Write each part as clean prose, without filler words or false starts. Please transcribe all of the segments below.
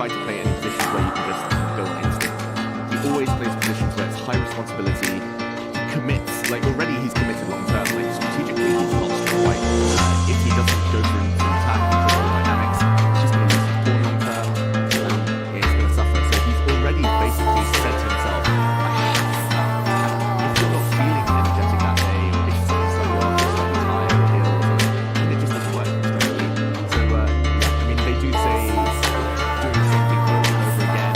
try to play any positions where you can just go on instinct. He always plays positions where it's high responsibility. He commits, like already he's committed long term. Like strategically, he's not quite. If he doesn't go for an attack and control the dynamics, he's going to lose the pawn long term. He's going to suffer. So he's already basically said to himself, if you're not feeling energetic that day, or if something's like you're slightly tired or ill or something, then it just doesn't work strongly. So yeah, I mean they do say doing the same thing over and over again.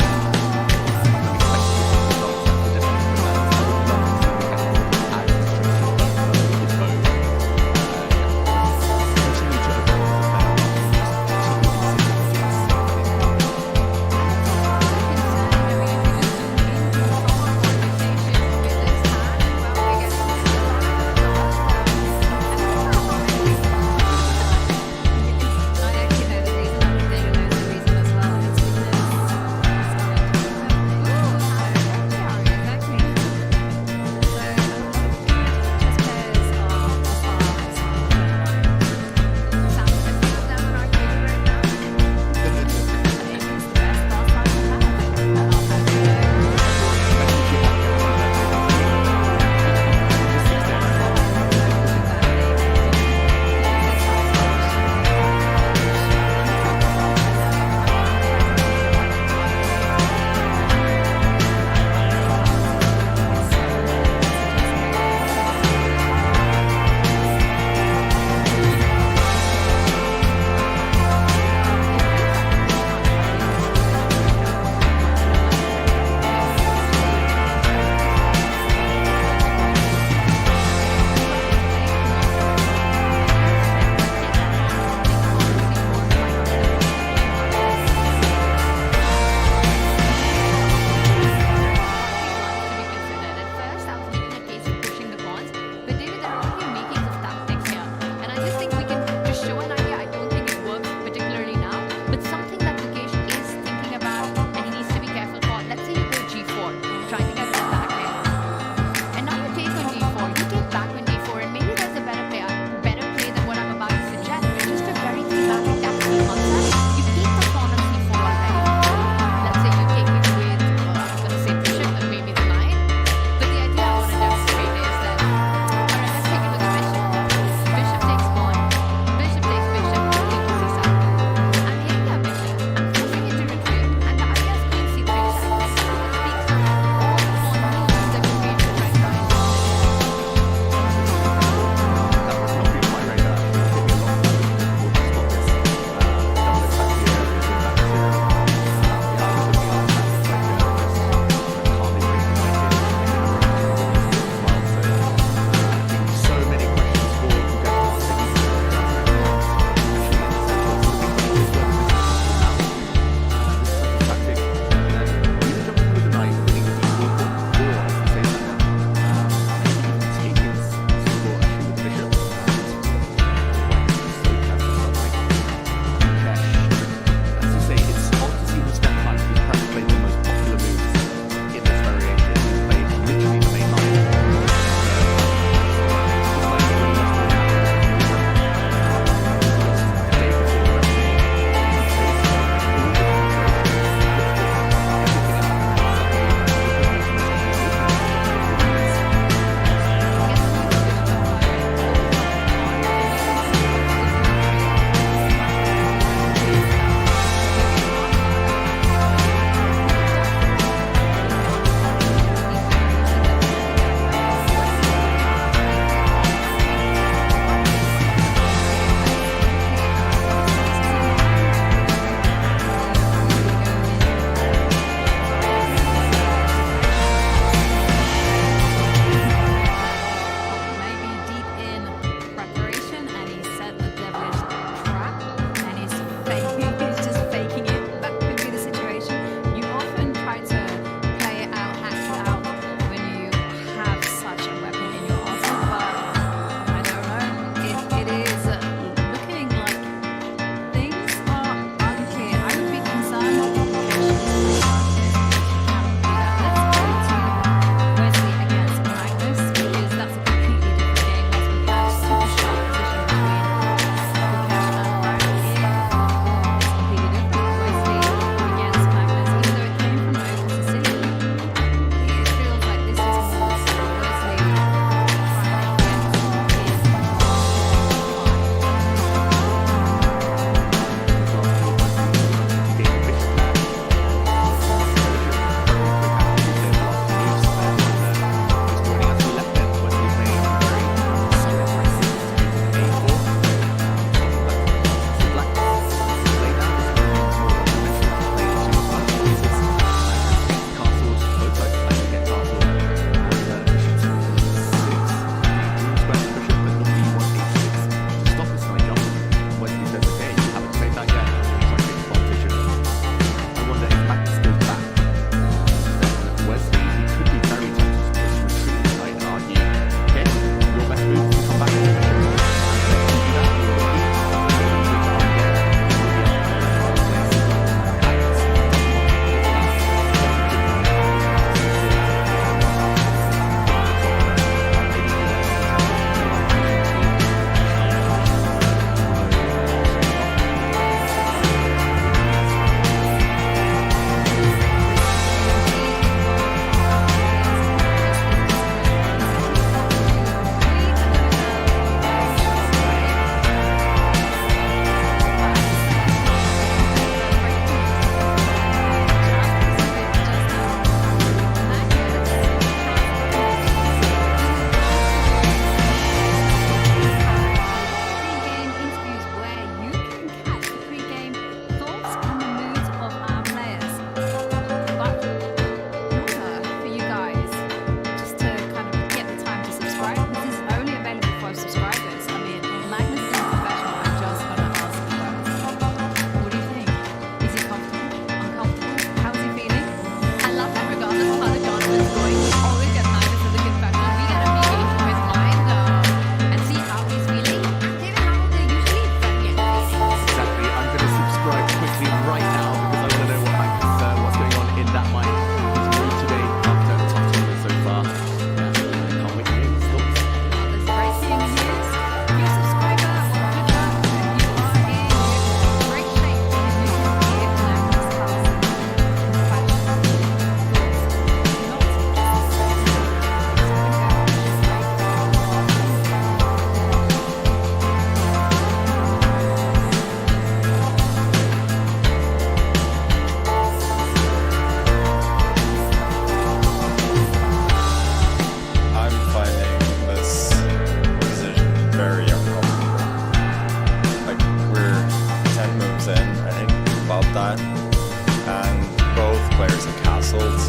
cancelled,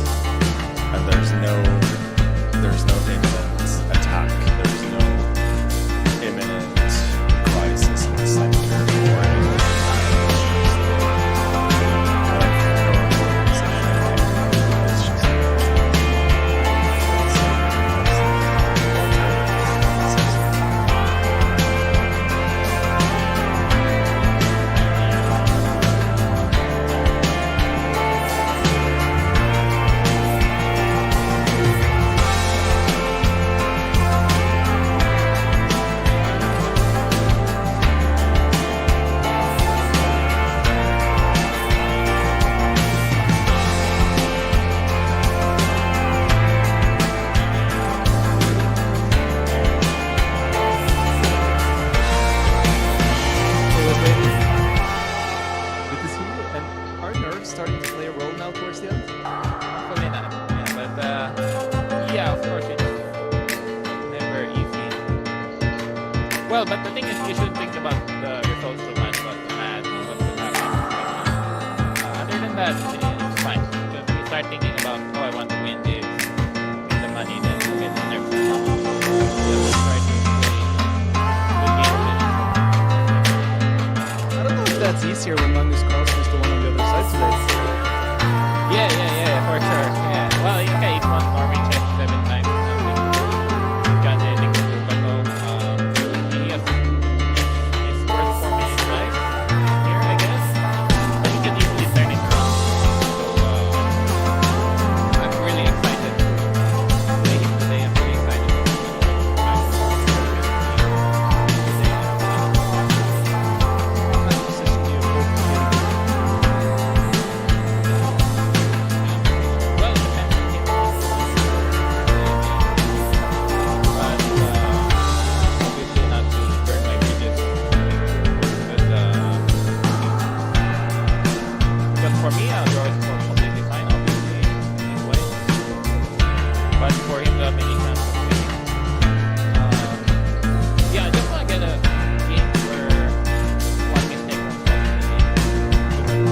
and there's no imminent attack. There's no imminent crisis in the center or anything like that. It's just Well, but the thing is, you shouldn't think about the results so much, what will happen. Other than that, it's fine. If you start thinking about, oh, I want to win this, win the money, then you get the nerves. You have to start playing good games. I don't know if that's easier when Magnus Carlsen is the one on the other side today. Yeah, for sure. Yeah. Well, okay, he's won Norway chess 7 times. Got anything to do, but no. He has his first 4 minutes life here, I guess. But he can easily turn it around. So I'm really excited to play him today. I'm really excited to well, it depends on him. Obviously not to burn my bridges. But for me, draw is completely fine, obviously, in his way. But for him to have any chance of winning, yeah, I just want to get a game where one mistake won't cost me the game.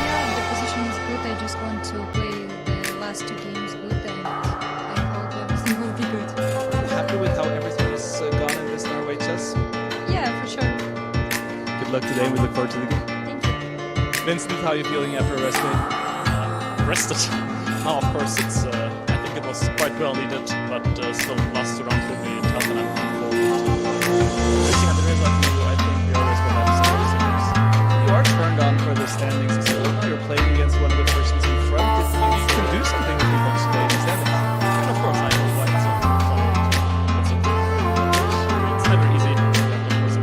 Yeah, the position is good. I just want to play the last 2 games good, and I hope everything will be good. Happy with how everything has gone in this Norway chess. Yeah, for sure. Good luck today, and we look forward to the game. Thank you. Vincent, how are you feeling after a rest day? Rested. Now, of course, it's. I think it was quite well needed, but still, last round will be tough, and I'm looking forward to facing Andreas like you. I think we always will have some visitors. You are turned on for the standings as well. Now you're playing against one of the persons in front. If you can do something with your bunch today in the standings. And of course, I know why it's it's never easy. Of course,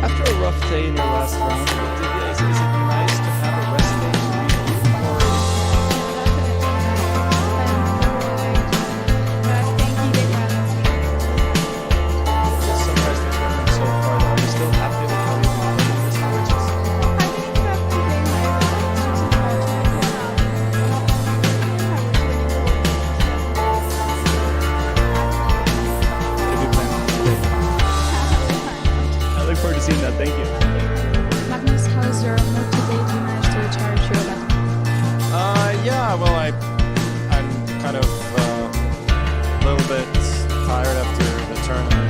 After a rough day in your last round, is it nice to have a rest day to regroup, or just some rest improvement so far? Though, are you still happy with how you've been playing this Norway chess? What have you planned today? I look forward to seeing that. Thank you. Magnus, how is your mood today? Do you manage to recharge your battery? Yeah, well, I'm kind of a little bit tired after the tournament.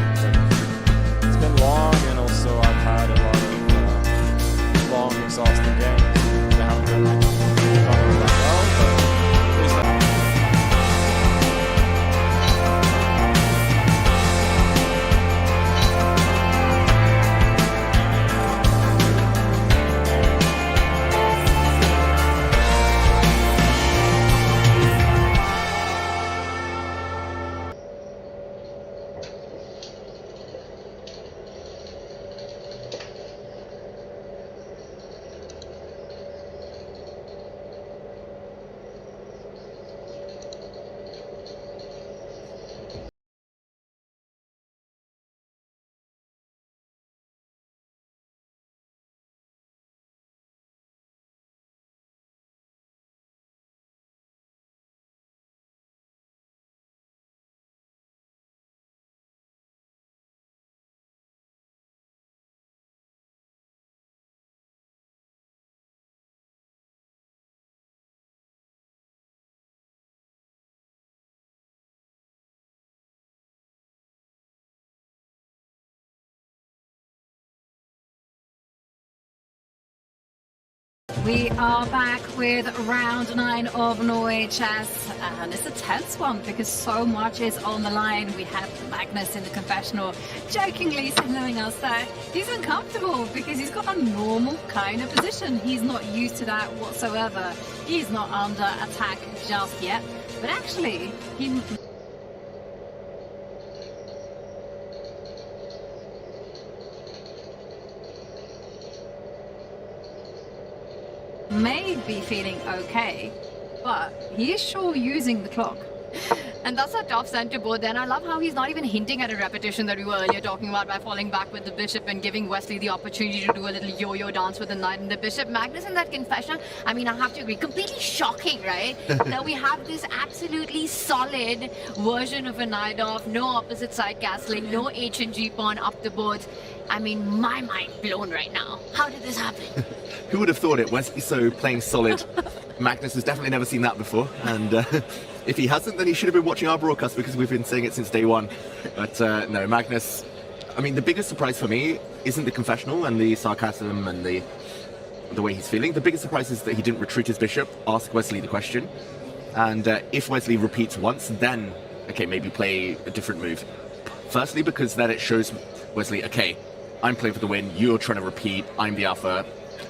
But it's been long, and also I've had a lot of long, exhausting games. They haven't been gone over that well, but at least We are back with round 9 of Norway Chess, and it's a tense one because so much is on the line. We have Magnus in the confessional jokingly signaling us that he's uncomfortable because he's got a normal kind of position. He's not used to that whatsoever. He's not under attack just yet, but actually he may be feeling okay, but he is sure using the clock. And that's a tough center board. Then I love how he's not even hinting at a repetition that we were earlier talking about by falling back with the bishop and giving Wesley the opportunity to do a little yo-yo dance with the knight and the bishop. Magnus in that confessional, I mean, I have to agree, completely shocking, right? That we have this absolutely solid version of a knight off, no opposite side castling, no H and G pawn up the boards. I mean, my mind blown right now. How did this happen? Who would have thought it? Wesley so playing solid. Magnus has definitely never seen that before, and if he hasn't, then he should have been watching our broadcast because we've been saying it since day one. But no, Magnus, I mean, the biggest surprise for me isn't the confessional and the sarcasm and the way he's feeling. The biggest surprise is that he didn't retreat his bishop, ask Wesley the question, and if Wesley repeats once, then, okay, maybe play a different move. Firstly, because then it shows Wesley, okay, I'm playing for the win, you're trying to repeat, I'm the alpha,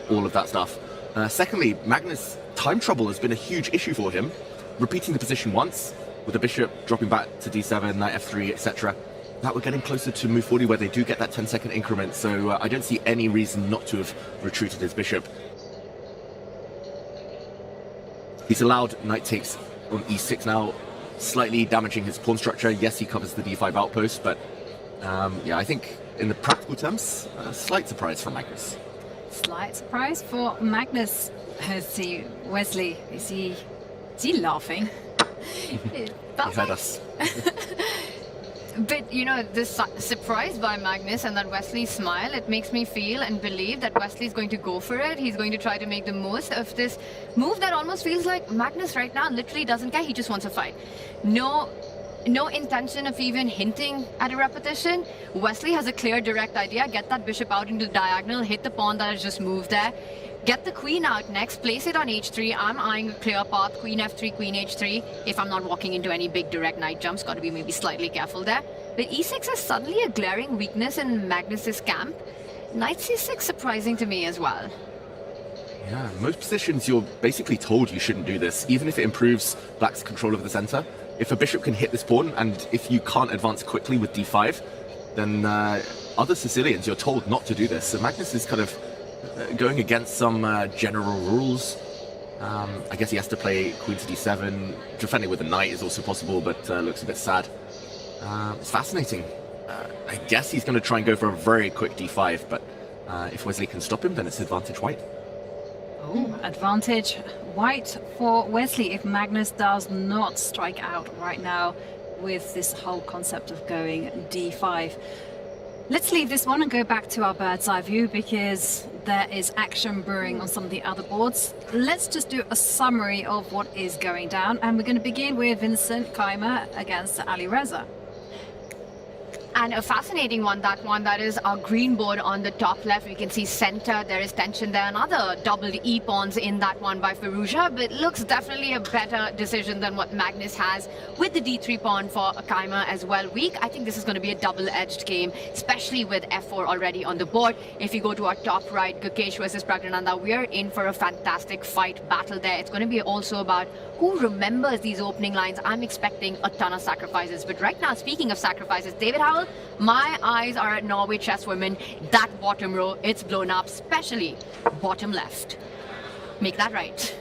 all of that stuff. Secondly, Magnus' time trouble has been a huge issue for him. Repeating the position once, with the bishop dropping back to d7, knight f3, etc. That we're getting closer to move 40 where they do get that 10-second increment, so I don't see any reason not to have retreated his bishop. He's allowed knight takes on e6 now, slightly damaging his pawn structure. Yes, he covers the d5 outpost, but yeah, I think in the practical terms, a slight surprise from Magnus. Slight surprise for Magnus. Let's see, Wesley, is he laughing? He heard us. But, you know, this surprise by Magnus and that Wesley smile, it makes me feel and believe that Wesley's going to go for it. He's going to try to make the most of this move that almost feels like Magnus right now literally doesn't care. He just wants to fight. No intention of even hinting at a repetition. Wesley has a clear, direct idea. Get that bishop out into the diagonal, hit the pawn that has just moved there. Get the queen out next, place it on h3. I'm eyeing a clear path, queen f3, queen h3. If I'm not walking into any big direct knight jumps, got to be maybe slightly careful there. But e6 is suddenly a glaring weakness in Magnus's camp. Knight c6 surprising to me as well. Yeah, most positions you're basically told you shouldn't do this, even if it improves black's control of the center. If a bishop can hit this pawn, and if you can't advance quickly with d5, then other Sicilians, you're told not to do this. So Magnus is kind of going against some general rules. I guess he has to play queen to d7. Defending with a knight is also possible, but looks a bit sad. It's fascinating. I guess he's going to try and go for a very quick d5, but if Wesley can stop him, then it's advantage white. Oh, advantage white for Wesley if Magnus does not strike out right now with this whole concept of going d5. Let's leave this one and go back to our bird's eye view because there is action brewing on some of the other boards. Let's just do a summary of what is going down, and we're going to begin with Vincent Keimer against Ali Reza. And a fascinating one, that is our green board on the top left. We can see center, there is tension there. Another doubled e-pawns in that one by Firouzja, but looks definitely a better decision than what Magnus has with the d3 pawn for Keimer as well. Weak, I think this is going to be a double-edged game, especially with f4 already on the board. If you go to our top right, Gukesh versus Praggnanandhaa, we are in for a fantastic fight battle there. It's going to be also about who remembers these opening lines. I'm expecting a ton of sacrifices. But right now, speaking of sacrifices, David Howell, my eyes are at Norway chess women. That bottom row, it's blown up, especially bottom left. Make that right.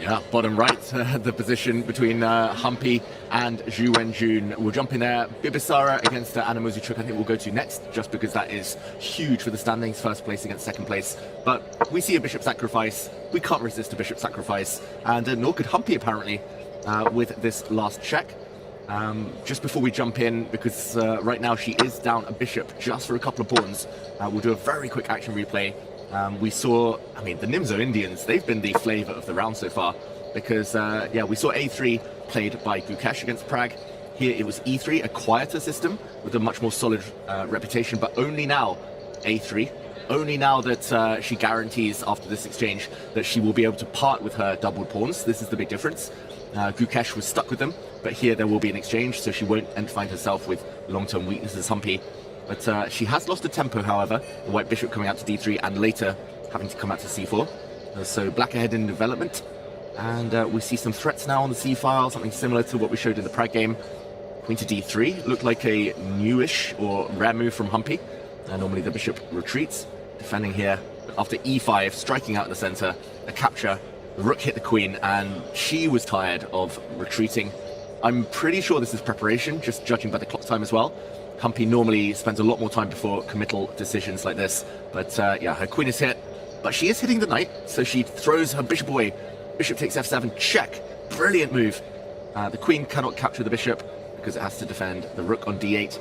Yeah, bottom right, the position between Humpy and Zhu Wenjun. We'll jump in there. Bibisara against Anna Mozychuk, I think we'll go to next, just because that is huge for the standings, first place against second place. But we see a bishop sacrifice. We can't resist a bishop sacrifice. And nor could Humpy, apparently, with this last check. Just before we jump in, because right now she is down a bishop just for a couple of pawns, we'll do a very quick action replay. We saw, I mean, the Nimzo Indians, they've been the flavor of the round so far, because, yeah, we saw a3 played by Gukesh against Pragg. Here it was e3, a quieter system with a much more solid reputation, but only now a3. only now that she guarantees after this exchange that she will be able to part with her doubled pawns. This is the big difference. Gukesh was stuck with them, but here there will be an exchange, so she won't find herself with long-term weaknesses Humpy. But she has lost a tempo, however, the white bishop coming out to d3 and later having to come out to c4. So black ahead in development, and we see some threats now on the c-file, something similar to what we showed in the Prague game. Queen to d3 looked like a newish or rare move from Humpy. Normally the bishop retreats, defending here. After e5, striking out in the center, a capture, the rook hit the queen, and she was tired of retreating. I'm pretty sure this is preparation, just judging by the clock time as well. Humpy normally spends a lot more time before committal decisions like this, but yeah, her queen is hit, but she is hitting the knight, so she throws her bishop away. Bishop takes f7, check, brilliant move. The queen cannot capture the bishop because it has to defend the rook on d8,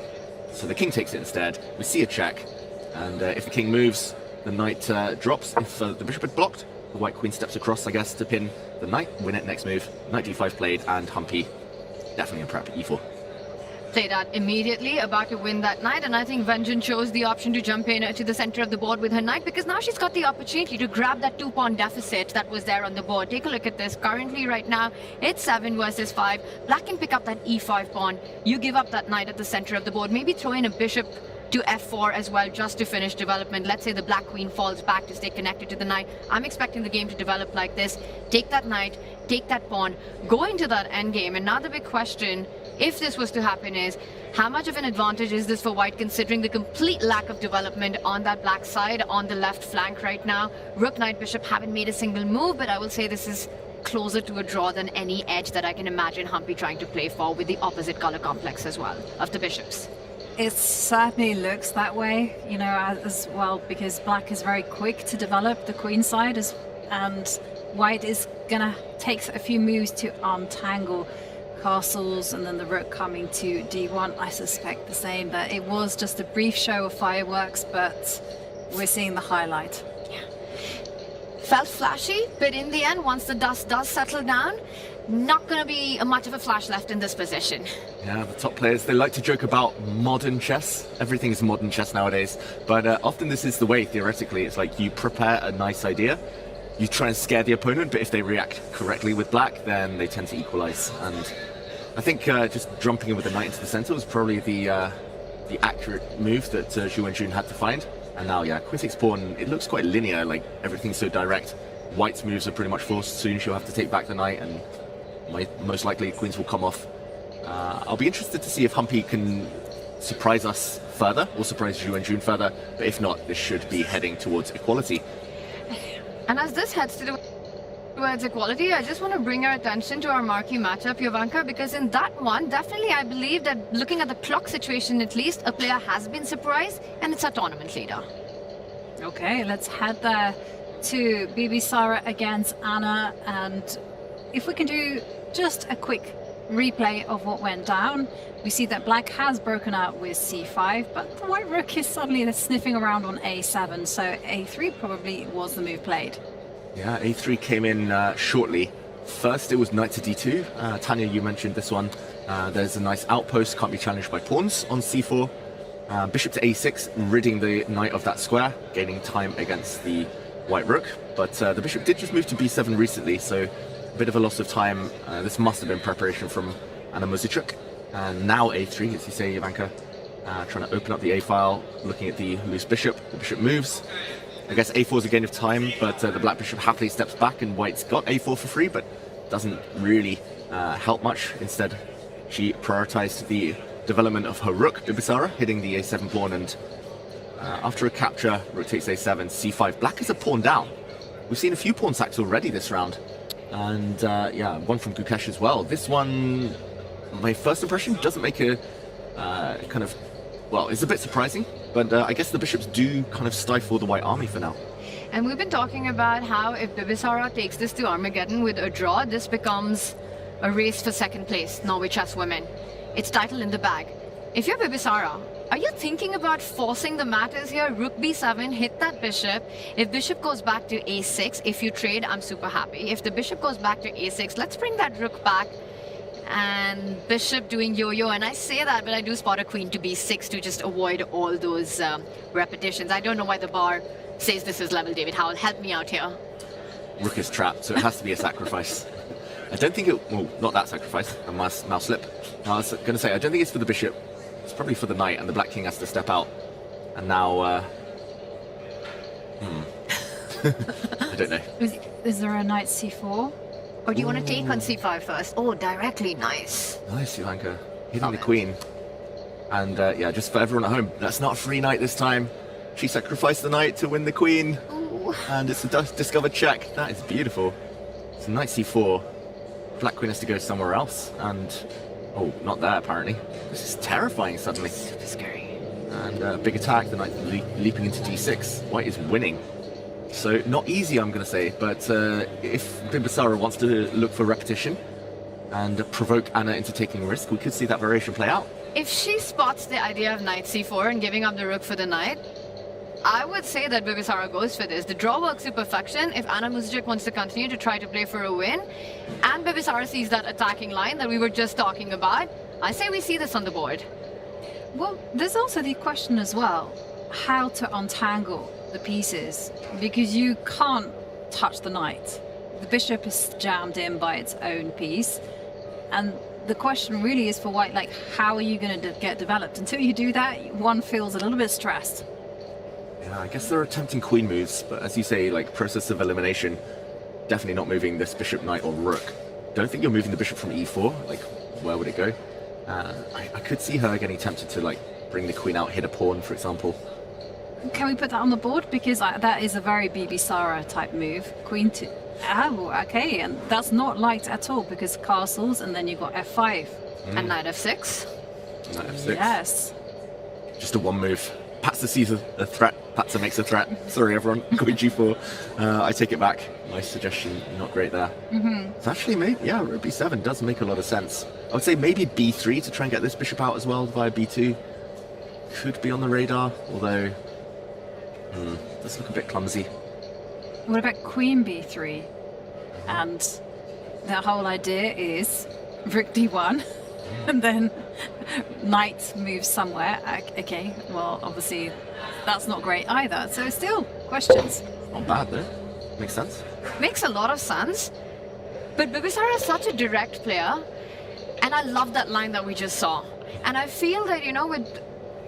so the king takes it instead. We see a check, and if the king moves, the knight drops. If the bishop had blocked, the white queen steps across, I guess, to pin the knight, win it next move. Knight d5 played, and Humpy definitely in prep, e4. Play that immediately, about to win that knight, and I think Vengeance chose the option to jump in to the center of the board with her knight, because now she's got the opportunity to grab that 2-pawn deficit that was there on the board. Take a look at this. Currently, right now, it's 7 versus 5. Black can pick up that e5 pawn. You give up that knight at the center of the board. Maybe throw in a bishop to f4 as well, just to finish development. Let's say the black queen falls back to stay connected to the knight. I'm expecting the game to develop like this. Take that knight, take that pawn, go into that endgame. And now the big question, if this was to happen, is how much of an advantage is this for white, considering the complete lack of development on that black side, on the left flank right now? Rook, knight, bishop haven't made a single move, but I will say this is closer to a draw than any edge that I can imagine Humpy trying to play for, with the opposite color complex as well of the bishops. It certainly looks that way, you know, as well, because black is very quick to develop the queen side, and white is gonna take a few moves to untangle castles, and then the rook coming to d1. I suspect the same, but it was just a brief show of fireworks, but we're seeing the highlight. Felt flashy, but in the end, once the dust does settle down, not going to be much of a flash left in this position. Yeah, the top players, they like to joke about modern chess. Everything is modern chess nowadays, but often this is the way, theoretically. It's like you prepare a nice idea, you try and scare the opponent, but if they react correctly with black, then they tend to equalize. And I think just jumping in with the knight into the center was probably the accurate move that Zhu Wenjun had to find. And now, yeah, queen takes pawn, it looks quite linear, like everything's so direct. White's moves are pretty much forced. Soon she'll have to take back the knight, and most likely queens will come off. I'll be interested to see if Humpy can surprise us further, or surprise Zhu Wenjun further, but if not, this should be heading towards equality. And as this heads towards equality, I just want to bring your attention to our marquee matchup, Jovanka, because in that one, definitely I believe that looking at the clock situation at least, a player has been surprised, and it's our tournament leader. Okay, let's head there to Bibisara against Anna, and if we can do just a quick replay of what went down, we see that black has broken out with c5, but the white rook is suddenly sniffing around on a7, so a3 probably was the move played. Yeah, a3 came in shortly. First it was knight to d2. Tanya, you mentioned this one. There's a nice outpost, can't be challenged by pawns on c4. Bishop to a6, ridding the knight of that square, gaining time against the white rook. But the bishop did just move to b7 recently, so a bit of a loss of time. This must have been preparation from Anna Muzichuk. And now a3, as you say, Jovanka, trying to open up the a-file, looking at the loose bishop. The bishop moves. I guess a4 is a gain of time, but the black bishop happily steps back, and white's got a4 for free, but doesn't really help much. Instead, she prioritized the development of her rook, Bibisara, hitting the a7 pawn, and after a capture, rook takes a7, c5. Black is a pawn down. We've seen a few pawn sacks already this round, and yeah, one from Gukesh as well. This one, my first impression, doesn't make a kind of, well, it's a bit surprising, but I guess the bishops do kind of stifle the white army for now. And we've been talking about how if Bibisara takes this to Armageddon with a draw, this becomes a race for second place, Norway chess women. It's title in the bag. If you're Bibisara, are you thinking about forcing the matters here? Rook b7, hit that bishop. If bishop goes back to a6, if you trade, I'm super happy. If the bishop goes back to a6, let's bring that rook back. And bishop doing yo-yo, and I say that, but I do spot a queen to b6 to just avoid all those repetitions. I don't know why the bar says this is level, David Howell. Help me out here. Rook is trapped, so it has to be a sacrifice. I don't think it... Well, not that sacrifice. A mouse slip. I was going to say, I don't think it's for the bishop. It's probably for the knight, and the black king has to step out. And now... I don't know. Is there a knight c4? Or do you want to take on c5 first? Oh, directly, nice. Nice, Ivanka. Hitting the queen. And yeah, just for everyone at home, that's not a free knight this time. She sacrificed the knight to win the queen. Ooh. And it's a discovered check. That is beautiful. It's knight c4. Black queen has to go somewhere else. And, oh, not there apparently. This is terrifying suddenly. Super scary. And big attack, the knight leaping into d6. White is winning. So not easy, I'm going to say, but if Bimbisara wants to look for repetition and provoke Anna into taking a risk, we could see that variation play out. If she spots the idea of knight c4 and giving up the rook for the knight, I would say that Bimbisara goes for this. The draw works to perfection if Anna Muzic wants to continue to try to play for a win, and Bimbisara sees that attacking line that we were just talking about. I say we see this on the board. Well, there's also the question as well, how to untangle the pieces, because you can't touch the knight. The bishop is jammed in by its own piece, and the question really is for white, like, how are you going to get developed? Until you do that, one feels a little bit stressed. Yeah, I guess they're attempting queen moves, but as you say, like, process of elimination, definitely not moving this bishop, knight, or rook. Don't think you're moving the bishop from e4, like, where would it go? I could see her getting tempted to, like, bring the queen out, hit a pawn, for example. Can we put that on the board? Because that is a very Bimbisara type move. Queen to... Oh, okay, and that's not liked at all, because castles, and then you've got f5. And knight f6. Knight f6. Yes. Just a one move. Patsa sees a threat. Patsa makes a threat. Sorry, everyone. Queen g4. I take it back. My suggestion, not great there. It's actually, maybe, yeah, rook b7 does make a lot of sense. I would say maybe b3 to try and get this bishop out as well via b2. Could be on the radar, although... does look a bit clumsy. What about queen b3? And the whole idea is rook d1, and then knight moves somewhere. Okay, well, obviously that's not great either. So still questions. Not bad though. Makes sense. Makes a lot of sense. But Bimbisara is such a direct player, and I love that line that we just saw. And I feel that, you know, with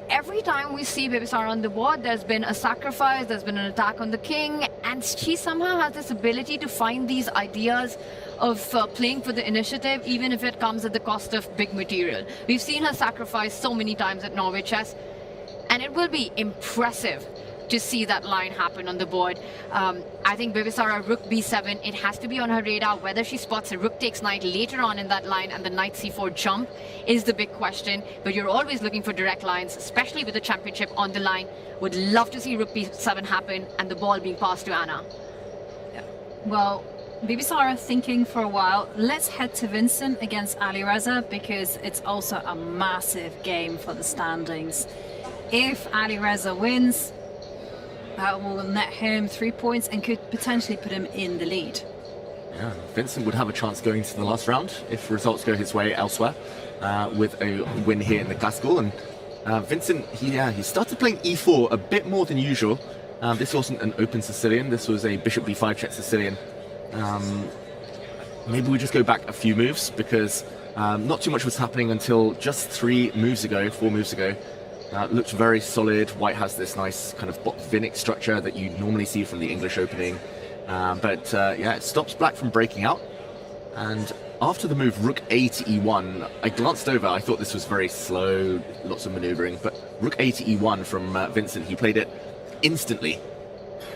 every time we see Bimbisara on the board, there's been a sacrifice, there's been an attack on the king, and she somehow has this ability to find these ideas of playing for the initiative, even if it comes at the cost of big material. We've seen her sacrifice so many times at Norway Chess, and it will be impressive to see that line happen on the board. I think Bimbisara, rook b7, it has to be on her radar. Whether she spots a rook takes knight later on in that line and the knight c4 jump is the big question. But you're always looking for direct lines, especially with the championship on the line. Would love to see rook b7 happen and the ball being passed to Anna. Well, Bimbisara thinking for a while. Let's head to Vincent against Alireza, because it's also a massive game for the standings. If Alireza wins, that will net him 3 points and could potentially put him in the lead. Yeah, Vincent would have a chance going to the last round if results go his way elsewhere, with a win here in the Classical. And Vincent, he started playing e4 a bit more than usual. This wasn't an open Sicilian, this was a bishop b5 check Sicilian. Maybe we just go back a few moves, because not too much was happening until just 4 moves ago. Looked very solid. White has this nice kind of Botvinnik structure that you normally see from the English opening. But yeah, it stops black from breaking out. And after the move rook a to e1, I glanced over. I thought this was very slow, lots of maneuvering. But rook a to e1 from Vincent, he played it instantly.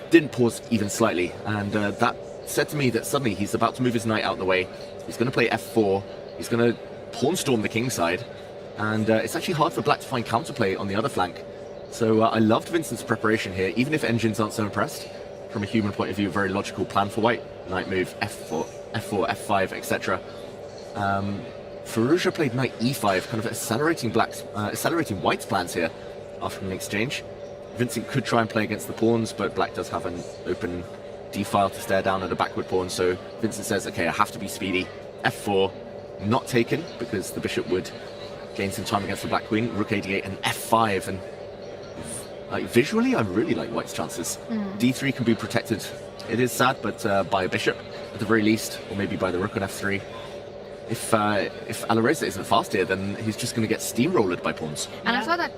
Didn't pause even slightly. And that said to me that suddenly he's about to move his knight out the way. He's going to play f4. He's going to pawn storm the king side. And it's actually hard for black to find counterplay on the other flank. So I loved Vincent's preparation here, even if engines aren't so impressed. From a human point of view, very logical plan for white. Knight move, f4, f5, etc. Firouzja played knight e5, kind of accelerating white's plans here after an exchange. Vincent could try and play against the pawns, but black does have an open d-file to stare down at a backward pawn. So Vincent says, okay, I have to be speedy. f4, not taken because the bishop would gain some time against the black queen. Rook a8 and f5, and like visually, I really like white's chances. d3 can be protected. It is sad, but by a bishop at the very least, or maybe by the rook on f3. If Alireza isn't fast here, then he's just going to get steamrolled by pawns. And I saw that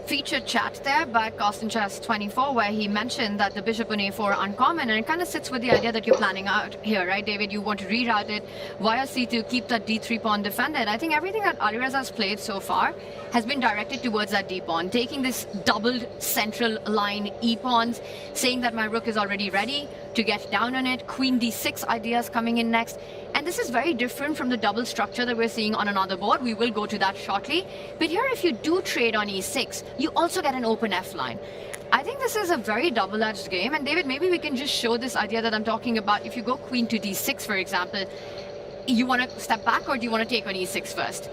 featured chat there by Carlsen Chess 24 where he mentioned that the bishop on a4 uncommon, and it kind of sits with the idea that you're planning out here, right, David? You want to reroute it via c2, keep that d3 pawn defended. I think everything that Alireza has played so far has been directed towards that d pawn, taking this doubled central line e pawns, saying that my rook is already ready to get down on it. Queen d6 ideas coming in next. And this is very different from the double structure that we're seeing on another board. We will go to that shortly. But here, if you do trade on e6, you also get an open f line. I think this is a very double-edged game. And David, maybe we can just show this idea that I'm talking about. If you go queen to d6, for example, you want to step back, or do you want to take on e6 first?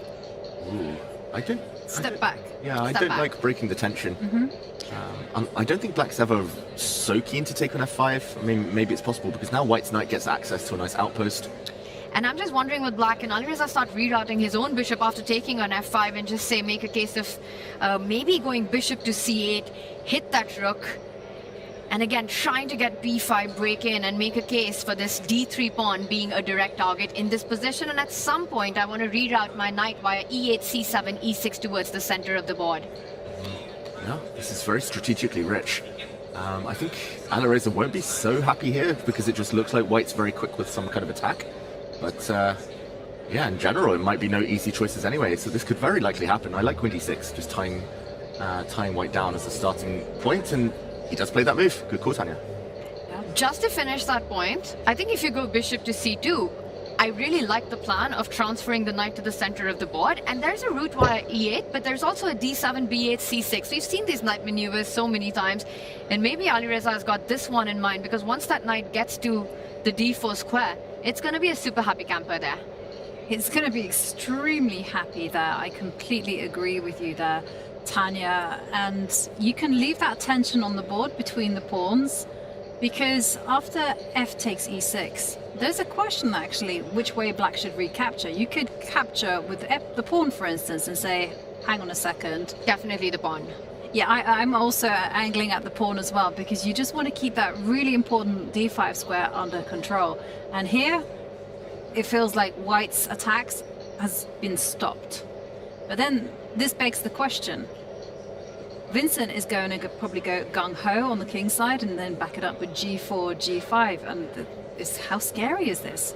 Ooh, I don't... Step back. Yeah, I Step don't back. like breaking the tension. I don't think black's ever so keen to take on f5. I mean, maybe it's possible because now white's knight gets access to a nice outpost. And I'm just wondering with black, can Alireza start rerouting his own bishop after taking on f5 and just say, make a case of maybe going bishop to c8, hit that rook, and again, trying to get b5 break in and make a case for this d3 pawn being a direct target in this position. And at some point, I want to reroute my knight via e8, c7, e6 towards the center of the board. Yeah, this is very strategically rich. I think Alireza won't be so happy here because it just looks like white's very quick with some kind of attack. But yeah, in general, it might be no easy choices anyway, so this could very likely happen. I like queen d6, just tying white down as a starting point, and he does play that move. Good call, Tanya. Just to finish that point, I think if you go bishop to c2, I really like the plan of transferring the knight to the center of the board, and there's a route via e8, but there's also a d7, b8, c6. We've seen these knight maneuvers so many times, and maybe Alireza has got this one in mind, because once that knight gets to the d4 square, it's going to be a super happy camper there. It's going to be extremely happy there. I completely agree with you there, Tanya. And you can leave that tension on the board between the pawns, because after f takes e6, there's a question actually which way black should recapture. You could capture with the pawn, for instance, and say, hang on a second. Definitely the pawn. Yeah, I'm also angling at the pawn as well, because you just want to keep that really important d5 square under control. And here, it feels like white's attacks has been stopped. But then this begs the question. Vincent is going to probably go gung-ho on the king side and then back it up with g4, g5. And how scary is this?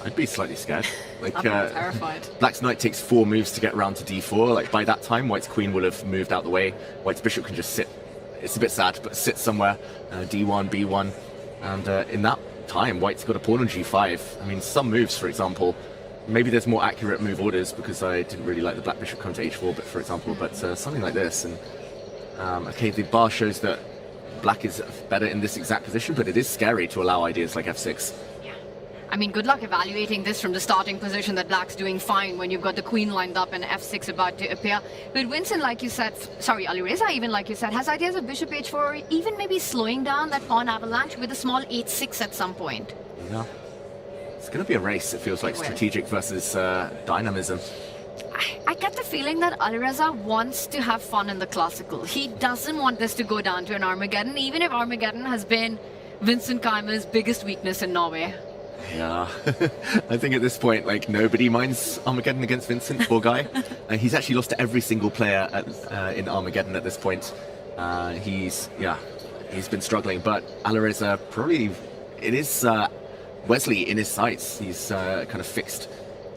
I'd be slightly scared. Like, I'm terrified. Black's knight takes 4 moves to get round to d4. Like, by that time, white's queen will have moved out the way. White's bishop can just sit. It's a bit sad, but sit somewhere. d1, b1. And in that time, white's got a pawn on g5. I mean, some moves, for example, maybe there's more accurate move orders because I didn't really like the black bishop coming to h4, but for example, but something like this. And okay, the bar shows that black is better in this exact position, but it is scary to allow ideas like f6. I mean, good luck evaluating this from the starting position that black's doing fine when you've got the queen lined up and f6 about to appear. But Vincent, like you said, sorry, Alireza even, like you said, has ideas of bishop h4, or even maybe slowing down that pawn avalanche with a small h6 at some point. Yeah. It's going to be a race, it feels like, strategic versus dynamism. I get the feeling that Alireza wants to have fun in the classical. He doesn't want this to go down to an Armageddon, even if Armageddon has been Vincent Keimer's biggest weakness in Norway. Yeah, I think at this point, like, nobody minds Armageddon against Vincent, poor guy. He's actually lost to every single player in Armageddon at this point. He's been struggling, but Alireza probably, it is Wesley in his sights. He's kind of fixed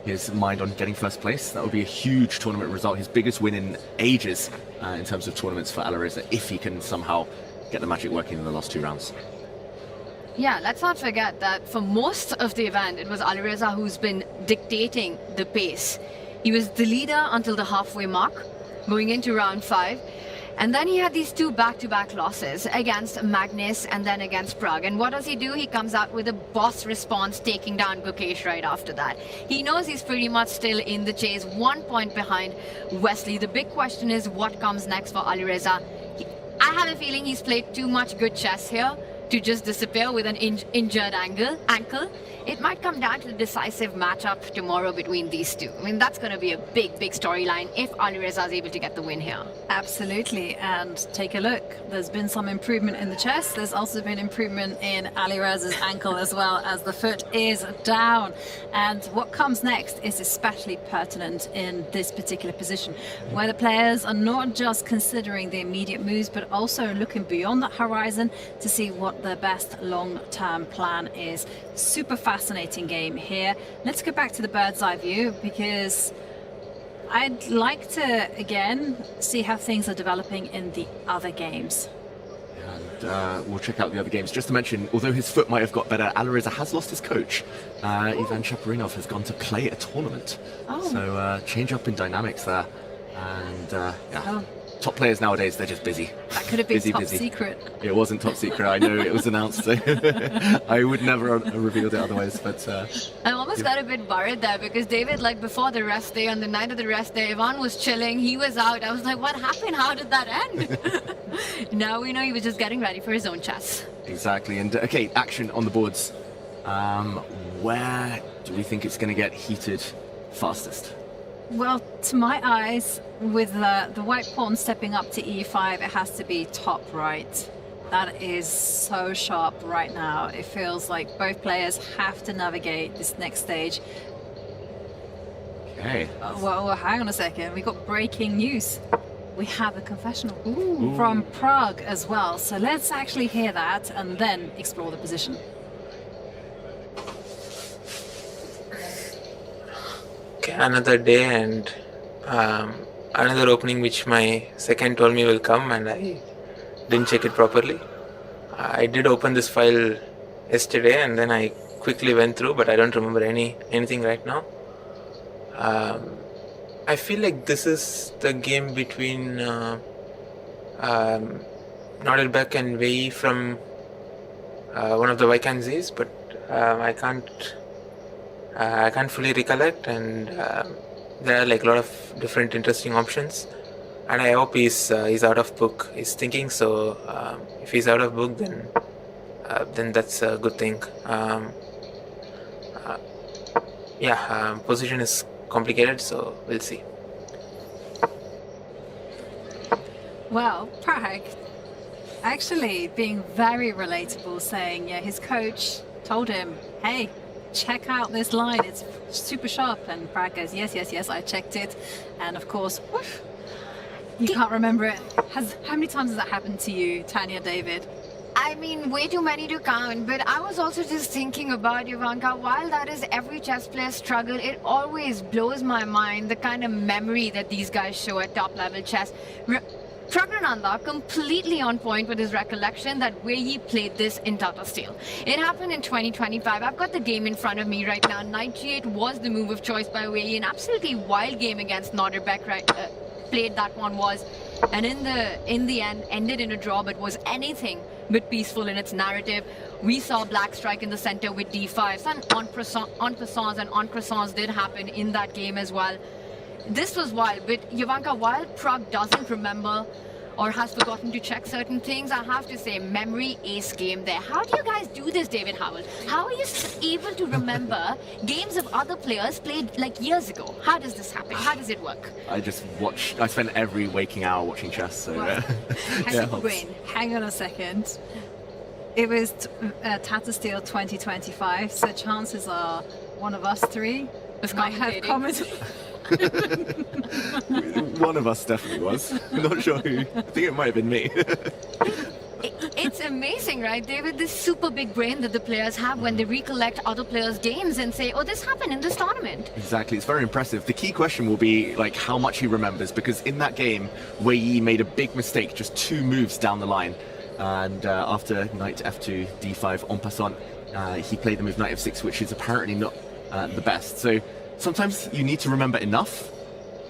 his mind on getting first place. That would be a huge tournament result, his biggest win in ages in terms of tournaments for Alireza, if he can somehow get the magic working in the last 2 rounds. Yeah, let's not forget that for most of the event, it was Alireza who's been dictating the pace. He was the leader until the halfway mark, going into round 5. And then he had these 2 back-to-back losses against Magnus and then against Prague. And what does he do? He comes out with a boss response, taking down Gukesh right after that. He knows he's pretty much still in the chase, 1 point behind Wesley. The big question is what comes next for Alireza. I have a feeling he's played too much good chess here to just disappear with an injured ankle. It might come down to the decisive matchup tomorrow between these two. I mean, that's going to be a big storyline if Alireza is able to get the win here. Absolutely, and take a look. There's been some improvement in the chest. There's also been improvement in Alireza's ankle as well, as the foot is down. And what comes next is especially pertinent in this particular position, where the players are not just considering the immediate moves, but also looking beyond that horizon to see what their best long-term plan is. Super fascinating game here. Let's go back to the bird's eye view, because I'd like to again see how things are developing in the other games. And we'll check out the other games. Just to mention, although his foot might have got better, Alireza has lost his coach. Ivan Chaparinov has gone to play a tournament. So change up in dynamics there. And top players nowadays, they're just busy. That could have been top busy. secret. It wasn't top secret. I know it was announced. So I would never have revealed it otherwise. But I almost got a bit worried there, because David, like before the rest day, on the night of the rest day, Ivan was chilling. He was out. I was like, what happened? How did that end? Now we know he was just getting ready for his own chess. exactly. And okay, action on the boards. Where do we think it's going to get heated fastest? Well, to my eyes, with the white pawn stepping up to e5, it has to be top right. That is so sharp right now. It feels like both players have to navigate this next stage. Okay. Well, hang on a second. We got breaking news. We have a confessional from Prague as well. So let's actually hear that and then explore the position. Okay, another day and another opening which my second told me will come, and I didn't check it properly. I did open this file yesterday and then I quickly went through, but I don't remember anything right now. I feel like this is the game between Nordelbeck and Wei from one of the Vikanzis, but I can't fully recollect, and there are like a lot of different interesting options, and I hope he's out of book. He's thinking so. If he's out of book, then that's a good thing. Position is complicated, so we'll see. Well, Prague actually being very relatable, saying his coach told him, hey, check out this line, it's super sharp, and Prague goes, yes, I checked it, and of course, whoosh, you can't remember it. How many times has that happened to you, Tanya, David? I mean, way too many to count, but I was also just thinking about Ivanka. While that is every chess player's struggle, it always blows my mind the kind of memory that these guys show at top level chess. Pragrananda completely on point with his recollection that Wei played this in Tata Steel. It happened in 2025. I've got the game in front of me right now. Knight G8 was the move of choice by Wei. An absolutely wild game against Norderbeck, played that one was, and in the end ended in a draw, but was anything but peaceful in its narrative. We saw black strike in the center with d5s, and en passants and en croissants did happen in that game as well. This was wild, but Ivanka, while Prague doesn't remember or has forgotten to check certain things, I have to say, memory ace game there. How do you guys do this, David Howell? How are you able to remember games of other players played like years ago? How does this happen? How does it work? I spend every waking hour watching chess, so Hang on a second. It was Tata Steel 2025, so chances are one of us three might have commented. One of us definitely was. I'm not sure who. I think it might have been me. It's amazing, right, David? This super big brain that the players have when they recollect other players' games and say, oh, this happened in this tournament. Exactly, it's very impressive. The key question will be like how much he remembers, because in that game, Wei made a big mistake just 2 moves down the line. And after knight f2, d5, en passant, he played the move knight f6, which is apparently not the best. So sometimes you need to remember enough,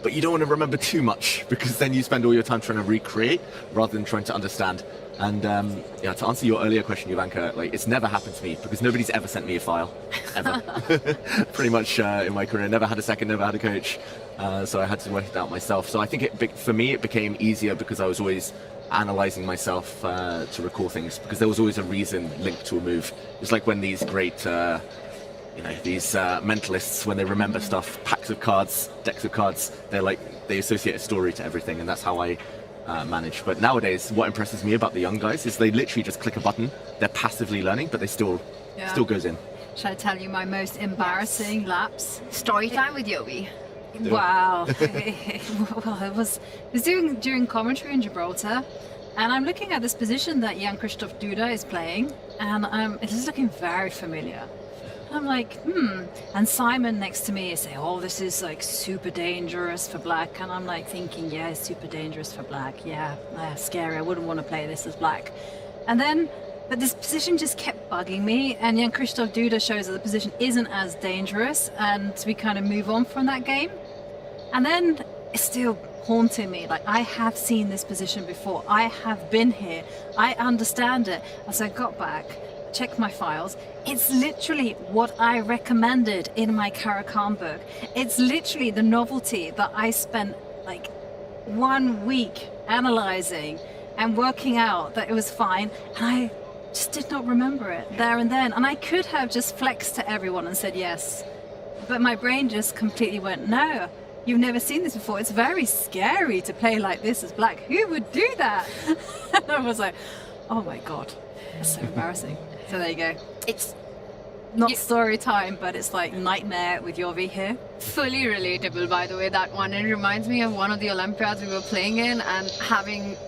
but you don't want to remember too much, because then you spend all your time trying to recreate rather than trying to understand. And to answer your earlier question, Ivanka, like it's never happened to me because nobody's ever sent me a file, ever. Pretty much in my career, never had a second, never had a coach, so I had to work it out myself. So I think for me it became easier because I was always analyzing myself to recall things, because there was always a reason linked to a move. It's like when these great, these mentalists, when they remember stuff, packs of cards, decks of cards, they associate a story to everything, and that's how I manage. But nowadays, what impresses me about the young guys is they literally just click a button. They're passively learning, but they still goes in. Should I tell you my most embarrassing lapse? Story time with Yobi. Wow. Well, it was during commentary in Gibraltar, and I'm looking at this position that Jan Krzysztof Duda is playing, and it is looking very familiar. I'm like, and Simon next to me is saying, oh, this is like super dangerous for black, and I'm like thinking, yeah, it's super dangerous for black, scary, I wouldn't want to play this as black. And then, but this position just kept bugging me, and Jan Krzysztof Duda shows that the position isn't as dangerous, and we kind of move on from that game. And then it's still haunting me, like I have seen this position before, I have been here, I understand it. As I got back, checked my files, it's literally what I recommended in my Caracan book. It's literally the novelty that I spent like 1 week analyzing and working out that it was fine, and I just did not remember it there and then. And I could have just flexed to everyone and said yes, but my brain just completely went, no, you've never seen this before, it's very scary to play like this as black, who would do that? And I was like, oh my god, that's so embarrassing. So there you go. It's not story time, but it's like nightmare with Yovi here. Fully relatable, by the way, that one. It reminds me of one of the Olympiads we were playing in, and having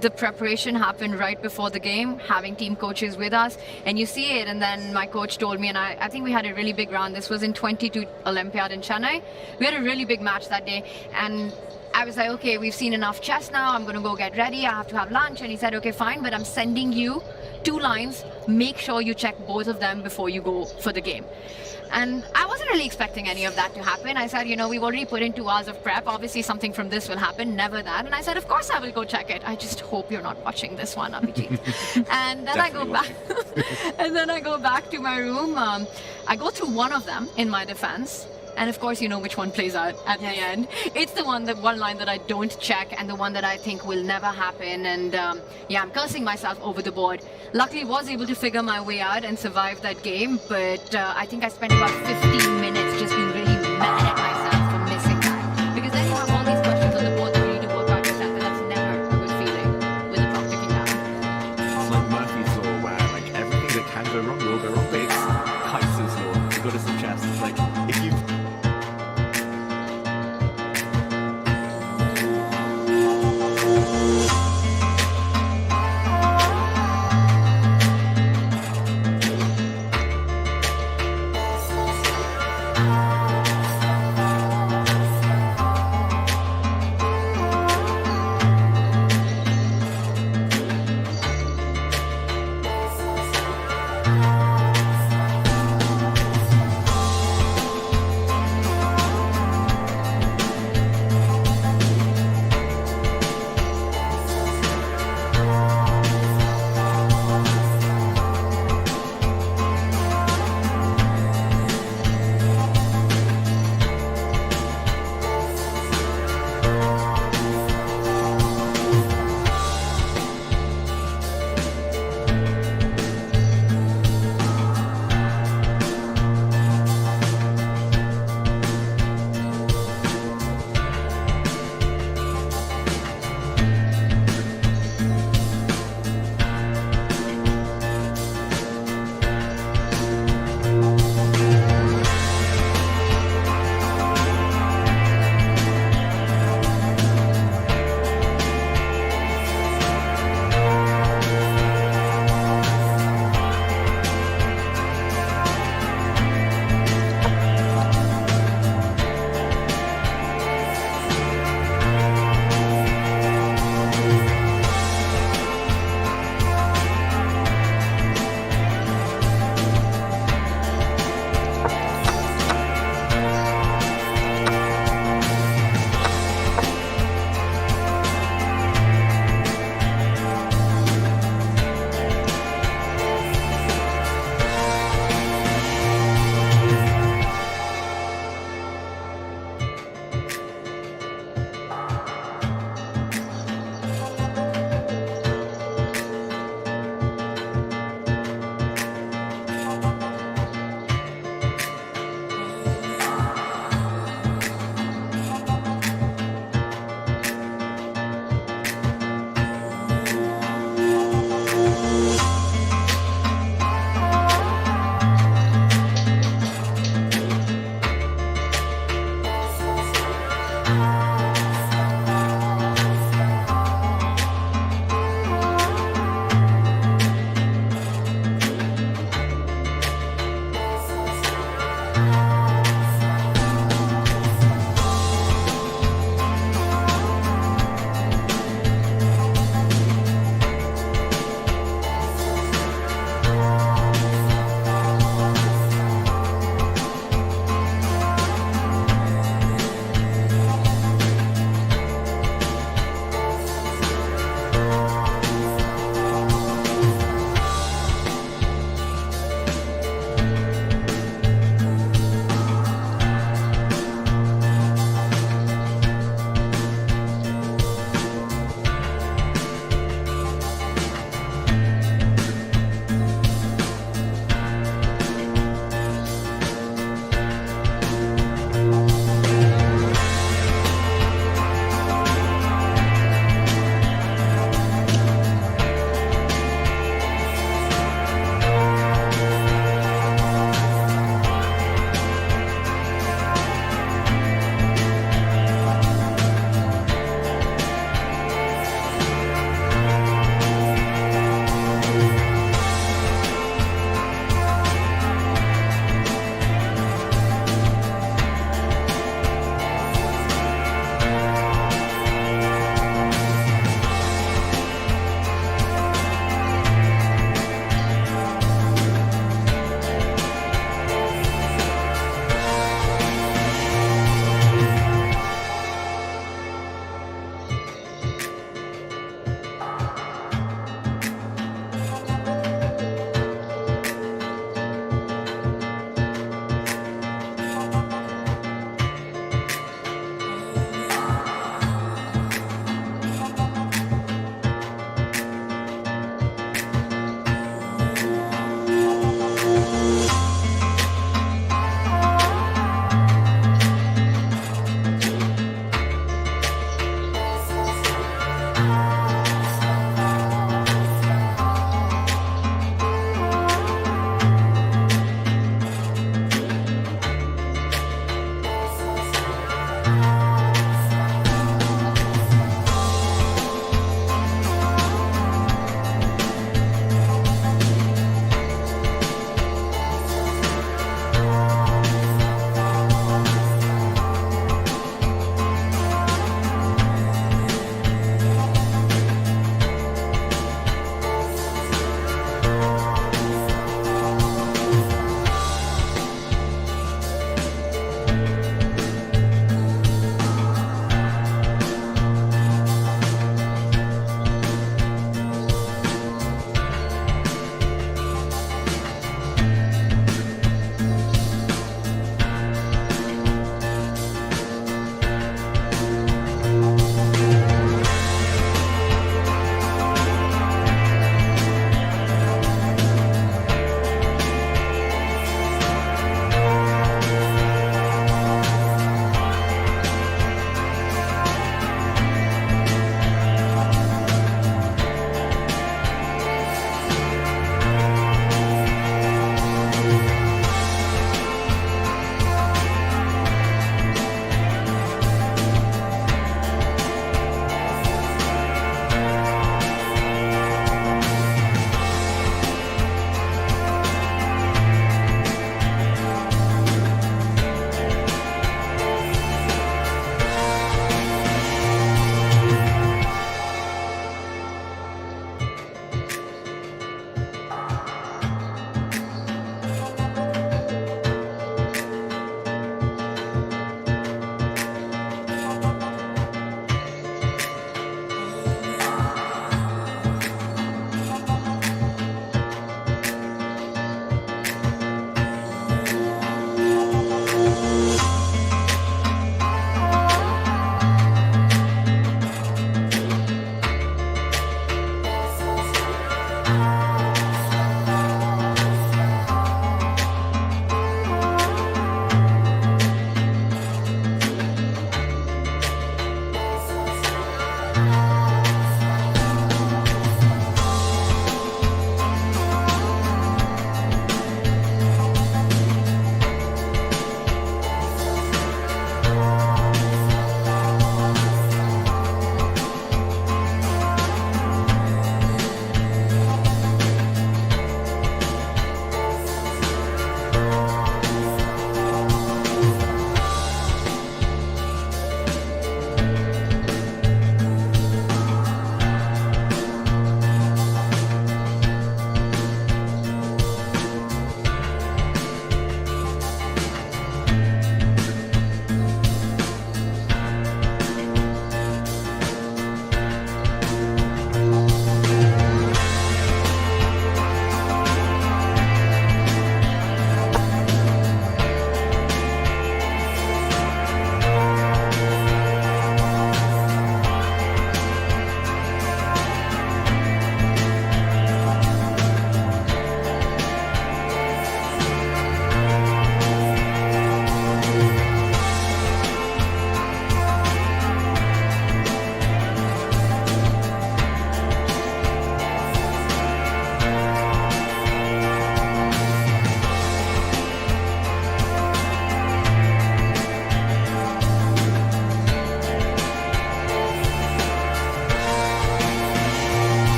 the preparation happen right before the game, having team coaches with us, and you see it. And then my coach told me, and I think we had a really big round. This was in 22 Olympiad in Chennai. We had a really big match that day, and I was like, okay, we've seen enough chess now, I'm gonna go get ready, I have to have lunch. And he said, okay, fine, but I'm sending you 2 lines, make sure you check both of them before you go for the game. And I wasn't really expecting any of that to happen. I said, we've already put in 2 hours of prep, obviously something from this will happen, never that. And I said, of course I will go check it, I just hope you're not watching this one, Abhijit. And then I go back and then I go back to my room. I go through one of them in my defense, and of course you know which one plays out at the end. It's the one line that I don't check, and the one that I think will never happen. And I'm cursing myself over the board. Luckily was able to figure my way out and survive that game, but I think I spent about 15 minutes just being really mad at myself for missing that. Because then you have all these questions on the board that you need to work out yourself, and that's never a good feeling with the clock ticking down. It's like Murphy's Law, where like everything that can go wrong will go wrong, but it's Kaiser's Law, the goddess of chess. It's like, if you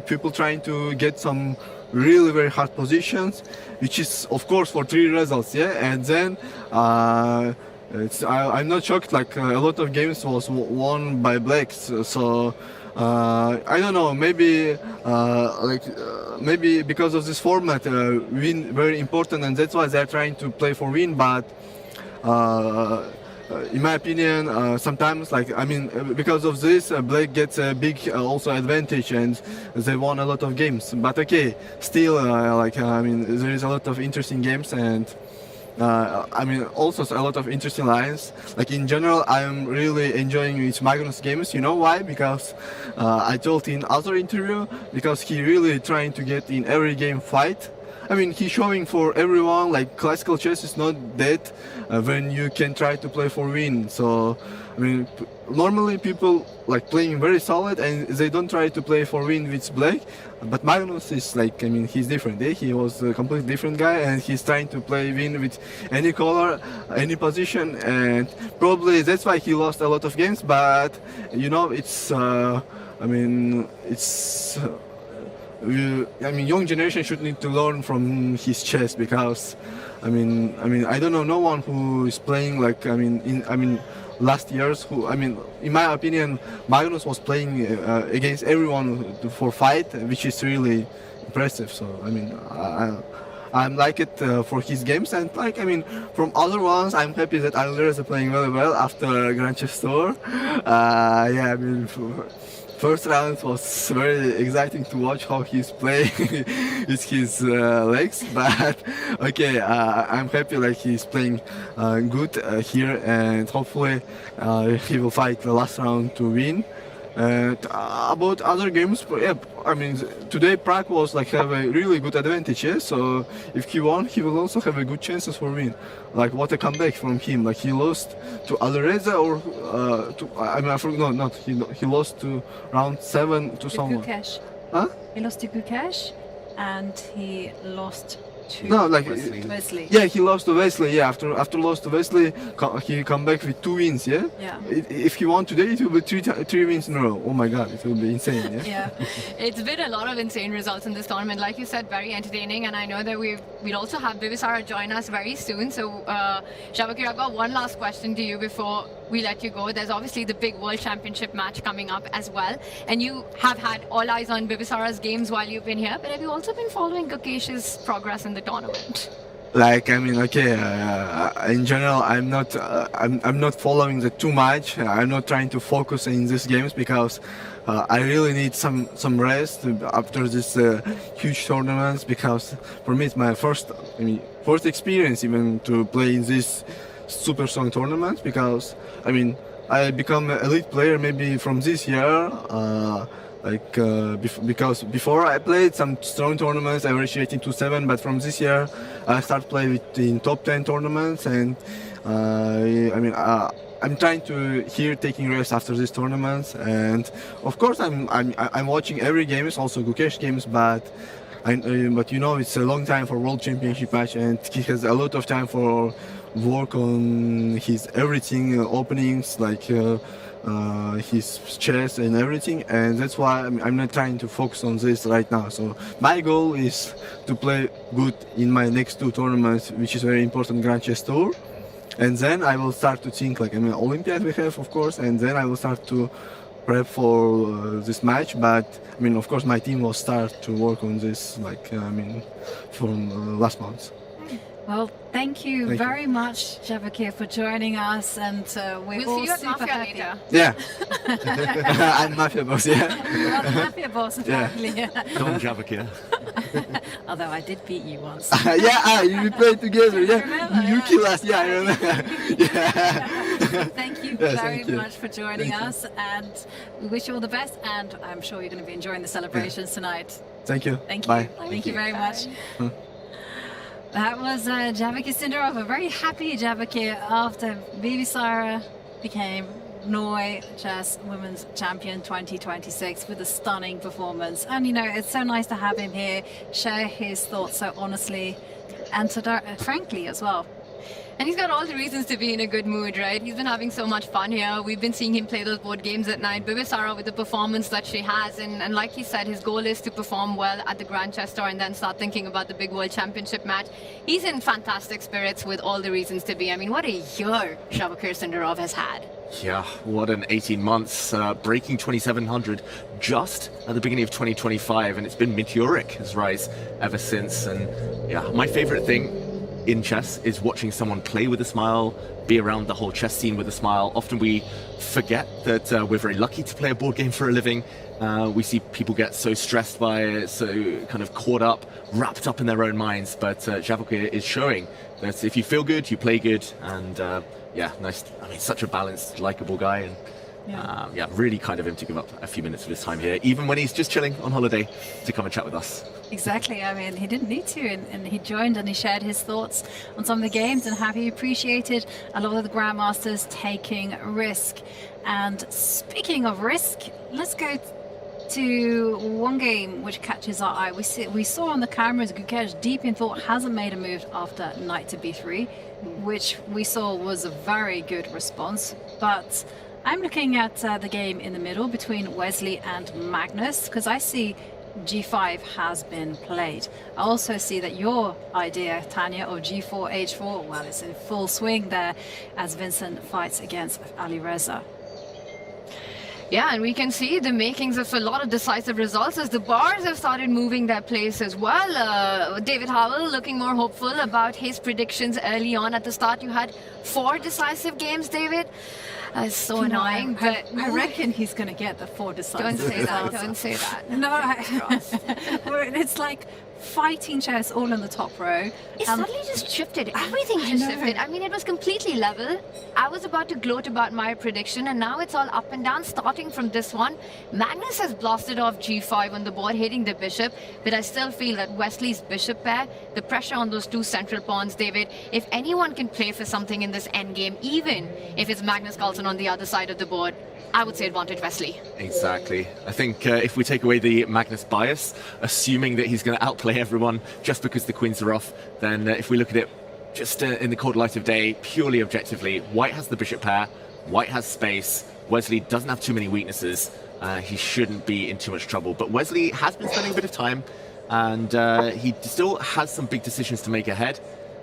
people trying to get some really very hard positions, which is of course for 3 results, yeah. And then I'm not shocked. Like a lot of games was won by blacks, so I don't know. Maybe maybe because of this format, win very important, and that's why they're trying to play for win. But in my opinion, sometimes, like I mean, because of this, black gets a big also advantage, and they won a lot of games. But okay, still, I mean, there is a lot of interesting games, and I mean, also a lot of interesting lines. Like in general, I'm really enjoying his Magnus games. You know why? Because I told in other interview, because he really trying to get in every game fight. I mean, he's showing for everyone like classical chess is not dead when you can try to play for win. So, I mean, normally people like playing very solid and they don't try to play for win with black. But Magnus is like, I mean, he's different. Eh? He was a completely different guy, and he's trying to play win with any color, any position, and probably that's why he lost a lot of games. But you know, it's, I mean, it's. I mean, young generation should need to learn from his chess, because, I mean, I don't know no one who is playing like, I mean, last years who, I mean, in my opinion, Magnus was playing against everyone for fight, which is really impressive. So, I mean, I like it for his games, and like, I mean, from other ones, I'm happy that Alvarez is playing very well after Grand Chess Tour. Yeah, I mean. First round was very exciting to watch how he's playing with his legs, but okay, I'm happy like he's playing good here, and hopefully he will fight the last round to win. And about other games, yeah, I mean, today Prague was like have a really good advantage, yeah? So if he won, he will also have a good chances for win. Like what a comeback from him! Like he lost to Alvarez or to, I mean, I forgot, no, not he lost to round 7 to someone. Gukesh. Huh? He lost to Gukesh, and he lost to No, like Wesley. yeah, he lost to Wesley. Yeah, after lost to Wesley, he come back with 2 wins. Yeah. Yeah. If he won today, it will be three wins in a row. Oh my God, it will be insane. Yeah. Yeah, it's been a lot of insane results in this tournament. Like you said, very entertaining, and I know that we'll also have Vivisara join us very soon. So, Shabakir, I've got one last question to you before we let you go. There's obviously the big World Championship match coming up as well, and you have had all eyes on Vivisara's games while you've been here. But have you also been following Gukesh's progress in the tournament? Like, I mean, okay, in general, I'm not following that too much. I'm not trying to focus in these games, because I really need some rest after this huge tournaments, because for me it's my first experience even to play in this super strong tournaments, because I mean, I become an elite player maybe from this year. Because before I played some strong tournaments, I reached 18-7, but from this year I start playing in top 10 tournaments, and I mean, I'm trying to taking rest after these tournaments, and of course I'm watching every game, also Gukesh games, but you know, it's a long time for World Championship match, and he has a lot of time for work on his everything, openings, like his chess and everything, and that's why I'm not trying to focus on this right now. So my goal is to play good in my next 2 tournaments, which is very important, Grand Chess Tour, and then I will start to think, like, I mean, Olympiad we have, of course, and then I will start to prep for this match. But I mean, of course, my team will start to work on this, like, I mean, from last month. Well, thank you very much, Javakir, for joining us, and we're We'll all see you at super Mafia happy. later. Yeah. I'm Mafia boss, yeah. You're not the Mafia boss, apparently. Don Javakir. Although I did beat you once. Yeah, we played together, yeah. remember, You yeah. kill us, yeah, I remember. Yeah. Thank you Yeah, very thank you. much for joining us, and we wish you all the best, and I'm sure you're going to be enjoying the celebrations tonight. Thank you. Thank you. Bye. Thank you very much. That was Javakir Sindarov, a very happy Javakir after Vivisara became Norway Chess Women's Champion 2026 with a stunning performance. And you know, it's so nice to have him here, share his thoughts so honestly and so frankly as well. And he's got all the reasons to be in a good mood, right? He's been having so much fun here. We've been seeing him play those board games at night. Bivisara with the performance that she has. And like he said, his goal is to perform well at the Grand Chess Tour and then start thinking about the big World Championship match. He's in fantastic spirits with all the reasons to be. I mean, what a year Shavakir Sindarov has had. Yeah, what an 18 months, breaking 2700 just at the beginning of 2025, and it's been meteoric, his rise ever since. And yeah, my favorite thing in chess is watching someone play with a smile, be around the whole chess scene with a smile. Often we forget that we're very lucky to play a board game for a living. We see people get so stressed by it, so kind of caught up, wrapped up in their own minds, but Shavakir is showing that if you feel good, you play good, and yeah, nice. I mean, such a balanced, likable guy, and yeah, really kind of him to give up a few minutes of his time here, even when he's just chilling on holiday, to come and chat with us. Exactly. I mean, he didn't need to, and he joined and he shared his thoughts on some of the games and how he appreciated a lot of the grandmasters taking risk. And speaking of risk, let's go to one game which catches our eye. We saw on the cameras Gukesh, deep in thought, hasn't made a move after knight to b3, which we saw was a very good response. But I'm looking at the game in the middle between Wesley and Magnus, because I see g5 has been played. I also see that your idea, Tanya, of g4, h4, well, it's in full swing there as Vincent fights against Ali Reza. Yeah, and we can see the makings of a lot of decisive results as the bars have started moving their place as well. David Howell looking more hopeful about his predictions early on. At the start, you had 4 decisive games, David. So annoying, but I reckon he's going to get the 4 decisive. Don't say that. Don't say that. No, it's like fighting chess all in the top row. It suddenly just shifted. Everything just shifted. I mean, it was completely level. I was about to gloat about my prediction, and now it's all up and down, starting from this one. Magnus has blasted off g5 on the board, hitting the bishop, but I still feel that Wesley's bishop pair, the pressure on those 2 central pawns, David, if anyone can play for something in this endgame, even if it's Magnus Carlsen on the other side of the board, I would say advantage Wesley. Exactly. I think if we take away the Magnus bias, assuming that he's going to outplay everyone just because the queens are off, then if we look at it just in the cold light of day, purely objectively, White has the bishop pair, White has space, Wesley doesn't have too many weaknesses, he shouldn't be in too much trouble. But Wesley has been spending a bit of time, and he still has some big decisions to make ahead.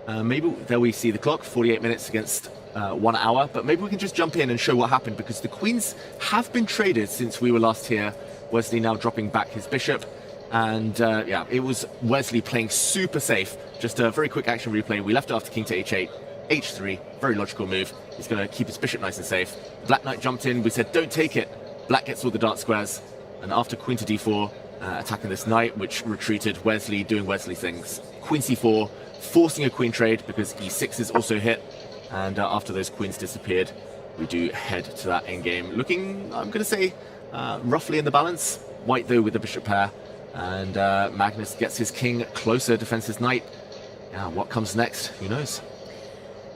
Maybe there we see the clock, 48 minutes against 1 hour, but maybe we can just jump in and show what happened, because the queens have been traded since we were last here. Wesley now dropping back his bishop, and yeah, it was Wesley playing super safe. Just a very quick action replay. We left it after king to h8, h3, very logical move. He's going to keep his bishop nice and safe. Black knight jumped in, we said don't take it. Black gets all the dark squares, and after queen to d4, attacking this knight, which retreated, Wesley doing Wesley things. Queen c4, forcing a queen trade because e6 is also hit. And after those queens disappeared, we do head to that endgame. Looking, I'm going to say, roughly in the balance. White, though, with the bishop pair. And Magnus gets his king closer, defends his knight. Yeah, what comes next? Who knows?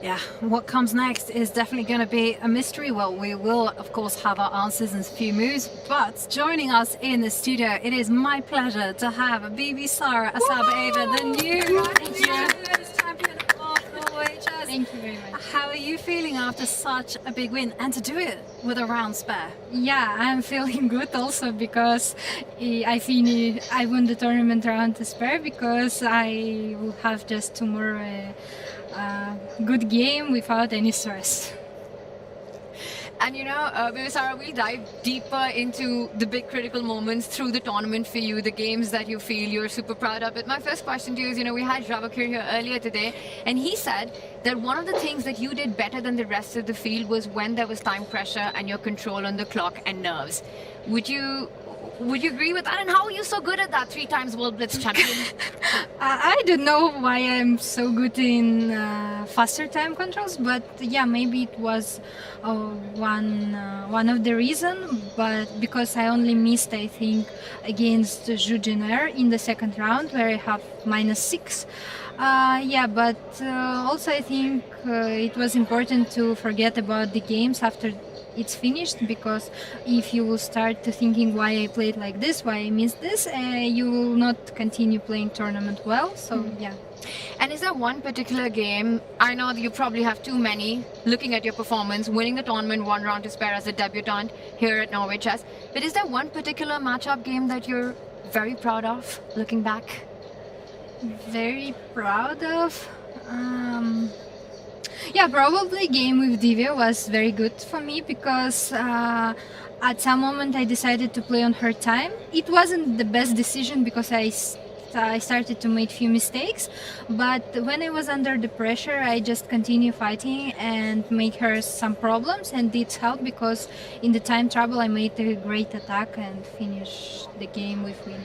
Yeah, what comes next is definitely going to be a mystery. Well, we will, of course, have our answers in a few moves. But joining us in the studio, it is my pleasure to have Bivisara Asabaeva, the new US champion of Norway Chess. Thank you very much. How are you feeling after such a big win, and to do it with a round spare? Yeah, I'm feeling good also because I won the tournament round to spare, because I will have just 2 more good game without any stress. And you know, Bivisara, we dive deeper into the big critical moments through the tournament for you, the games that you feel you're super proud of. But my first question to you is, you know, we had Shavakir here earlier today, and he said that one of the things that you did better than the rest of the field was when there was time pressure and your control on the clock and nerves. Would you agree with that? And how are you so good at that, 3 times World Blitz champion? I don't know why I'm so good in faster time controls, but yeah, maybe it was one of the reasons. But because I only missed, I think, against Zhu Jiner in the second round, where I have -6. Yeah, but also I think it was important to forget about the games after it's finished, because if you will start to thinking why I played like this, why I missed this, you will not continue playing tournament well. So yeah. And And is there one particular game, I know that you probably have too many, looking at your performance, winning the tournament 1 round to spare as a debutant here at Norway Chess, but is there one particular matchup game that you're very proud of, looking back? Very proud of. Yeah, probably game with Divya was very good for me because at some moment I decided to play on her time. It wasn't the best decision because I started to make few mistakes, but when I was under the pressure, I just continue fighting and make her some problems, and it helped because in the time trouble I made a great attack and finished the game with win.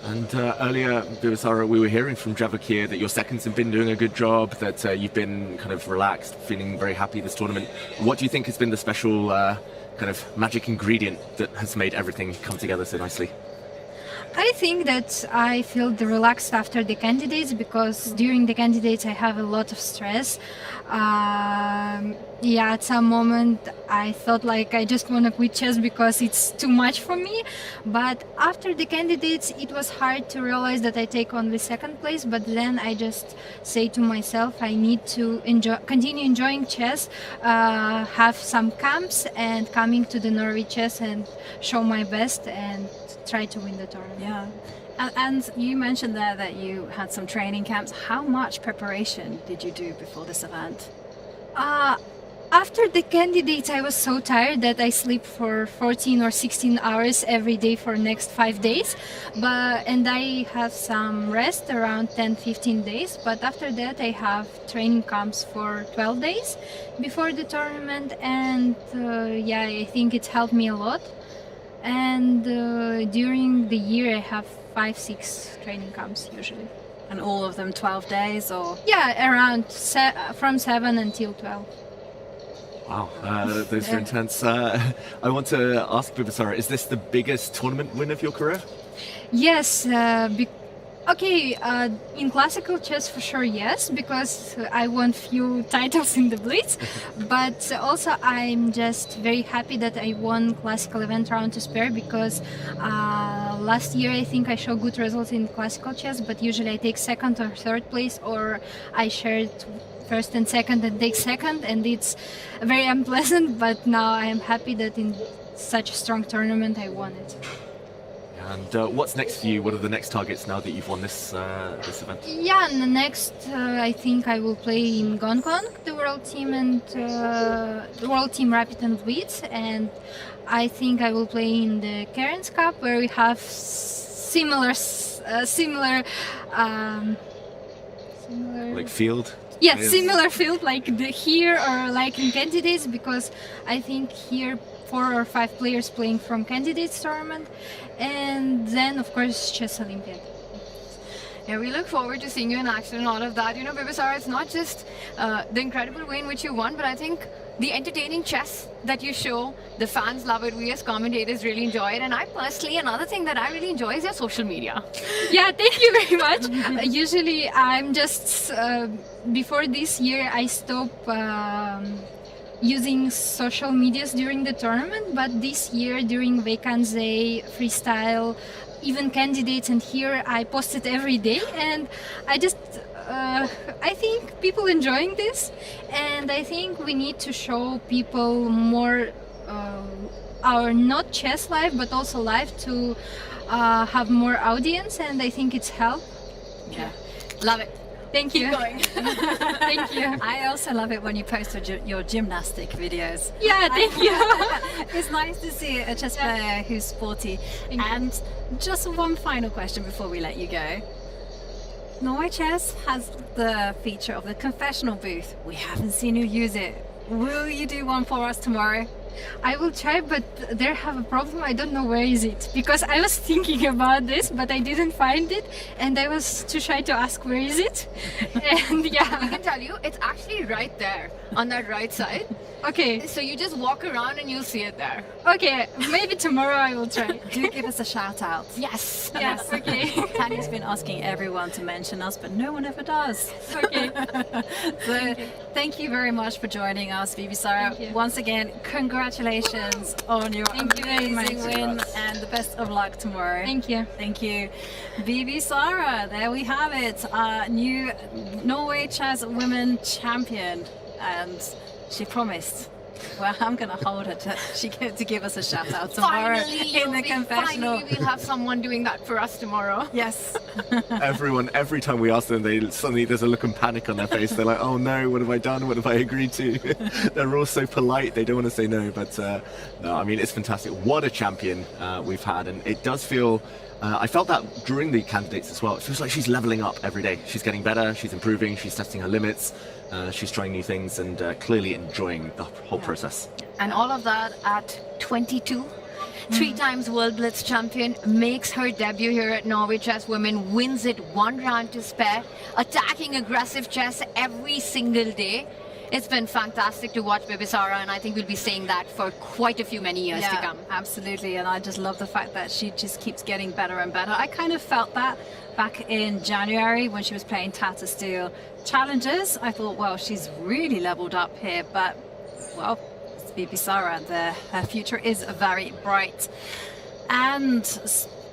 And earlier, Bibisara, we were hearing from Javakir that your seconds have been doing a good job, that you've been kind of relaxed, feeling very happy this tournament. What do you think has been the special kind of magic ingredient that has made everything come together so nicely? I think that I feel relaxed after the candidates because during the candidates I have a lot of stress. Yeah, at some moment I thought like I just want to quit chess because it's too much for me. But after the candidates it was hard to realize that I take only second place. But then I just say to myself I need to continue enjoying chess, have some camps and coming to the Norway Chess and show my best and try to win the tournament. Yeah. And you mentioned there that you had some training camps. How much preparation did you do before this event? After the candidates, I was so tired that I sleep for 14 or 16 hours every day for next 5 days. And I have some rest around 10-15 days. But after that, I have training camps for 12 days before the tournament. And yeah, I think it helped me a lot. And during the year I have 5-6 training camps usually. And all of them 12 days or? Yeah, around from 7 until 12. Wow, those are intense. I want to ask Bibisara, is this the biggest tournament win of your career? Yes, in classical chess for sure yes, because I won few titles in the Blitz, but also I'm just very happy that I won classical event round to spare because last year I think I showed good results in classical chess, but usually I take second or third place, or I shared first and second and take second, and it's very unpleasant, but now I am happy that in such a strong tournament I won it. And what's next for you? What are the next targets now that you've won this event? Yeah, and the next I think I will play in Gong Gong, the World Team and the World Team Rapid and Blitz, and I think I will play in the Karen's Cup where we have similar like field. Yeah, similar field like here or like in candidates, because I think here 4 or 5 players playing from candidates tournament, and then of course Chess Olympiad. Yeah, we look forward to seeing you in action and all of that. You know, Bibisara, it's not just the incredible way in which you won, but I think the entertaining chess that you show, the fans love it, we as commentators really enjoy it, and I personally, another thing that I really enjoy is your social media. Yeah, thank you very much. Usually I'm just, before this year I stopped using social medias during the tournament, but this year during Vacanze, freestyle, even candidates, and here I posted every day, and I just I think people enjoying this, and I think we need to show people more our not chess life but also life to have more audience, and I think it's helped. Yeah, love it. Thank you. Keep going. Thank you. I also love it when you post your gymnastic videos. Yeah, thank you. It's nice to see a chess player who's sporty. And just one final question before we let you go. Norway Chess has the feature of the confessional booth. We haven't seen you use it. Will you do one for us tomorrow? I will try, but there have a problem. I don't know where is it, because I was thinking about this but I didn't find it, and I was too shy to ask where is it. And yeah, I can tell you it's actually right there on that right side. Okay, So you just walk around and you'll see it there. okay, maybe tomorrow I will try. Do give us a shout out. Yes. Yes, okay. Tanya's been asking everyone to mention us, but no one ever does. Okay. So thank you very much for joining us, Vivi Sara. Thank you. Once again, congratulations on your Thank you very amazing much. win and the best of luck tomorrow. Thank you. Thank you. Vivi Sara, there we have it. New Norway Chess Women Champion. And she promised. Well, I'm going to hold her to give us a shout out tomorrow Finally, in the confessional. Finally, we'll have someone doing that for us tomorrow. Yes. Everyone, every time we ask them, there's a look of panic on their face. They're like, oh no, what have I done? What have I agreed to? They're all so polite, they don't want to say no. But no, I mean, it's fantastic. What a champion we've had. And it does feel, I felt that during the candidates as well. It feels like she's leveling up every day. She's getting better, she's improving, she's testing her limits. She's trying new things and clearly enjoying the whole process. And all of that at 22. 3 times World Blitz champion, makes her debut here at Norway Chess Women, wins it 1 round to spare, attacking aggressive chess every single day. It's been fantastic to watch Vivi Sara, and I think we'll be saying that for quite a few many years to come. Absolutely, and I just love the fact that she just keeps getting better and better. I kind of felt that back in January when she was playing Tata Steel Challengers. I thought, well, she's really leveled up here, but, well, it's Vivi Sara. Her future is very bright. And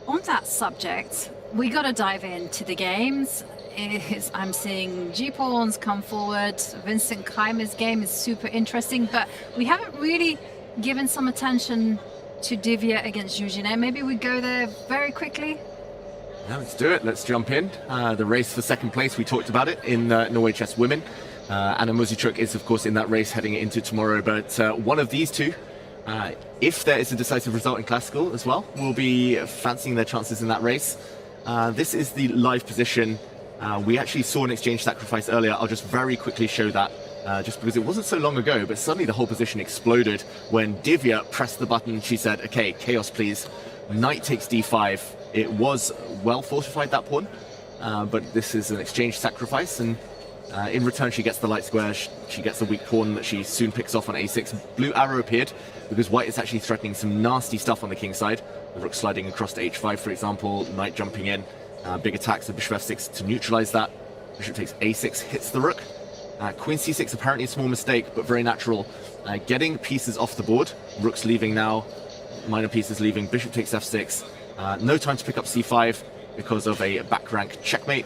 on that subject, we got to dive into the games. I'm seeing G-Pawns come forward. Vincent Keimer's game is super interesting, but we haven't really given some attention to Divya against Eugene. Maybe we go there very quickly. Yeah, let's do it. Let's jump in. The race for second place, we talked about it in Norway Chess Women. Anna Muzichuk is, of course, in that race heading into tomorrow, but one of these two, if there is a decisive result in Classical as well, will be fancying their chances in that race. This is the live position. We actually saw an exchange sacrifice earlier. I'll just very quickly show that, just because it wasn't so long ago, but suddenly the whole position exploded when Divya pressed the button. She said, okay, chaos please. Knight takes d5. It was well fortified, that pawn, but this is an exchange sacrifice, and in return she gets the light square. She gets the weak pawn that she soon picks off on a6. Blue arrow appeared because white is actually threatening some nasty stuff on the king side. The rook sliding across to h5, for example, knight jumping in. Big attacks of bishop f6 to neutralize that. Bishop takes a6, hits the rook. Queen c6, apparently a small mistake, but very natural. Getting pieces off the board. Rook's leaving now. Minor pieces leaving. Bishop takes f6. No time to pick up c5 because of a back rank checkmate.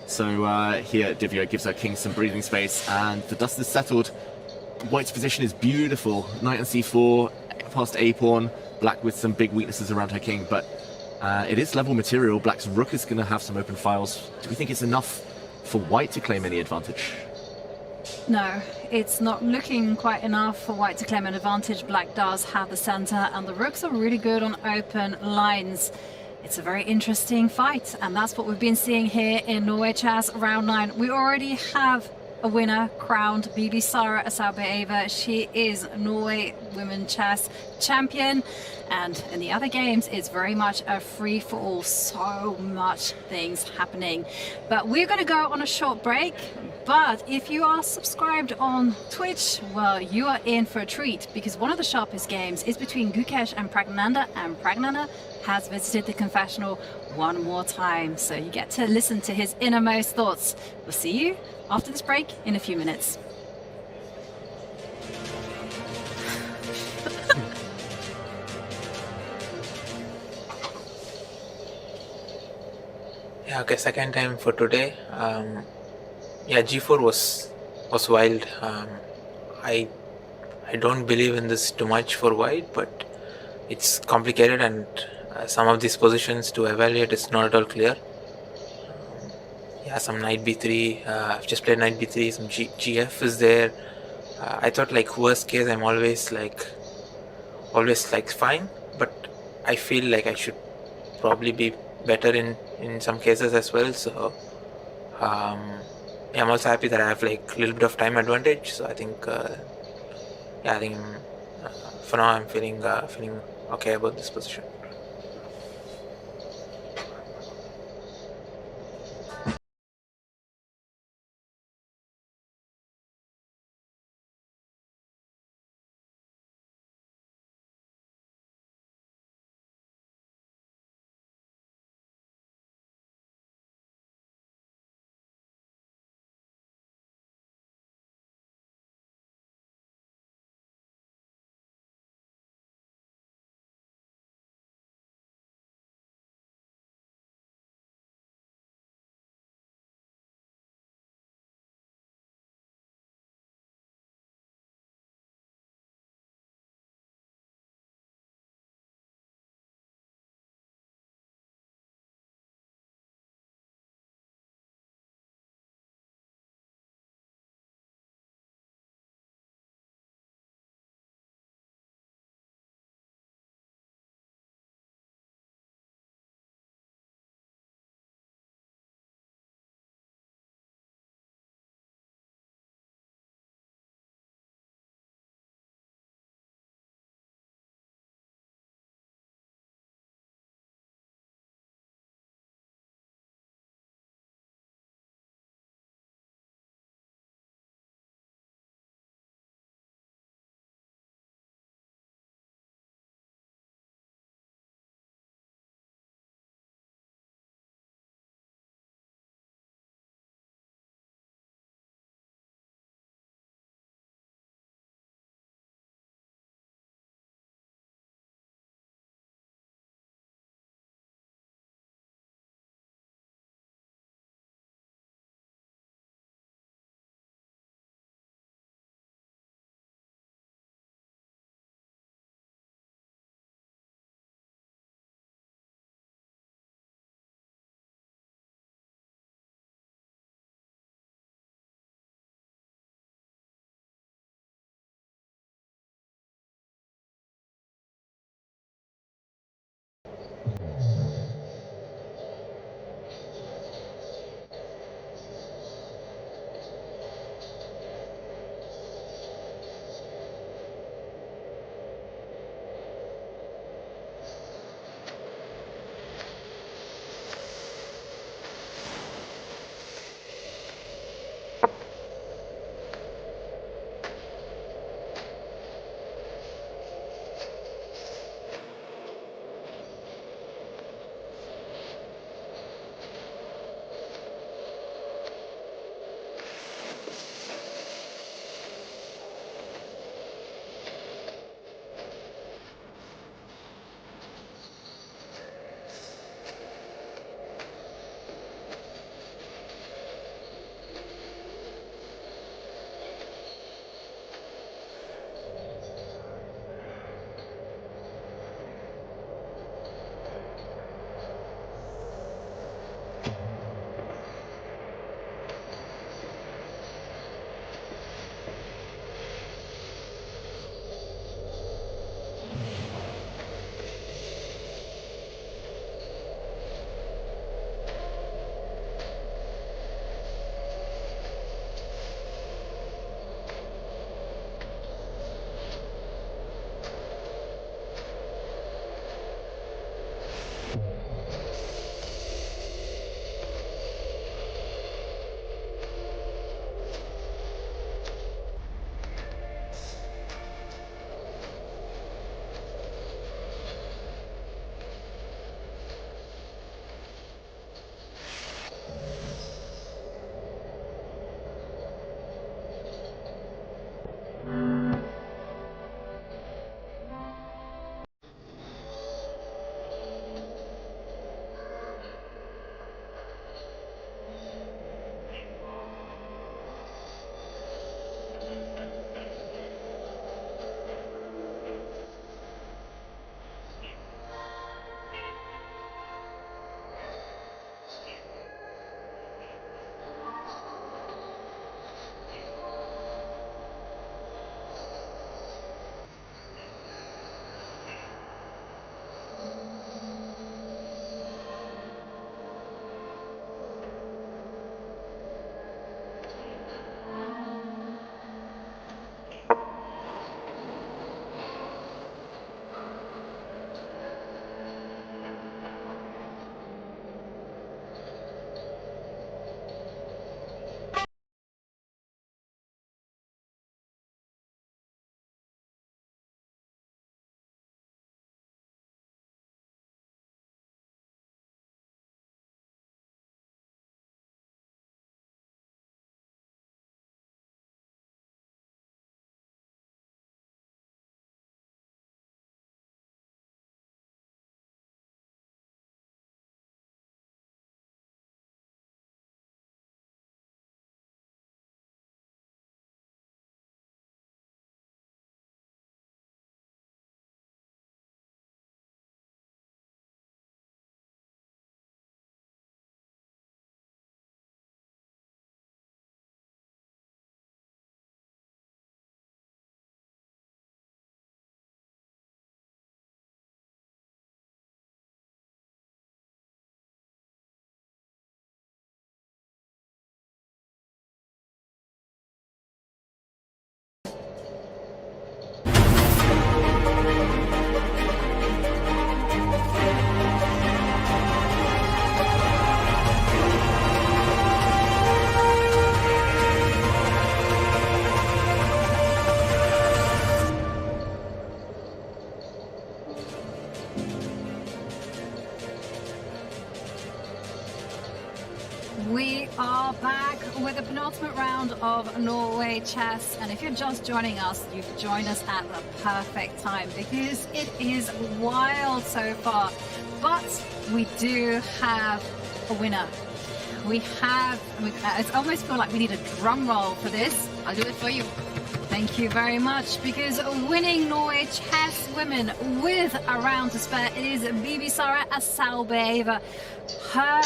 So here Divya gives her king some breathing space, and the dust is settled. White's position is beautiful. Knight on c4, past a pawn. Black with some big weaknesses around her king, but it is level material. Black's rook is going to have some open files. Do we think it's enough for white to claim any advantage? No, it's not looking quite enough for white to claim an advantage. Black does have the center, and the rooks are really good on open lines. It's a very interesting fight, and that's what we've been seeing here in Norway Chess round 9. We already have a winner crowned, Vivi Sara Asaubeeva. She is Norway Women Chess Champion, and in the other games it's very much a free-for-all. So much things happening, but we're going to go on a short break. But if you are subscribed on Twitch, well, you are in for a treat, because one of the sharpest games is between Gukesh and Pragnana has visited the confessional one more time, so you get to listen to his innermost thoughts. We'll see you after this break in a few minutes. Yeah, okay, second time for today. Yeah, g4 was wild. I don't believe in this too much for white, but it's complicated, and some of these positions to evaluate is not at all clear. Yeah, some knight b3. I've just played knight b3. Some gf is there. I thought, like, worst case, I'm always fine, but I feel like I should probably be better in some cases as well. So yeah, I'm also happy that I have like a little bit of time advantage. So I think yeah, I think for now I'm feeling okay about this position. We are back with the penultimate round of Norway Chess, and if you're just joining us, you've joined us at the perfect time because it is wild so far. But we do have a winner. I almost feel like we need a drum roll for this. I'll do it for you. Thank you very much, because winning Norway Chess Women with a round to spare is Bibisara Asalbeva. Her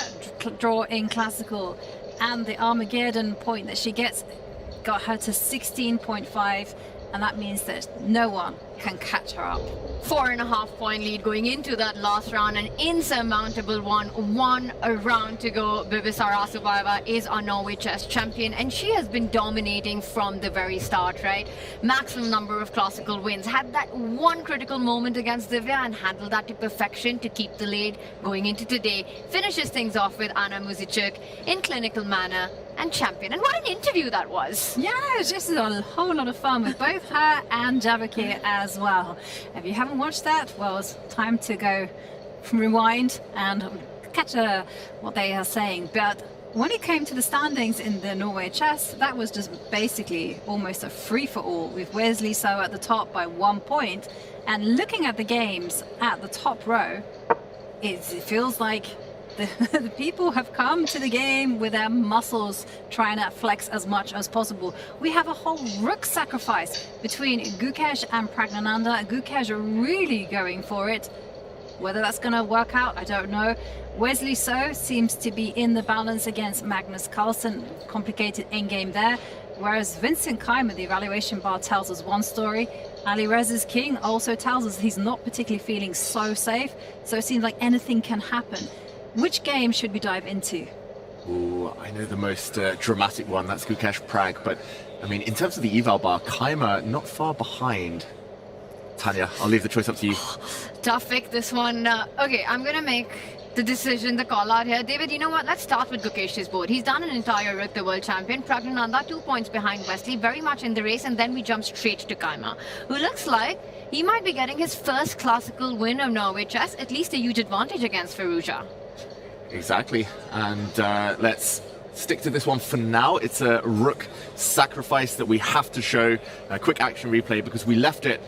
draw in Classical and the Armageddon point that she gets got her to 16.5, and that means that no one can catch her up. 4.5 point lead going into that last round, an insurmountable one. 1 round to go. Bibisara Asubayeva is our Norway chess champion, and she has been dominating from the very start, right? Maximum number of classical wins. Had that one critical moment against Divya and handled that to perfection to keep the lead going into today. Finishes things off with Anna Muzichuk in clinical manner and champion. And what an interview that was. Yeah, it's just a whole lot of fun with both her and Javakir as well. If you haven't watched that, well, it's time to go rewind and catch what they are saying. But when it came to the standings in the Norway chess, that was just basically almost a free-for-all with Wesley so at the top by 1 point. And looking at the games at the top row, it feels like the people have come to the game with their muscles trying to flex as much as possible. We have a whole rook sacrifice between Gukesh and Pragnananda. Gukesh are really going for it. Whether that's going to work out, I don't know. Wesley So seems to be in the balance against Magnus Carlsen. Complicated endgame there. Whereas Vincent Keimer, the evaluation bar, tells us one story. Ali Rez's king also tells us he's not particularly feeling so safe. So it seems like anything can happen. Which game should we dive into? Ooh, I know the most dramatic one, that's Gukesh Prag, but I mean, in terms of the eval bar, Keimer not far behind. Tanya, I'll leave the choice up to you. Tough pick, this one. Okay, I'm gonna make the decision, the call out here. David, you know what? Let's start with Gukesh's board. He's done an entire rook, the world champion. Pragnananda 2 points behind Wesley, very much in the race, and then we jump straight to Keimer, who looks like he might be getting his first classical win of Norway chess, at least a huge advantage against Firouzja. Exactly, and let's stick to this one for now. It's a rook sacrifice that we have to show. A quick action replay because we left it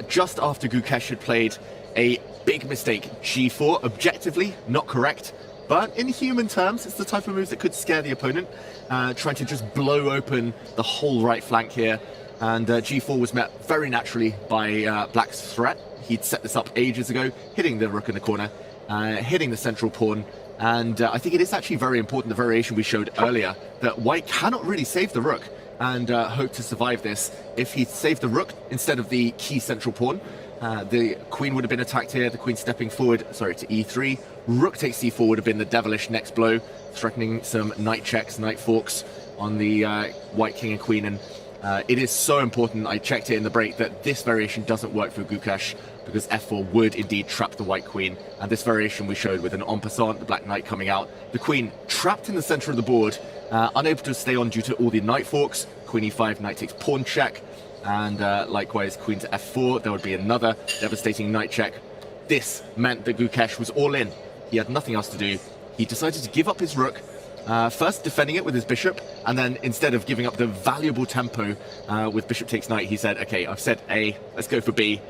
just after Gukesh had played a big mistake. G4, objectively not correct, but in human terms, it's the type of moves that could scare the opponent. Trying to just blow open the whole right flank here. And G4 was met very naturally by Black's threat. He'd set this up ages ago, hitting the rook in the corner, hitting the central pawn. And I think it is actually very important, the variation we showed earlier, that White cannot really save the rook and hope to survive this. If he saved the rook instead of the key central pawn, the queen would have been attacked here, the queen stepping forward, sorry, to e3. Rook takes c4 would have been the devilish next blow, threatening some knight checks, knight forks on the White king and queen. And it is so important, I checked it in the break, that this variation doesn't work for Gukesh, because f4 would indeed trap the white queen. And this variation we showed with an en passant, the black knight coming out, the queen trapped in the center of the board, unable to stay on due to all the knight forks. Queen e5, knight takes pawn check, and likewise queen to f4, there would be another devastating knight check. This meant that Gukesh was all in. He had nothing else to do. He decided to give up his rook, first defending it with his bishop, and then instead of giving up the valuable tempo with bishop takes knight, he said, okay, I've said A, let's go for B.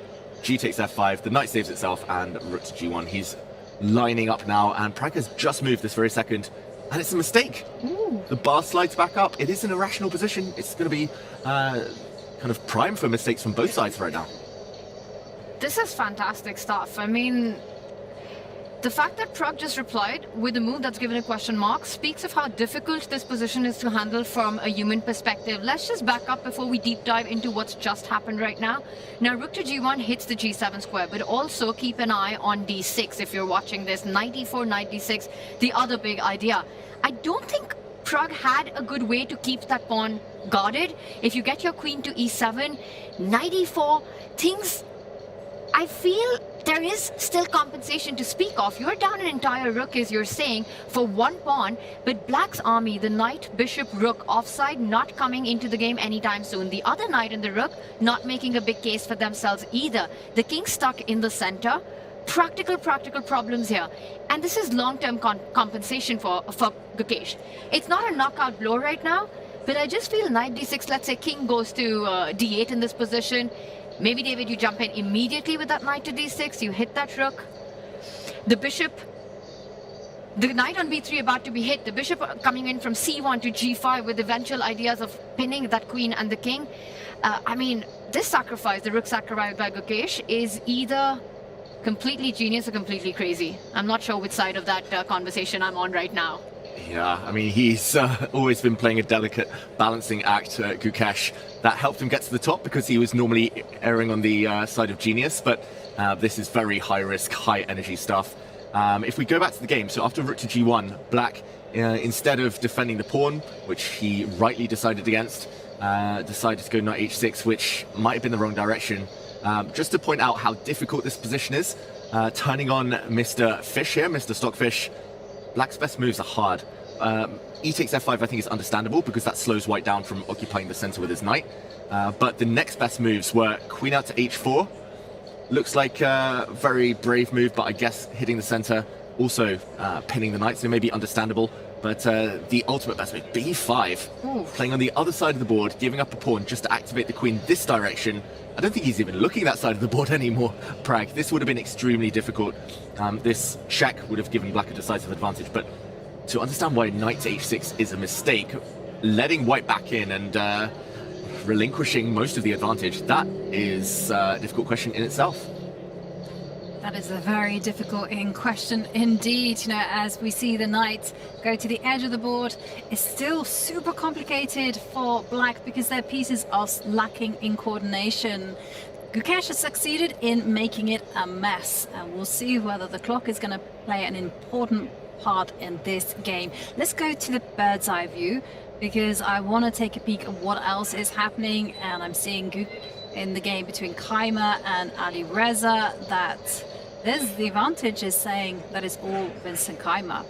G takes f5, the knight saves itself, and rook to g1. He's lining up now, and Prag has just moved this very second, and it's a mistake. Ooh. The bar slides back up. It is an irrational position. It's going to be kind of prime for mistakes from both sides right now. This is fantastic stuff. I mean, the fact that Prag just replied with a move that's given a question mark speaks of how difficult this position is to handle from a human perspective. Let's just back up before we deep dive into what's just happened right now. Now, rook to g1 hits the g7 square, but also keep an eye on d6 if you're watching this. Knight e4, knight d6, the other big idea. I don't think Prag had a good way to keep that pawn guarded. If you get your queen to e7, knight e4, things... I feel there is still compensation to speak of. You're down an entire rook, as you're saying, for one pawn, but Black's army, the knight, bishop, rook, offside, not coming into the game anytime soon. The other knight and the rook not making a big case for themselves either. The king stuck in the center. Practical problems here. And this is long-term compensation for Gukesh. It's not a knockout blow right now, but I just feel knight d6, let's say king goes to d8 in this position. Maybe, David, you jump in immediately with that knight to d6, you hit that rook. The bishop, the knight on b3 about to be hit, the bishop coming in from c1 to g5 with eventual ideas of pinning that queen and the king. I mean, this sacrifice, the rook sacrifice by Gukesh, is either completely genius or completely crazy. I'm not sure which side of that conversation I'm on right now. Yeah, I mean, he's always been playing a delicate balancing act, Gukesh. That helped him get to the top because he was normally erring on the side of genius, but this is very high risk, high energy stuff. If we go back to the game, so after rook to g1, black, instead of defending the pawn, which he rightly decided against, decided to go knight h6, which might have been the wrong direction. Just to point out how difficult this position is, turning on Mr. Fish here, Mr. Stockfish, black's best moves are hard. E takes f5 I think is understandable because that slows white down from occupying the center with his knight. But the next best moves were queen out to h4. Looks like a very brave move, but I guess hitting the center, also pinning the knight, so maybe understandable. But the ultimate best move, b5, playing on the other side of the board, giving up a pawn just to activate the queen this direction. I don't think he's even looking that side of the board anymore, Prag. This would have been extremely difficult. This check would have given black a decisive advantage, but to understand why knight to h6 is a mistake, letting white back in and relinquishing most of the advantage, that is a difficult question in itself. That is a very difficult question indeed. You know, as we see the knight go to the edge of the board, it's still super complicated for black because their pieces are lacking in coordination. Gukesh has succeeded in making it a mess, and we'll see whether the clock is going to play an important part in this game. Let's go to the bird's eye view because I want to take a peek at what else is happening, and I'm seeing in the game between Kayma and Ali Reza that there's the advantage is saying that it's all Vincent Kayma.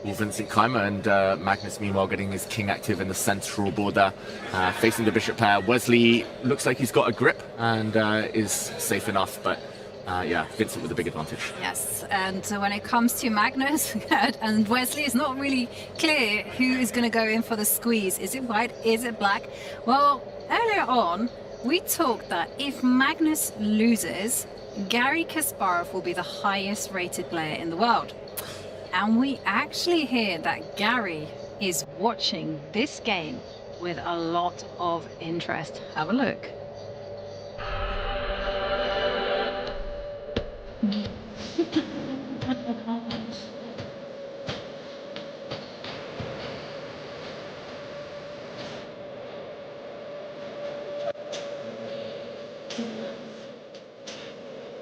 All Vincent Kayma, and Magnus meanwhile getting his king active in the central border, facing the bishop pair. Wesley looks like he's got a grip and is safe enough, but yeah, Vincent with a big advantage. Yes, and when it comes to Magnus and Wesley, it's not really clear who is going to go in for the squeeze. Is it white? Is it black? Well, earlier on, we talked that if Magnus loses, Gary Kasparov will be the highest rated player in the world. And we actually hear that Gary is watching this game with a lot of interest. Have a look.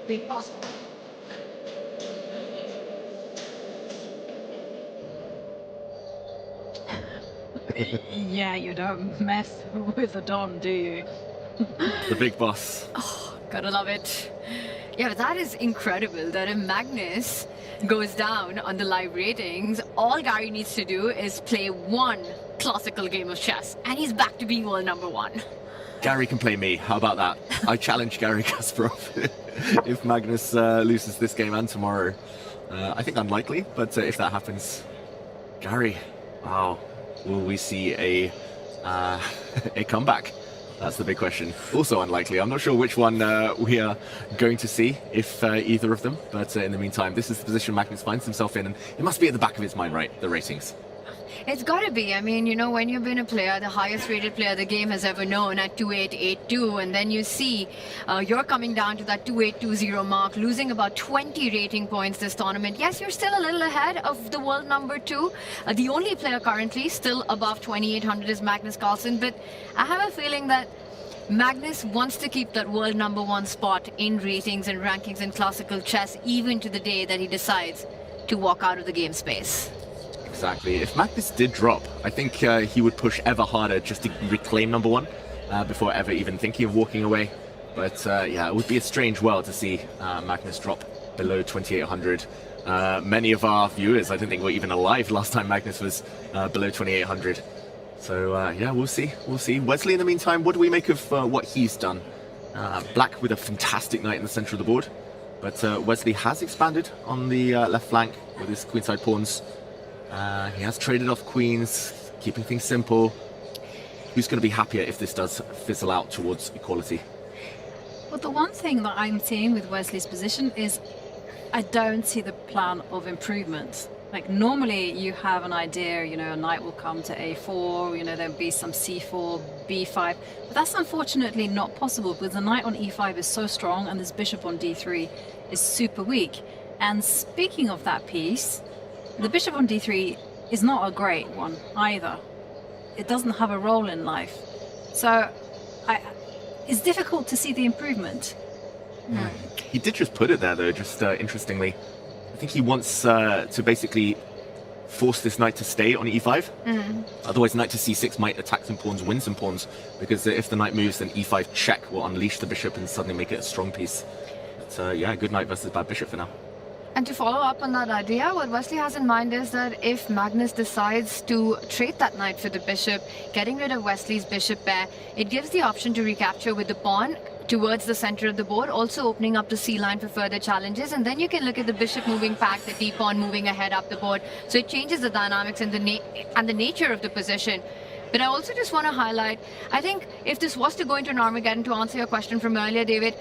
Big boss. Yeah, you don't mess with the Don, do you? The big boss. Oh, gotta love it. Yeah, but that is incredible that if Magnus goes down on the live ratings, all Gary needs to do is play one classical game of chess, and he's back to being world number one. Gary can play me. How about that? I challenge Gary Kasparov if Magnus loses this game and tomorrow. I think unlikely, but if that happens, Gary, wow, will we see a comeback? That's the big question. Also unlikely. I'm not sure which one we are going to see, if either of them. But in the meantime, this is the position Magnus finds himself in, and it must be at the back of his mind, right? The ratings. It's got to be. I mean, you know, when you've been a player, the highest rated player the game has ever known at 2882, and then you see you're coming down to that 2820 mark, losing about 20 rating points this tournament. Yes, you're still a little ahead of the world number 2. The only player currently still above 2800 is Magnus Carlsen, but I have a feeling that Magnus wants to keep that world number 1 spot in ratings and rankings in classical chess, even to the day that he decides to walk out of the game space. Exactly. If Magnus did drop, I think he would push ever harder just to reclaim number 1 before ever even thinking of walking away. But yeah, it would be a strange world to see Magnus drop below 2800. Many of our viewers, I don't think, were even alive last time Magnus was below 2800. So yeah, we'll see. We'll see. Wesley, in the meantime, what do we make of what he's done? Black with a fantastic knight in the center of the board, but Wesley has expanded on the left flank with his queenside pawns. He has traded off queens, keeping things simple. Who's going to be happier if this does fizzle out towards equality? Well, the one thing that I'm seeing with Wesley's position is I don't see the plan of improvement. Like normally you have an idea, you know, a knight will come to a4, you know, there'll be some c4, b5, but that's unfortunately not possible because the knight on e5 is so strong and this bishop on d3 is super weak. And speaking of that piece, The bishop on d3 is not a great one either. It doesn't have a role in life. So it's difficult to see the improvement. He did just put it there, though, just interestingly. I think he wants to basically force this knight to stay on e5. Otherwise, knight to c6 might attack some pawns, win some pawns, because if the knight moves, then e5 check will unleash the bishop and suddenly make it a strong piece. But yeah, good knight versus bad bishop for now. And to follow up on that idea, what Wesley has in mind is that if Magnus decides to trade that knight for the bishop, getting rid of Wesley's bishop pair, it gives the option to recapture with the pawn towards the center of the board, also opening up the c-line for further challenges. And then you can look at the bishop moving back, the d-pawn moving ahead up the board. So it changes the dynamics and the nature of the position. But I also just want to highlight, I think if this was to go into an Armageddon, to answer your question from earlier, David,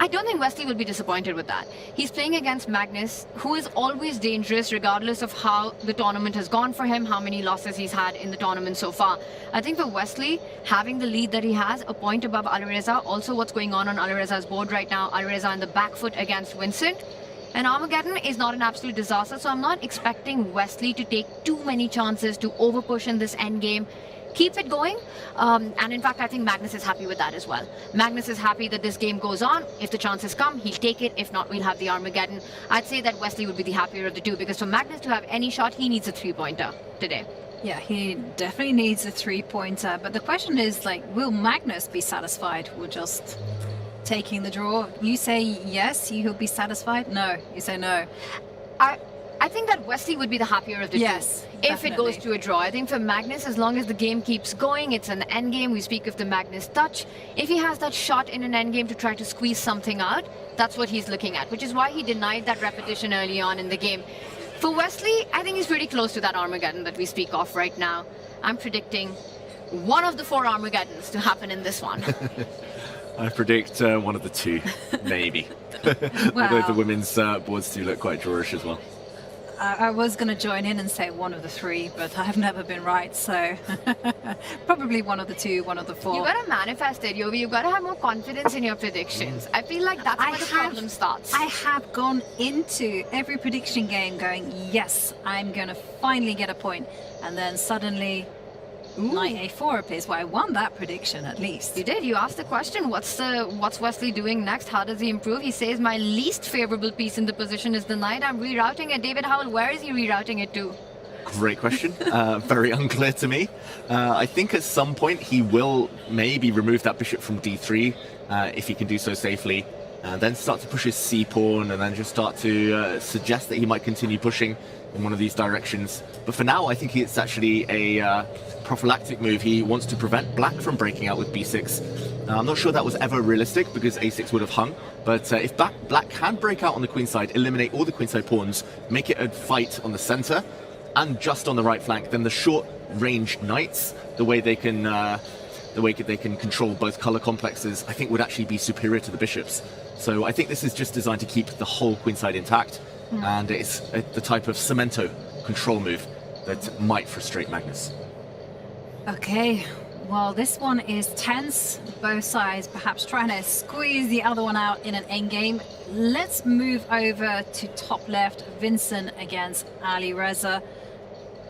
I don't think Wesley will be disappointed with that. He's playing against Magnus, who is always dangerous regardless of how the tournament has gone for him, how many losses he's had in the tournament so far. I think for Wesley, having the lead that he has, a point above Alireza, also what's going on Alireza's board right now, Alireza on the back foot against Vincent. And Armageddon is not an absolute disaster, so I'm not expecting Wesley to take too many chances to overpush in this endgame. Keep it going, and in fact I think Magnus is happy with that as well. Magnus is happy that this game goes on. If the chances come, he'll take it. If not, we'll have the Armageddon. I'd say that Wesley would be the happier of the two, because for Magnus to have any shot, he needs a 3-pointer today. Yeah, he definitely needs a 3-pointer, but the question is, like, will Magnus be satisfied with just taking the draw? You say yes, he'll be satisfied? No, you say no. I think that Wesley would be the happier of the two. Yes, if it goes to a draw. I think for Magnus, as long as the game keeps going, it's an endgame. We speak of the Magnus touch. If he has that shot in an endgame to try to squeeze something out, that's what he's looking at, which is why he denied that repetition early on in the game. For Wesley, I think he's pretty close to that Armageddon that we speak of right now. I'm predicting one of the 4 Armageddons to happen in this one. I predict one of the 2, maybe. Wow. Although the women's boards do look quite drawish as well. I was going to join in and say one of the 3, but I've never been right, so probably one of the 2, one of the 4. You got to manifest it, Yovi. You got to have more confidence in your predictions. I feel like that's where the problem starts. I have gone into every prediction game going, yes, I'm going to finally get a point, and then suddenly knight a4 appears. Well, I won that prediction at least. You did. You asked the question, what's Wesley doing next? How does he improve? He says, my least favorable piece in the position is the knight. I'm rerouting it. David Howell, where is he rerouting it to? Great question. Very unclear to me. I think at some point he will maybe remove that bishop from d3 if he can do so safely. Then start to push his c-pawn, and then just start to suggest that he might continue pushing in one of these directions. But for now, I think it's actually a prophylactic move. He wants to prevent black from breaking out with b6. I'm not sure that was ever realistic, because a6 would have hung. But if black can break out on the queenside, eliminate all the queenside pawns, make it a fight on the center and just on the right flank, then the short-range knights, the way they can control both color complexes, I think would actually be superior to the bishops. So I think this is just designed to keep the whole queenside intact, and it's the type of cemento control move that might frustrate Magnus. Okay, well, this one is tense. Both sides perhaps trying to squeeze the other one out in an endgame. Let's move over to top left. Vincent against Alireza.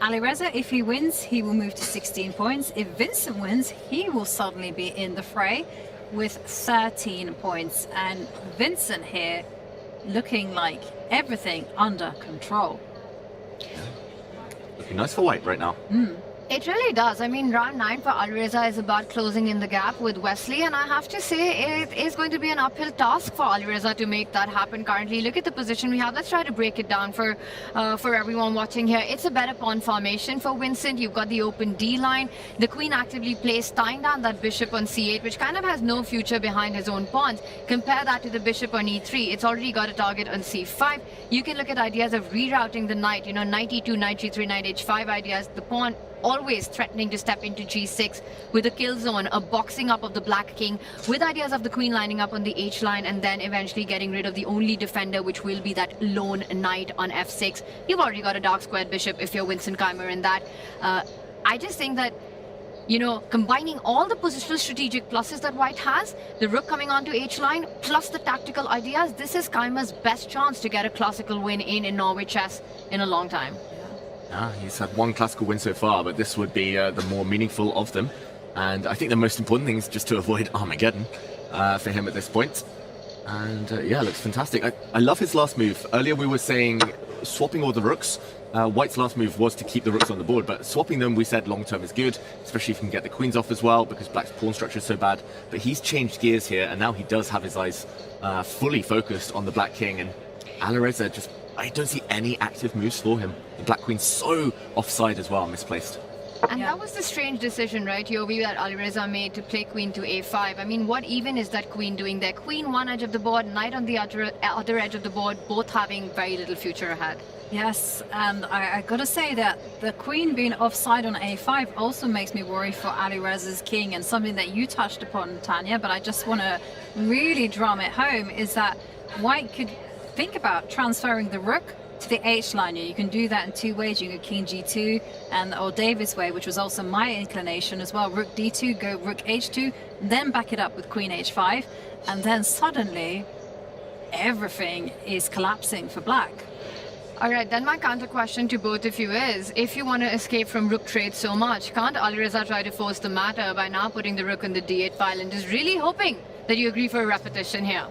Alireza, if he wins, he will move to 16 points. If Vincent wins, he will suddenly be in the fray with 13 points. And Vincent here looking like everything under control. Looking nice for white right now. It really does. I mean, round 9 for Alireza is about closing in the gap with Wesley, and I have to say it is going to be an uphill task for Alireza to make that happen currently. Look at the position we have. Let's try to break it down for everyone watching here. It's a better pawn formation for Vincent. You've got the open D line. The queen actively plays, tying down that bishop on c8, which kind of has no future behind his own pawns. Compare that to the bishop on e3. It's already got a target on c5. You can look at ideas of rerouting the knight, you know, knight e2, knight g3, knight h5 ideas. The pawn always threatening to step into g6 with a kill zone, a boxing up of the black king, with ideas of the queen lining up on the h line, and then eventually getting rid of the only defender, which will be that lone knight on f6. You've already got a dark squared bishop if you're Vincent Keimer in that. I just think that, you know, combining all the positional strategic pluses that white has, the rook coming onto h-line, plus the tactical ideas, this is Keimer's best chance to get a classical win in Norway chess in a long time. He's had one classical win so far, but this would be the more meaningful of them. And I think the most important thing is just to avoid Armageddon for him at this point. And yeah, looks fantastic. I love his last move. Earlier we were saying swapping all the rooks. White's last move was to keep the rooks on the board, but swapping them, we said long term is good, especially if you can get the queens off as well, because Black's pawn structure is so bad. But he's changed gears here, and now he does have his eyes fully focused on the Black King. And Alireza just, I don't see any active moves for him. The Black Queen's so offside as well, misplaced. And that was the strange decision, right, Yobi, that Alireza made to play queen to a5. I mean, what even is that queen doing there? Queen one edge of the board, knight on the other edge of the board, both having very little future ahead. Yes, and I gotta say that the queen being offside on a5 also makes me worry for Alireza's king, and something that you touched upon, Tanya, but I just want to really drum it home, is that White could think about transferring the rook to the H line. You can do that in two ways. You can go king g2 or David's way, which was also my inclination as well. Rook d2, go rook h2, then back it up with queen h5, and then suddenly everything is collapsing for Black. All right, then my counter question to both of you is, if you want to escape from rook trade so much, can't Alireza try to force the matter by now putting the rook in the d8 file and just really hoping that you agree for a repetition here?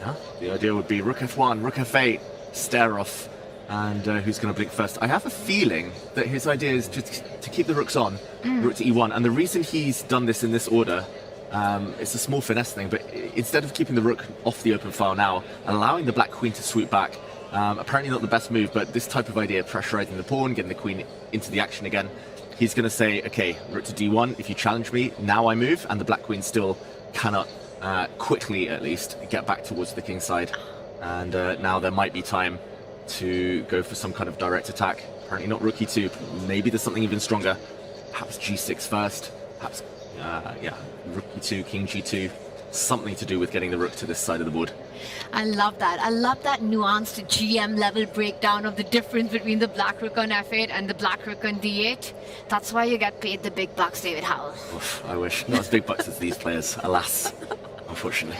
Yeah, the idea would be rook f1, rook f8, stare off, and who's going to blink first? I have a feeling that his idea is just to keep the rooks on, rook to e1, and the reason he's done this in this order, it's a small finesse thing, but instead of keeping the rook off the open file now, allowing the Black Queen to swoop back, apparently not the best move, but this type of idea, pressurizing the pawn, getting the queen into the action again, he's going to say, okay, rook to d1, if you challenge me, now I move, and the Black Queen still cannot quickly, at least, get back towards the king's side. And now there might be time to go for some kind of direct attack. Apparently not rook e2. Maybe there's something even stronger. Perhaps g6 first. Perhaps, yeah, rook e2, king g2. Something to do with getting the rook to this side of the board. I love that. I love that nuanced GM level breakdown of the difference between the Black Rook on f8 and the Black Rook on d8. That's why you get paid the big bucks, David Howell. Oof, I wish. Not as big bucks as these players, alas. Unfortunately.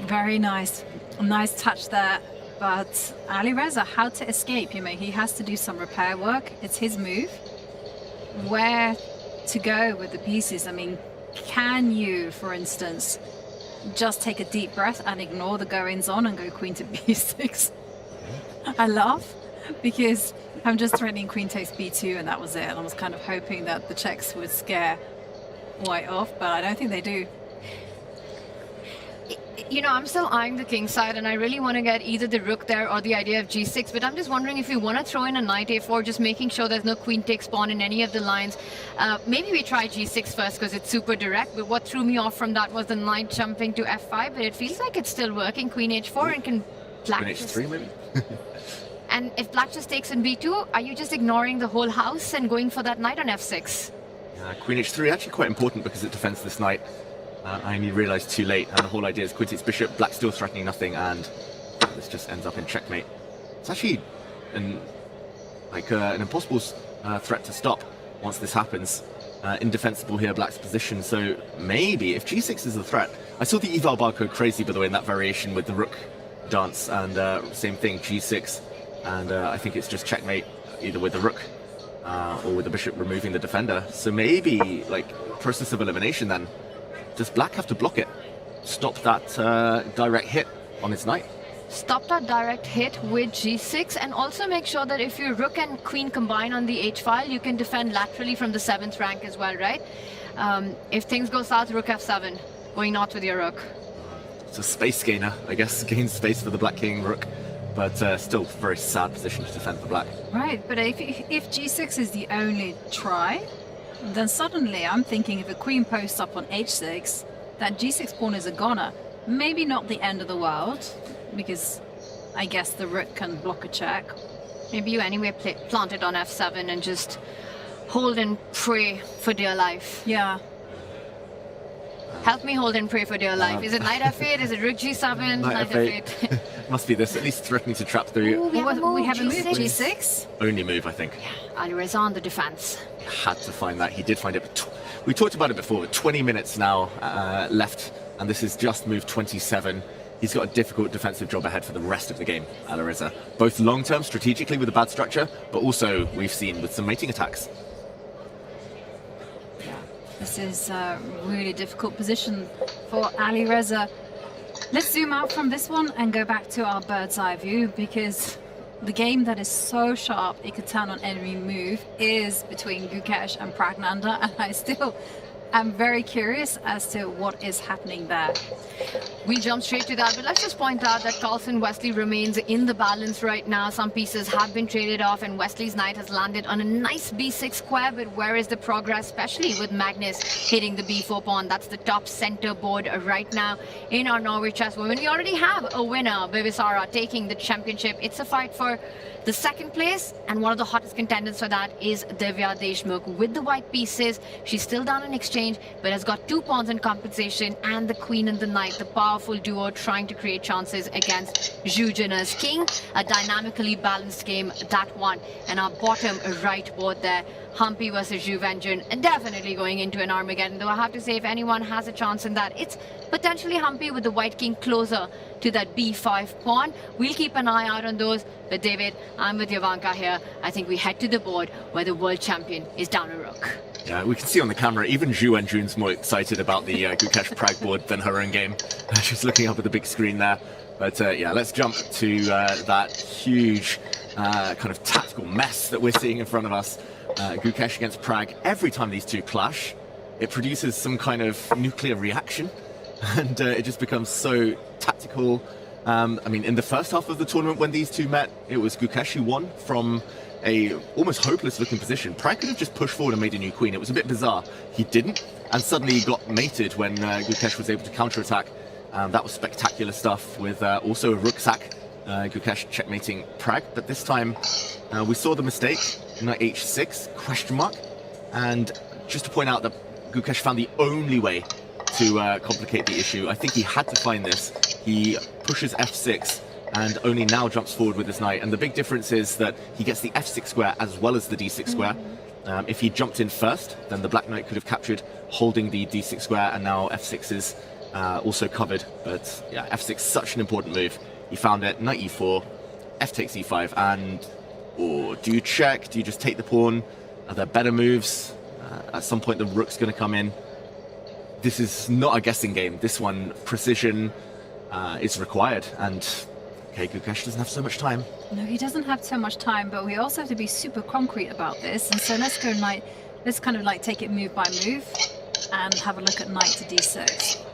Very nice. Nice touch there. But Alireza, how to escape? You know, he has to do some repair work. It's his move. Where to go with the pieces? I mean, can you, for instance, just take a deep breath and ignore the goings on and go queen to b6? I laugh because I'm just threatening queen takes b2 and that was it. And I was kind of hoping that the checks would scare White off, but I don't think they do. You know, I'm still eyeing the king side, and I really want to get either the rook there or the idea of g6, but I'm just wondering if you want to throw in a knight a4, just making sure there's no queen takes pawn in any of the lines. Maybe we try g6 first because it's super direct, but what threw me off from that was the knight jumping to f5, but it feels like it's still working. Queen h4 and can Black Queen h3 maybe? And if Black just takes in b2, are you just ignoring the whole house and going for that knight on f6? Queen h3 actually quite important because it defends this knight. I only realised too late, and the whole idea is queen takes bishop, Black still threatening nothing, and this just ends up in checkmate. It's actually an impossible threat to stop once this happens. Indefensible here, Black's position, so maybe if g6 is the threat. I saw the eval bar go crazy, by the way, in that variation with the rook dance, and same thing, g6, and I think it's just checkmate, either with the rook or with the bishop removing the defender. So maybe, like, process of elimination then. Does Black have to block it? Stop that direct hit on his knight? Stop that direct hit with g6, and also make sure that if your rook and queen combine on the h file, you can defend laterally from the 7th rank as well, right? If things go south, rook f7, going north with your rook. It's a space gainer, I guess, gains space for the Black King rook, but still very sad position to defend for Black. Right, but if g6 is the only try, then suddenly I'm thinking if a queen posts up on h6, that g6 pawn is a goner. Maybe not the end of the world, because I guess the rook can block a check. Maybe you anyway plant it on f7 and just hold and pray for dear life. Yeah. Help me hold and pray for dear life. Is it knight f8? Is it rook g7? Knight f8. Must be this, at least threatening to trap through. Ooh, we have a move, g6. Only move, I think. Yeah, Alireza on the defense. Had to find that. He did find it. We talked about it before. 20 minutes now left, and this is just move 27. he's got a difficult defensive job ahead for the rest of the game, Alireza. Both long-term, strategically with a bad structure, but also we've seen with some mating attacks. This is a really difficult position for Alireza. Let's zoom out from this one and go back to our bird's eye view, because the game that is so sharp it could turn on enemy move is between Gukesh and Pragnanda, and I still am very curious as to what is happening there. We jump straight to that, but let's just point out that Carlsen Wesley remains in the balance right now. Some pieces have been traded off, and Wesley's knight has landed on a nice b6 square, but where is the progress, especially with Magnus hitting the b4 pawn? That's the top center board right now in our Norway chess women. We already have a winner, Bivisara, taking the championship. It's a fight for the second place, and one of the hottest contenders for that is Divya Deshmukh. With the white pieces, she's still down in exchange, but has got 2 pawns in compensation, and the queen and the knight, the powerful duo trying to create chances against Zhu Jin's king. A dynamically balanced game, that one. And our bottom right board there, Humpy versus Zhu Wenjun, definitely going into an Armageddon. Though I have to say, if anyone has a chance in that, it's potentially Humpy with the white king closer to that b5 pawn. We'll keep an eye out on those. But David, I'm with Yavanka here. I think we head to the board where the world champion is down a rook. Yeah, we can see on the camera, even Zhu Wenjun's more excited about the Gukesh Prague board than her own game. She's looking up at the big screen there. But yeah, let's jump to that huge kind of tactical mess that we're seeing in front of us. Gukesh against Prague. Every time these two clash, it produces some kind of nuclear reaction, and it just becomes so tactical. I mean, in the first half of the tournament when these two met, it was Gukesh who won from a almost hopeless looking position. Prague could have just pushed forward and made a new queen. It was a bit bizarre. He didn't, and suddenly he got mated when Gukesh was able to counterattack. That was spectacular stuff, with also a rook sack. Gukesh checkmating Prague, but this time we saw the mistake, knight h6, question mark, and just to point out that Gukesh found the only way to complicate the issue. I think he had to find this. He pushes f6 and only now jumps forward with his knight, and the big difference is that he gets the f6 square as well as the d6 square. If he jumped in first, then the black knight could have captured holding the d6 square, and now f6 is also covered. But yeah, f6, such an important move. He found it. Knight e4, f takes e5, and do you check? Do you just take the pawn? Are there better moves? At some point the rook's going to come in. This is not a guessing game. This one, precision is required, and okay, Gukesh doesn't have so much time. No, he doesn't have so much time, but we also have to be super concrete about this, and so let's go knight. Let's kind of like take it move by move and have a look at knight to d6.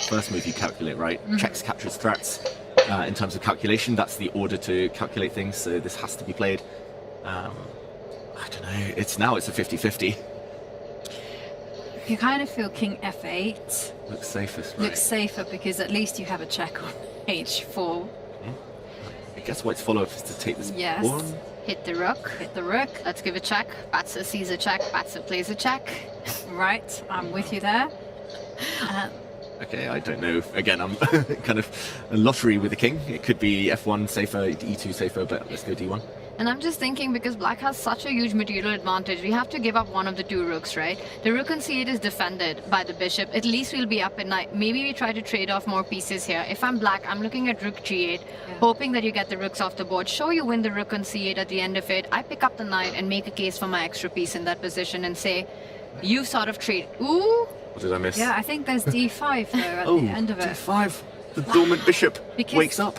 First move you calculate, right? Checks, captures, threats. In terms of calculation, that's the order to calculate things, so this has to be played. I don't know, it's a 50-50. You kind of feel king f8 looks safest, right? Looks safer, because at least you have a check on h4. I guess white's follow-up is to take this pawn. Hit the rook. Hit the rook. Let's give a check. Batsa sees a check. Batsa plays a check. Right, I'm with you there. Okay, I don't know. Again, I'm kind of a lottery with the king. It could be f1 safer, e2 safer, but let's go d1. And I'm just thinking, because black has such a huge material advantage, we have to give up one of the two rooks, right? The rook on c8 is defended by the bishop. At least we'll be up at knight. Maybe we try to trade off more pieces here. If I'm black, I'm looking at rook g8, hoping that you get the rooks off the board. Sure, you win the rook on c8 at the end of it. I pick up the knight and make a case for my extra piece in that position and say, you sort of trade. Ooh! What did I miss? Yeah, I think there's d5 though at the end of it. d5. The dormant bishop wakes up.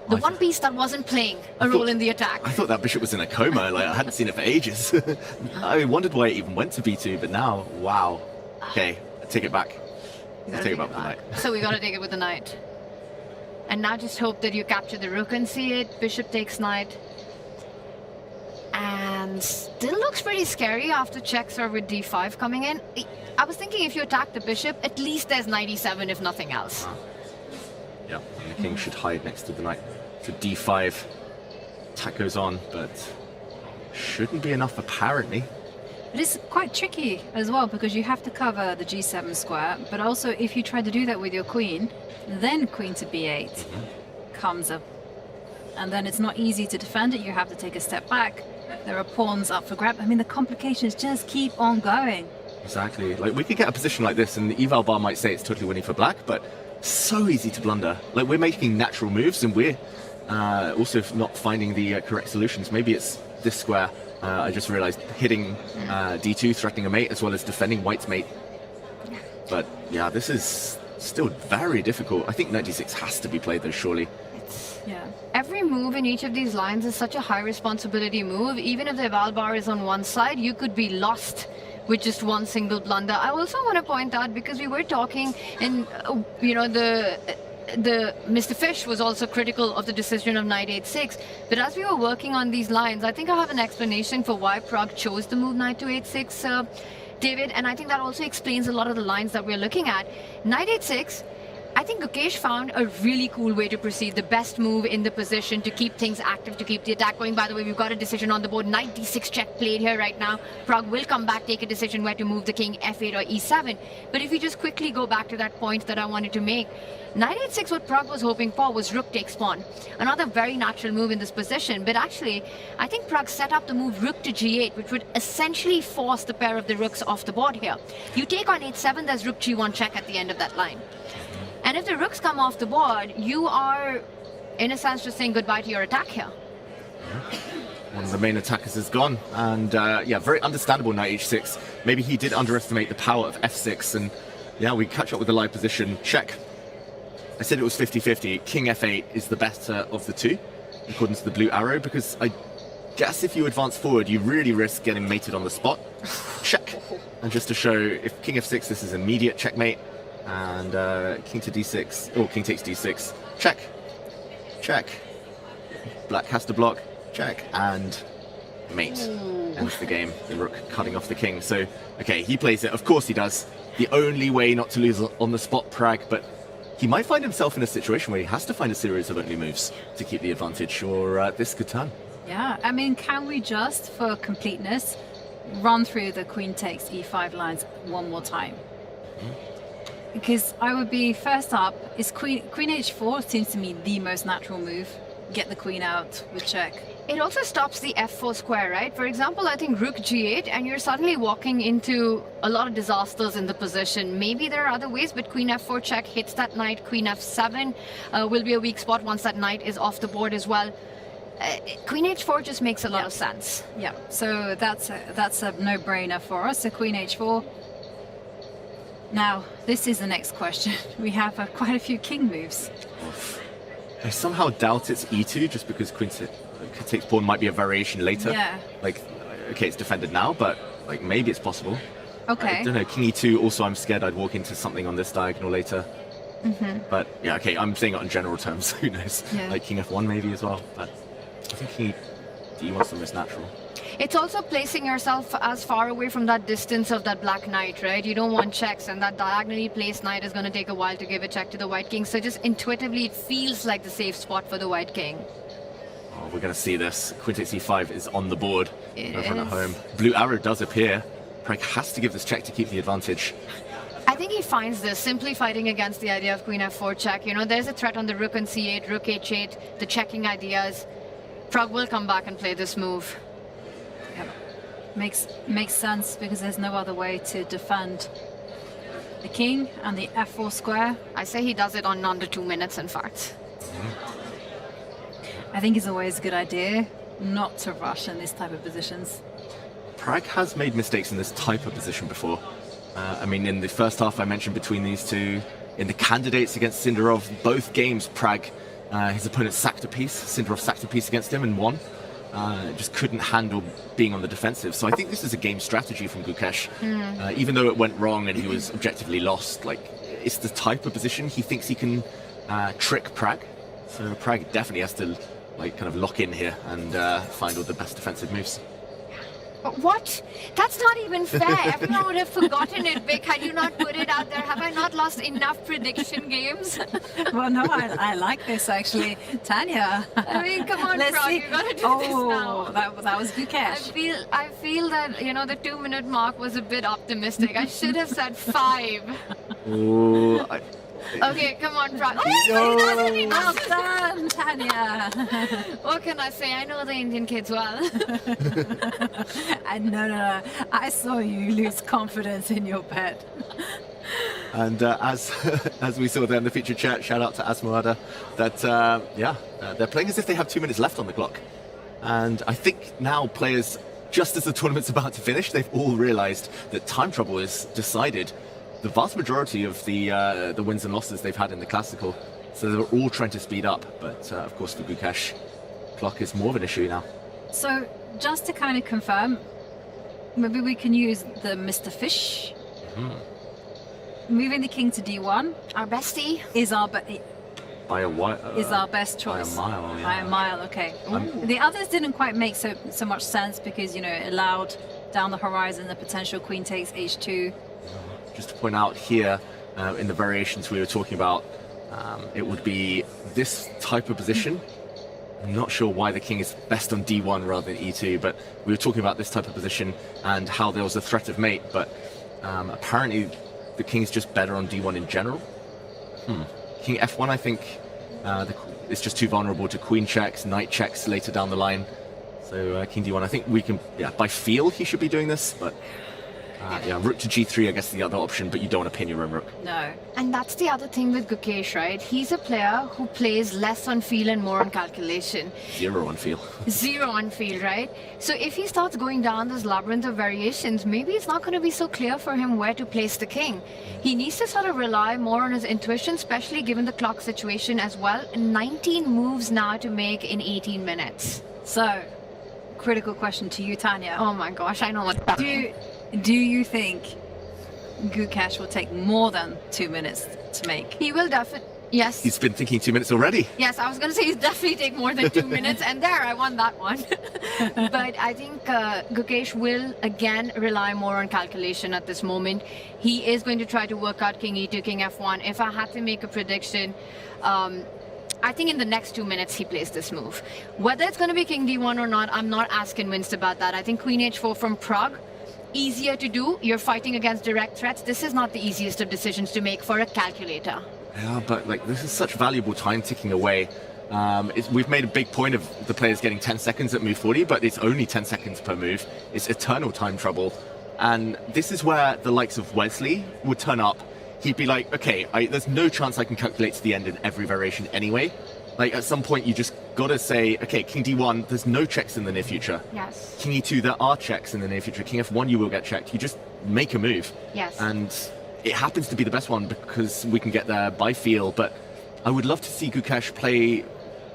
The one piece that wasn't playing a role in the attack. I thought that bishop was in a coma. Like, I hadn't seen it for ages. I wondered why it even went to b2, but now, wow. Okay, I take it back. I'll take it back with the knight. So we gotta take it with the knight. And now just hope that you capture the rook and see it. Bishop takes knight. And still looks pretty scary after checks are with d5 coming in. I was thinking if you attack the bishop, at least there's knight e7 if nothing else. Yeah, and the king should hide next to the knight. So d5, attack goes on, but shouldn't be enough apparently. It is quite tricky as well, because you have to cover the g7 square, but also if you try to do that with your queen, then queen to b8 comes up, and then it's not easy to defend it. You have to take a step back. There are pawns up for grab. I mean, the complications just keep on going. Exactly. Like, we could get a position like this, and the eval bar might say it's totally winning for black, but so easy to blunder. Like, we're making natural moves, and we're also not finding the correct solutions. Maybe it's this square. I just realized hitting d2, threatening a mate, as well as defending white's mate. But yeah, this is still very difficult. I think knight d6 has to be played though, surely. Yeah. Every move in each of these lines is such a high responsibility move. Even if the eval bar is on one side, you could be lost with just one single blunder. I also want to point out, because we were talking, and you know, the Mr. Fish was also critical of the decision of knight h6. But as we were working on these lines, I think I have an explanation for why Pragg chose the move knight to h6, David, and I think that also explains a lot of the lines that we're looking at. Knight h6, I think Gukesh found a really cool way to proceed, the best move in the position to keep things active, to keep the attack going. By the way, we've got a decision on the board. Knight d6 check played here right now. Pragg will come back, take a decision where to move the king, f8 or e7. But if we just quickly go back to that point that I wanted to make, knight h6, what Pragg was hoping for was rook takes pawn. Another very natural move in this position. But actually, I think Pragg set up the move rook to g8, which would essentially force the pair of the rooks off the board here. You take on h7, there's rook g1 check at the end of that line. And if the rooks come off the board, you are, in a sense, just saying goodbye to your attack here. One of the main attackers is gone, and yeah, very understandable knight h6. Maybe he did underestimate the power of f6, and yeah, we catch up with the live position. Check. I said it was 50-50. King f8 is the better of the two, according to the blue arrow, because I guess if you advance forward, you really risk getting mated on the spot. Check. And just to show, if king f6, this is immediate checkmate. And king to d6, or king takes d6, check, check. Black has to block, check, and mate. Ends the game, the rook cutting off the king. So, okay, he plays it, of course he does. The only way not to lose on the spot, Pragg, but he might find himself in a situation where he has to find a series of only moves to keep the advantage, or this could turn. Yeah, I mean, can we just, for completeness, run through the queen takes e5 lines one more time? Because I would be first up is queen h4 seems to me the most natural move. Get the queen out with check. It also stops the f4 square, right? For example, I think rook g8, and you're suddenly walking into a lot of disasters in the position. Maybe there are other ways, but queen f4 check hits that knight. Queen f7 will be a weak spot once that knight is off the board as well. Queen h4 just makes a lot of sense. Yeah, so that's a no-brainer for us. So queen h4. Now, this is the next question. We have quite a few king moves. I somehow doubt it's e2, just because queen takes pawn might be a variation later. Yeah. Like, okay, it's defended now, but like maybe it's possible. Okay. I don't know, king e2, also I'm scared I'd walk into something on this diagonal later. But yeah, okay, I'm saying it in general terms, who knows? Yeah. Like king f1 maybe as well, but I think king d1's the most natural. It's also placing yourself as far away from that distance of that black knight, right? You don't want checks, and that diagonally placed knight is going to take a while to give a check to the white king. So just intuitively, it feels like the safe spot for the white king. Oh, we're going to see this. Queen takes e5 is on the board. Everyone at is. home. Blue arrow does appear. Pragg has to give this check to keep the advantage. I think he finds this simply fighting against the idea of queen f4 check. You know, there's a threat on the rook on c8, rook h8, the checking ideas. Pragg will come back and play this move. Makes sense, because there's no other way to defend the king and the f4 square. I say he does it on under 2 minutes, in fact. I think it's always a good idea not to rush in these type of positions. Pragg has made mistakes in this type of position before. I mean, in the first half I mentioned between these two, in the candidates against Sindarov, both games Pragg, his opponent sacked a piece, Sindarov sacked a piece against him and won. Just couldn't handle being on the defensive. So I think this is a game strategy from Gukesh. Even though it went wrong and he was objectively lost, like, it's the type of position he thinks he can trick Pragg. So Pragg definitely has to like kind of lock in here and find all the best defensive moves. What? That's not even fair. Everyone would have forgotten it, Vic, had you not put it out there. Have I not lost enough prediction games? Well, no, I like this, actually. Tanya. I mean, come on, Let's Pragg, see. you gotta do this now. Oh, that was Gukesh. I feel that, you know, the 2 minute mark was a bit optimistic. I should have said 5. Ooh, Okay, come on, Pragg. Oh, he Well does it. done, Tanya. What can I say? I know the Indian kids well. No. I saw you lose confidence in your bet. And as as we saw there in the featured chat, shout out to Asmoada, that they're playing as if they have 2 minutes left on the clock. And I think now players, just as the tournament's about to finish, they've all realized that time trouble is decided the vast majority of the wins and losses they've had in the Classical. So they're all trying to speed up, but of course the Gukesh clock is more of an issue now. So just to kind of confirm, maybe we can use the Mr. Fish. Moving the king to d1. Our bestie. Is our By a while. Is our best choice. By a mile, yeah. By a mile, okay. The others didn't quite make so much sense because, you know, it allowed down the horizon the potential queen takes h2. Just to point out here, in the variations we were talking about, it would be this type of position. I'm not sure why the king is best on d1 rather than e2, but we were talking about this type of position and how there was a threat of mate, but apparently the king's just better on d1 in general. King f1, I think, it's just too vulnerable to queen checks, knight checks later down the line. So king d1, I think we can, by feel he should be doing this, but rook to g3, I guess, is the other option, but you don't want to pin your own rook. No. And that's the other thing with Gukesh, right? He's a player who plays less on feel and more on calculation. 0 on feel. 0 on feel, right? So if he starts going down this labyrinth of variations, maybe it's not going to be so clear for him where to place the king. He needs to sort of rely more on his intuition, especially given the clock situation as well. 19 moves now to make in 18 minutes. So, critical question to you, Tanya. Oh my gosh, I know what that means. Do you think Gukesh will take more than 2 minutes to make? He will definitely. Yes. He's been thinking 2 minutes already. Yes, I was going to say he's definitely take more than 2 minutes, and there, I won that one. But I think Gukesh will again rely more on calculation at this moment. He is going to try to work out king e2, king f1. If I had to make a prediction, I think in the next 2 minutes he plays this move. Whether it's going to be king d1 or not, I'm not as convinced about that. I think queen h4 from Prague, easier to do. You're fighting against direct threats. This is not the easiest of decisions to make for a calculator. Yeah, but like this is such valuable time ticking away. We've made a big point of the players getting 10 seconds at move 40, but it's only 10 seconds per move. It's eternal time trouble. And this is where the likes of Wesley would turn up. He'd be like, okay, there's no chance I can calculate to the end in every variation anyway. Like at some point you just gotta say, okay, king d1, there's no checks in the near future. Yes. King e2, there are checks in the near future. King f1, you will get checked. You just make a move. Yes. And it happens to be the best one because we can get there by feel, but I would love to see Gukesh play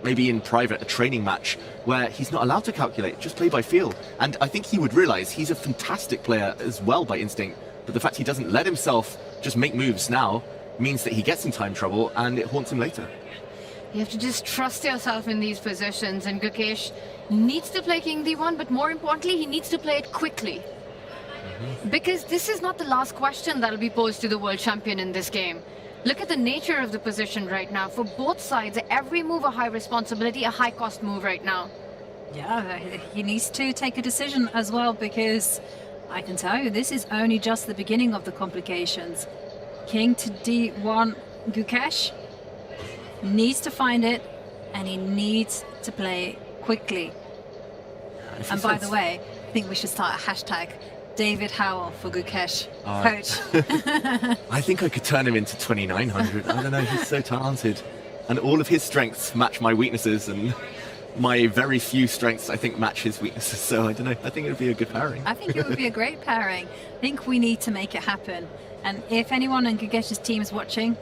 maybe in private a training match where he's not allowed to calculate, just play by feel. And I think he would realize he's a fantastic player as well by instinct, but the fact he doesn't let himself just make moves now means that he gets in time trouble and it haunts him later. You have to just trust yourself in these positions, and Gukesh needs to play king d1, but more importantly, he needs to play it quickly. Because this is not the last question that will be posed to the world champion in this game. Look at the nature of the position right now. For both sides, every move a high responsibility, a high cost move right now. Yeah, he needs to take a decision as well, because I can tell you this is only just the beginning of the complications. King to d1, Gukesh needs to find it, and he needs to play quickly. And by the way, I think we should start a hashtag David Howell for Gukesh, coach. I think I could turn him into 2900. I don't know, he's so talented. And all of his strengths match my weaknesses, and my very few strengths, I think, match his weaknesses. So I don't know, I think it would be a good pairing. I think it would be a great pairing. I think we need to make it happen. And if anyone on Gukesh's team is watching,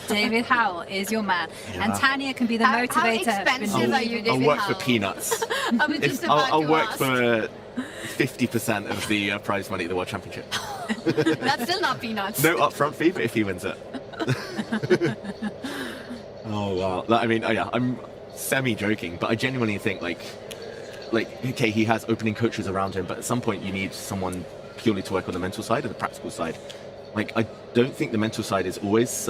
David Howell is your man. Yeah. And Tanya can be the motivator. How expensive are you, David I'll work Howell? for peanuts. I was just about I'll to work ask. for 50% of the prize money at the World Championship. That's still not peanuts. No upfront fee, but if he wins it. Oh, wow. I mean, I'm semi-joking, but I genuinely think, like, okay, he has opening coaches around him, but at some point you need someone purely to work on the mental side or the practical side. Like, I don't think the mental side is always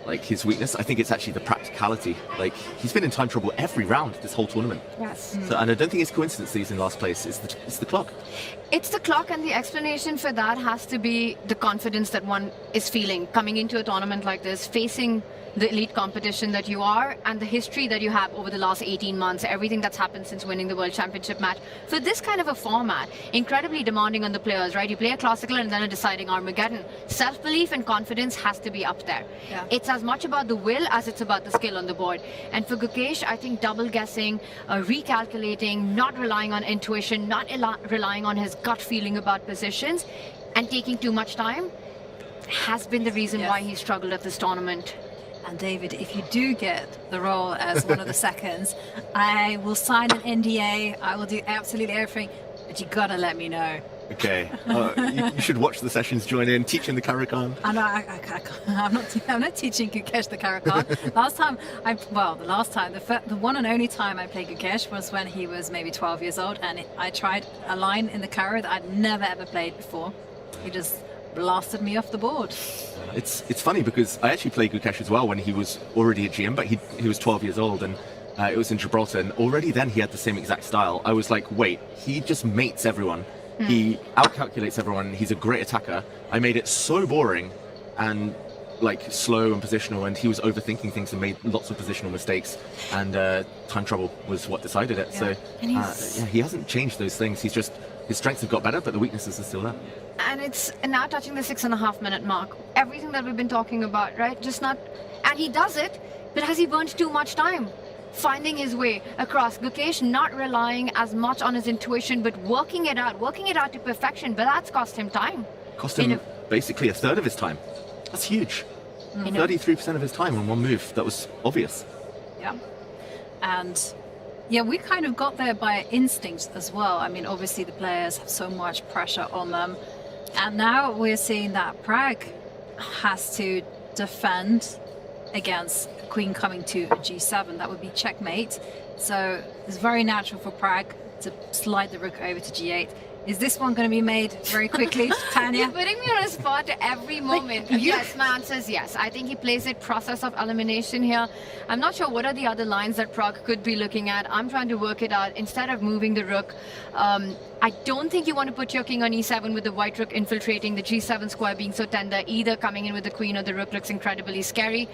like his weakness. I think it's actually the practicality. Like, he's been in time trouble every round this whole tournament. Yes. So, and I don't think it's coincidence that he's in last place. It's the clock. It's the clock, and the explanation for that has to be the confidence that one is feeling coming into a tournament like this, facing the elite competition that you are and the history that you have over the last 18 months, everything that's happened since winning the World Championship match. For this kind of a format, incredibly demanding on the players, right? You play a classical and then a deciding Armageddon. Self-belief and confidence has to be up there. Yeah. It's as much about the will as it's about the skill on the board. And for Gukesh, I think double guessing, recalculating, not relying on intuition, not relying on his gut feeling about positions, and taking too much time has been the reason why he struggled at this tournament. And David, if you do get the role as one of the seconds, I will sign an NDA. I will do absolutely everything, but you gotta let me know. Okay. You should watch the sessions, join in, teaching the Karakan. I'm not teaching Gukesh the Karakan. The one and only time I played Gukesh was when he was maybe 12 years old, and I tried a line in the Kara that I'd never ever played before. He just blasted me off the board. It's funny because I actually played Gukesh as well when he was already at GM, but he was 12 years old, and it was in Gibraltar, and already then he had the same exact style. I was like, wait, he just mates everyone. He outcalculates everyone. He's a great attacker. I made it so boring and like slow and positional, and he was overthinking things and made lots of positional mistakes, and time trouble was what decided it. So he hasn't changed those things. He's just, his strengths have got better, but the weaknesses are still there. And it's now touching the 6.5 minute mark. Everything that we've been talking about, right? Just not, and he does it, but has he burnt too much time? Finding his way across. Gukesh not relying as much on his intuition, but working it out to perfection, but that's cost him time. Cost him basically a third of his time. That's huge. 33% of his time on one move. That was obvious. Yeah. And yeah, we kind of got there by instinct as well. I mean, obviously the players have so much pressure on them. And now we're seeing that Pragg has to defend against Queen coming to a G7. That would be checkmate. So it's very natural for Pragg to slide the rook over to G8. Is this one going to be made very quickly, Tanya? You're putting me on a spot every moment. Yes, my answer is yes. I think he plays it process of elimination here. I'm not sure what are the other lines that Pragg could be looking at. I'm trying to work it out. Instead of moving the rook, I don't think you want to put your king on E7 with the white rook infiltrating, the G7 square being so tender. Either coming in with the queen or the rook looks incredibly scary.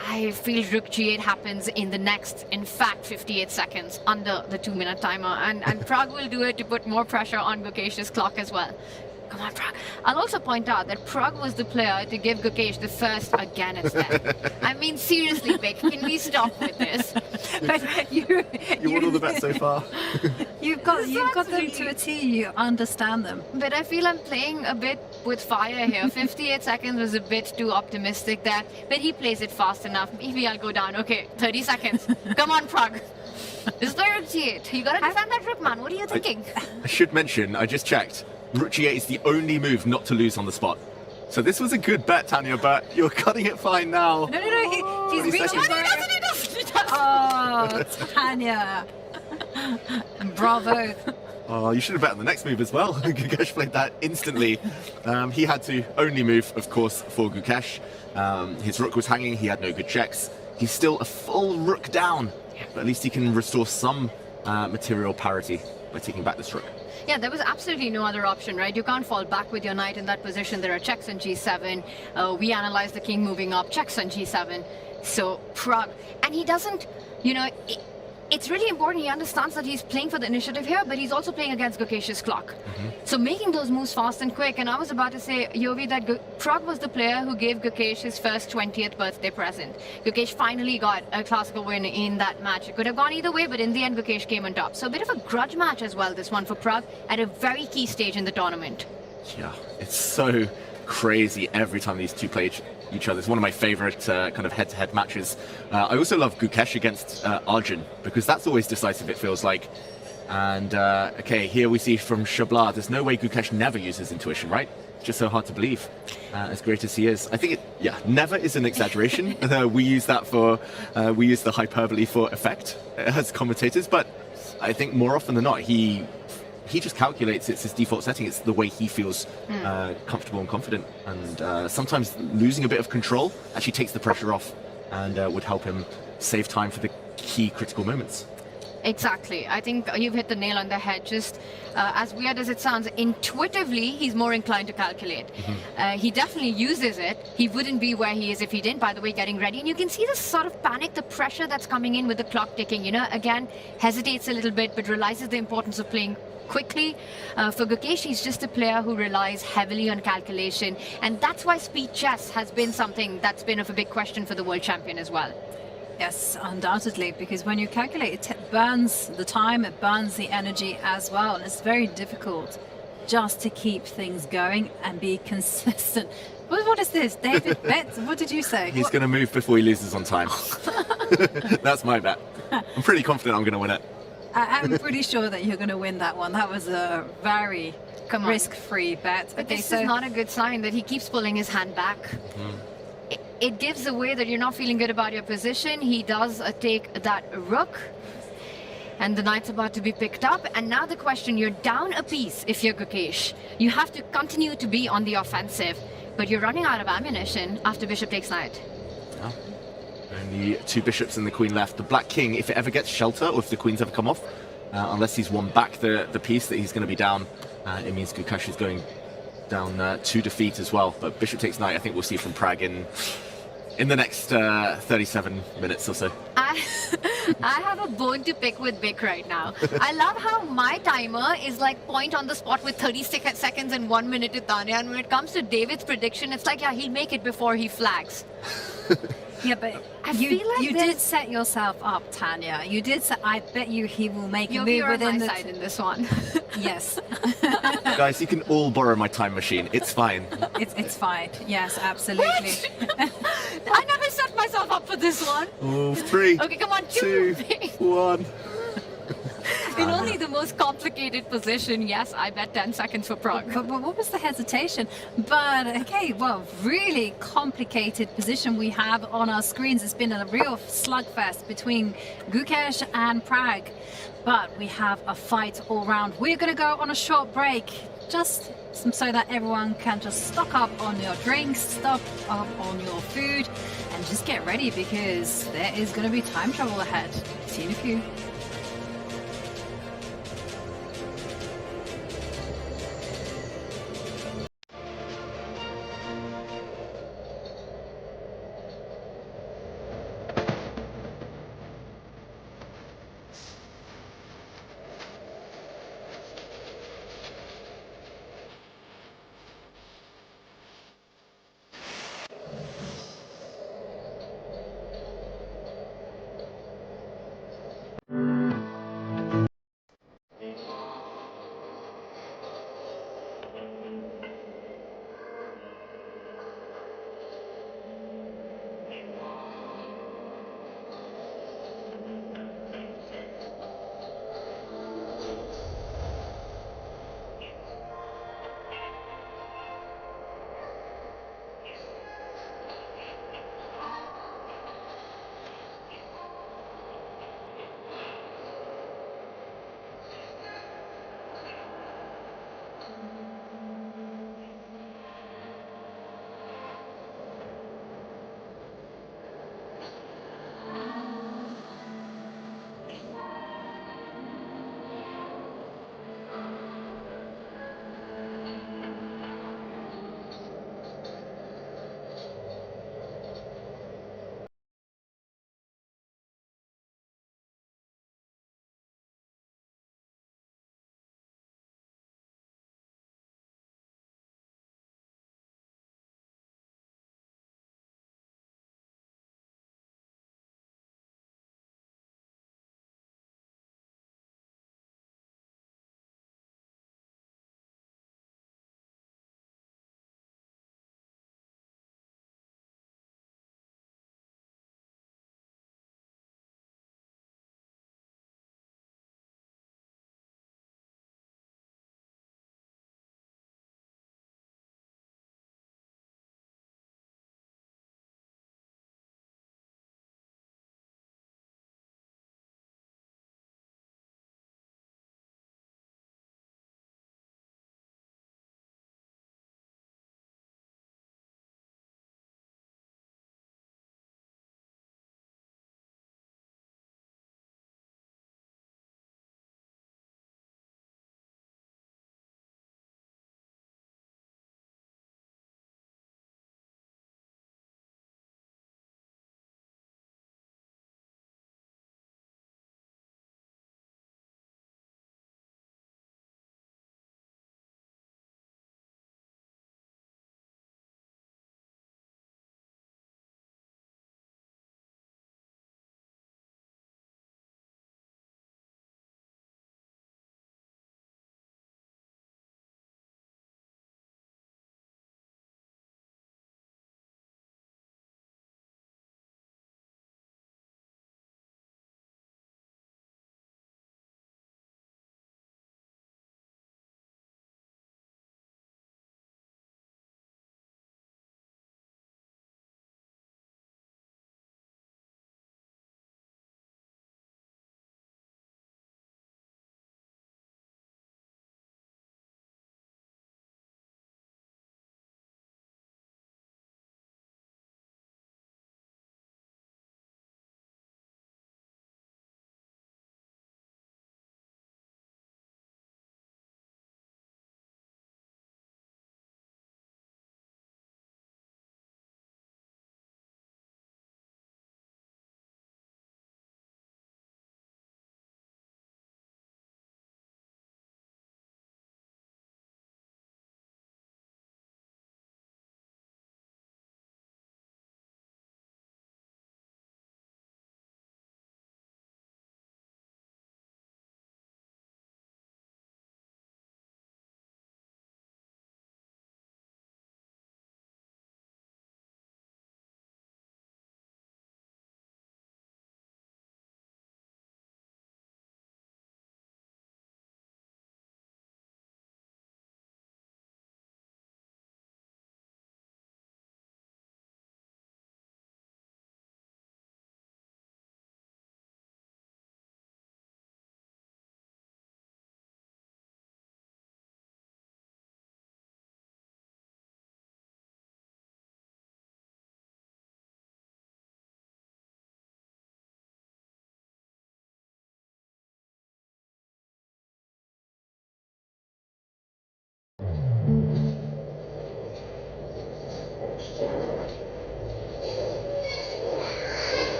I feel rook G8 happens in the next, in fact, 58 seconds under the 2-minute timer. And Pragg will do it to put more pressure on Gukesh's clock as well. Come on, Pragg. I'll also point out that Pragg was the player to give Gukesh the first again instead. I mean, seriously, Vic, can we stop with this? But you won all the bets so far. You've got them to a T. You understand them. But I feel I'm playing a bit with fire here. 58 seconds was a bit too optimistic there. But he plays it fast enough. Maybe I'll go down. Okay, 30 seconds. Come on, Pragg. This is the rook G8. You gotta defend that rook, man. What are you thinking? I should mention, I just checked. Rook G8 is the only move not to lose on the spot. So this was a good bet, Tanya, but you're cutting it fine now. No, he's reaching for it. He doesn't. Oh, Tanya. Bravo. Oh, you should have bet on the next move as well. Gukesh played that instantly. He had to only move, of course, for Gukesh. His rook was hanging. He had no good checks. He's still a full rook down, but at least he can restore some material parity by taking back this rook. Yeah, there was absolutely no other option, right? You can't fall back with your knight in that position. There are checks on G7. We analyzed the king moving up, checks on G7. So Pragg, and he doesn't, it's really important. He understands that he's playing for the initiative here, but he's also playing against Gukesh's clock. So making those moves fast and quick. And I was about to say, Yovi, that Pragg was the player who gave Gukesh his first 20th birthday present. Gukesh finally got a classical win in that match. It could have gone either way, but in the end, Gukesh came on top. So a bit of a grudge match as well, this one for Pragg, at a very key stage in the tournament. Yeah, it's so crazy every time these two play each other. It's one of my favorite kind of head-to-head matches. I also love Gukesh against Arjun, because that's always decisive, it feels like. And okay, here we see from Shabla, there's no way Gukesh never uses intuition, right? It's just so hard to believe, as great as he is. I think never is an exaggeration. We use that for, we use the hyperbole for effect as commentators, but I think more often than not, he just calculates. It's his default setting. It's the way he feels comfortable and confident. And sometimes losing a bit of control actually takes the pressure off and would help him save time for the key critical moments. Exactly. I think you've hit the nail on the head. Just as weird as it sounds, intuitively, he's more inclined to calculate. He definitely uses it. He wouldn't be where he is if he didn't, by the way, getting ready. And you can see the sort of panic, the pressure that's coming in with the clock ticking. You know, again, hesitates a little bit, but realizes the importance of playing quickly. For Gukesh, he's just a player who relies heavily on calculation. And that's why speed chess has been something that's been of a big question for the world champion as well. Yes, undoubtedly, because when you calculate, it burns the time, it burns the energy as well, and it's very difficult just to keep things going and be consistent. What is this, David Bet? What did you say? He's going to move before he loses on time. That's my bet. I'm pretty confident I'm going to win it. I'm pretty sure that you're going to win that one. That was a very risk-free bet. But Okay, this so is not a good sign that he keeps pulling his hand back. It gives away that you're not feeling good about your position. He does take that rook. And the knight's about to be picked up. And now the question, you're down a piece if you're Gukesh. You have to continue to be on the offensive. But you're running out of ammunition after bishop takes knight. Oh. Only 2 bishops and the queen left. The black king, if it ever gets shelter or if the queens ever come off, unless he's won back the piece that he's going to be down, it means Gukesh is going down to defeat as well. But bishop takes knight, I think we'll see from Prague in the next 37 minutes or so. I have a bone to pick with Vic right now. I love how my timer is like point on the spot with 36 seconds and 1 minute to Tanya. And when it comes to David's prediction, it's like, yeah, he'll make it before he flags. yeah, but I feel like you did set yourself up, Tanya. You did say, I bet you he will make a move on within my side in this one. Yes. Guys, you can all borrow my time machine. It's fine. It's fine. Yes, absolutely. I never set myself up for this one. Oh, 3. Okay, come on, 2, 1. In only the most complicated position, yes, I bet 10 seconds for Prague. But what was the hesitation? But okay, well, really complicated position we have on our screens. It's been a real slugfest between Gukesh and Prague. But we have a fight all round. We're going to go on a short break, just so that everyone can just stock up on your drinks, stock up on your food, and just get ready because there is going to be time travel ahead. See you in a few.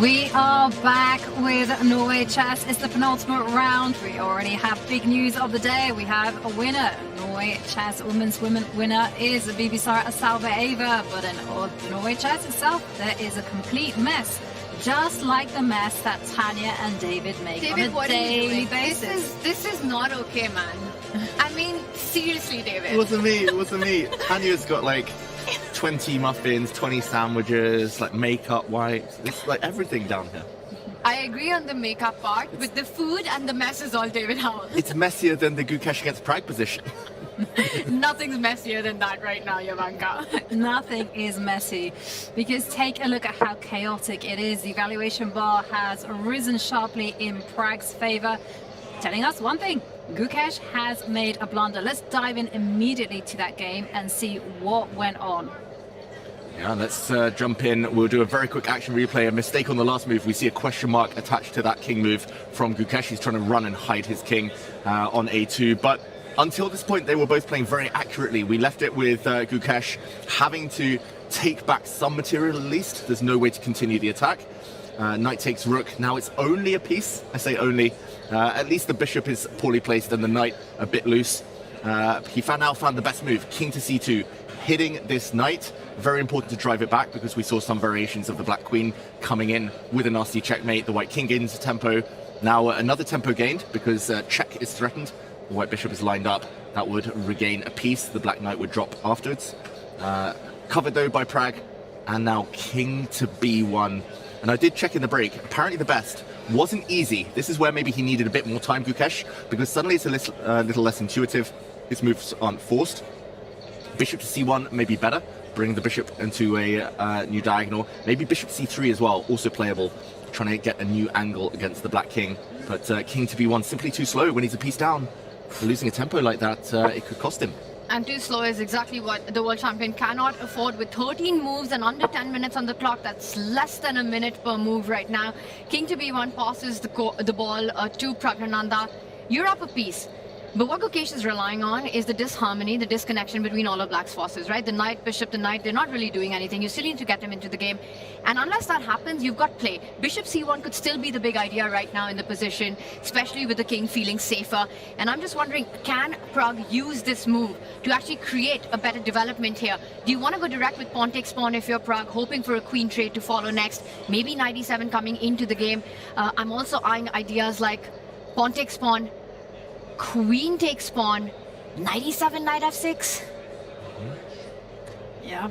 We are back with Norway Chess. It's the penultimate round. We already have big news of the day. We have a winner. Norway Chess women's winner is Bibisar Salvaeva, but in Norway Chess itself, there is a complete mess. Just like the mess that Tanya and David make on a daily basis. This is not okay, man. I mean, seriously, David. It wasn't me. It wasn't me. Tanya's got like 20 muffins, 20 sandwiches, like makeup wipes. It's like everything down here. I agree on the makeup part, with the food and the mess is all David Howell. It's messier than the Gukesh against Prague position. Nothing's messier than that right now, Yavanka. Nothing is messy, because take a look at how chaotic it is. The evaluation bar has risen sharply in Prague's favor, telling us one thing: Gukesh has made a blunder. Let's dive in immediately to that game and see what went on. Yeah, let's jump in. We'll do a very quick action replay. A mistake on the last move. We see a question mark attached to that king move from Gukesh. He's trying to run and hide his king on a2, but until this point, they were both playing very accurately. We left it with Gukesh having to take back some material at least. There's no way to continue the attack. Knight takes rook. Now it's only a piece. I say only. At least the bishop is poorly placed and the knight a bit loose. He now found the best move, king to c2, hitting this knight. Very important to drive it back because we saw some variations of the black queen coming in with a nasty checkmate. The white king gains a tempo. Now another tempo gained because check is threatened. The white bishop is lined up. That would regain a piece. The black knight would drop afterwards. Covered though by Prag. And now king to b1. And I did check in the break. Apparently the best wasn't easy. This is where maybe he needed a bit more time, Gukesh, because suddenly it's a little less intuitive. His moves aren't forced. Bishop to c1 may be better. Bring the bishop into a new diagonal. Maybe bishop c3 as well, also playable. Trying to get a new angle against the black king. But king to b1 simply too slow when he's a piece down. Losing a tempo like that, it could cost him. And too slow is exactly what the world champion cannot afford. With 13 moves and under 10 minutes on the clock, that's less than a minute per move right now. King to b1 passes the ball to Praggnanandhaa. You're up a piece. But what Gukesh is relying on is the disharmony, the disconnection between all of Black's forces, right? The knight, bishop, the knight, they're not really doing anything. You still need to get them into the game. And unless that happens, you've got play. Bishop c1 could still be the big idea right now in the position, especially with the king feeling safer. And I'm just wondering, can Prag use this move to actually create a better development here? Do you want to go direct with pawn takes pawn if you're Prag, hoping for a queen trade to follow next? Maybe knight e7 coming into the game. I'm also eyeing ideas like pawn takes pawn, queen takes pawn, knight e7, knight f6. Yeah,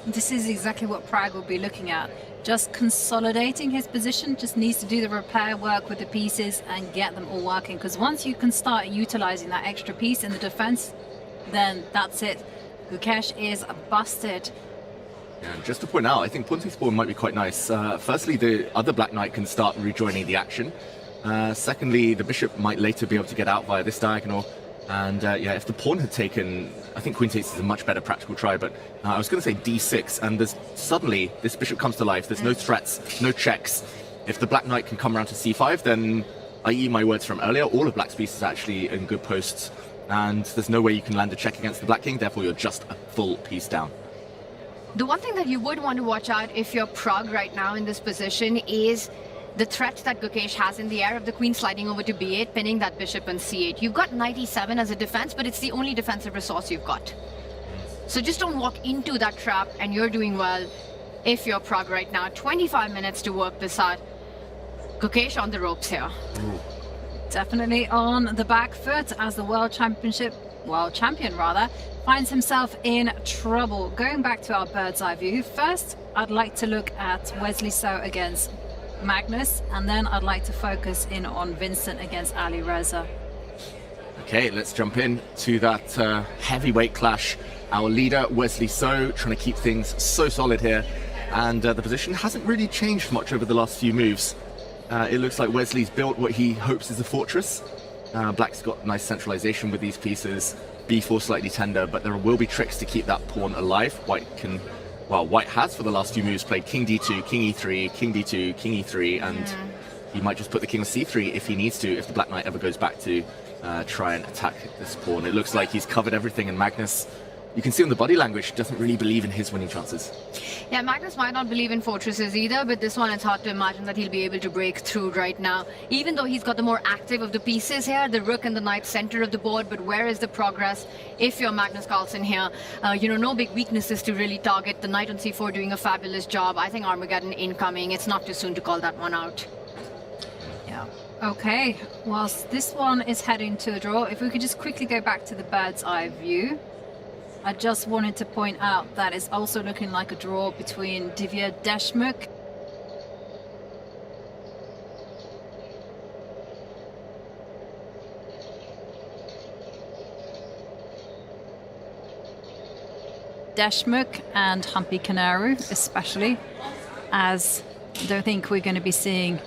this is exactly what Prag will be looking at. Just consolidating his position, just needs to do the repair work with the pieces and get them all working. Because once you can start utilizing that extra piece in the defense, then that's it. Gukesh is busted. Yeah, just to point out, I think pawn takes pawn might be quite nice. Firstly, the other black knight can start rejoining the action. Secondly, the bishop might later be able to get out via this diagonal. And yeah, if the pawn had taken, I think queen takes is a much better practical try, but I was going to say d6, and there's suddenly this bishop comes to life. There's no threats, no checks. If the black knight can come around to c5, then, i.e. my words from earlier, all of black's pieces are actually in good posts, and there's no way you can land a check against the black king, therefore you're just a full piece down. The one thing that you would want to watch out if you're Prag right now in this position is the threat that Gukesh has in the air of the queen sliding over to b8, pinning that bishop on c8. You've got knight e7 as a defense, but it's the only defensive resource you've got. So just don't walk into that trap, and you're doing well if you're Prag right now. 25 minutes to work this out. Gukesh on the ropes here. Definitely on the back foot as the world champion finds himself in trouble. Going back to our bird's eye view, first I'd like to look at Wesley So against Magnus, and then I'd like to focus in on Vincent against Ali Reza. Okay, let's jump in to that heavyweight clash. Our leader, Wesley So, trying to keep things so solid here, and the position hasn't really changed much over the last few moves. It looks like Wesley's built what he hopes is a fortress. Black's got nice centralization with these pieces. B4 slightly tender, but there will be tricks to keep that pawn alive. White has for the last few moves played king d2, king e3, king d2, king e3, and he might just put the king on c3 if he needs to, if the black knight ever goes back to try and attack this pawn. It looks like he's covered everything, and Magnus, you can see on the body language, doesn't really believe in his winning chances. Yeah, Magnus might not believe in fortresses either, but this one it's hard to imagine that he'll be able to break through right now. Even though he's got the more active of the pieces here, the rook and the knight center of the board, but where is the progress if you're Magnus Carlsen here? No big weaknesses to really target. The knight on c4 doing a fabulous job. I think Armageddon incoming. It's not too soon to call that one out. Yeah. Okay, whilst this one is heading to a draw, if we could just quickly go back to the bird's eye view. I just wanted to point out that it's also looking like a draw between Divya Deshmukh and Humpy Kanaru, especially, as I don't think we're going to be seeing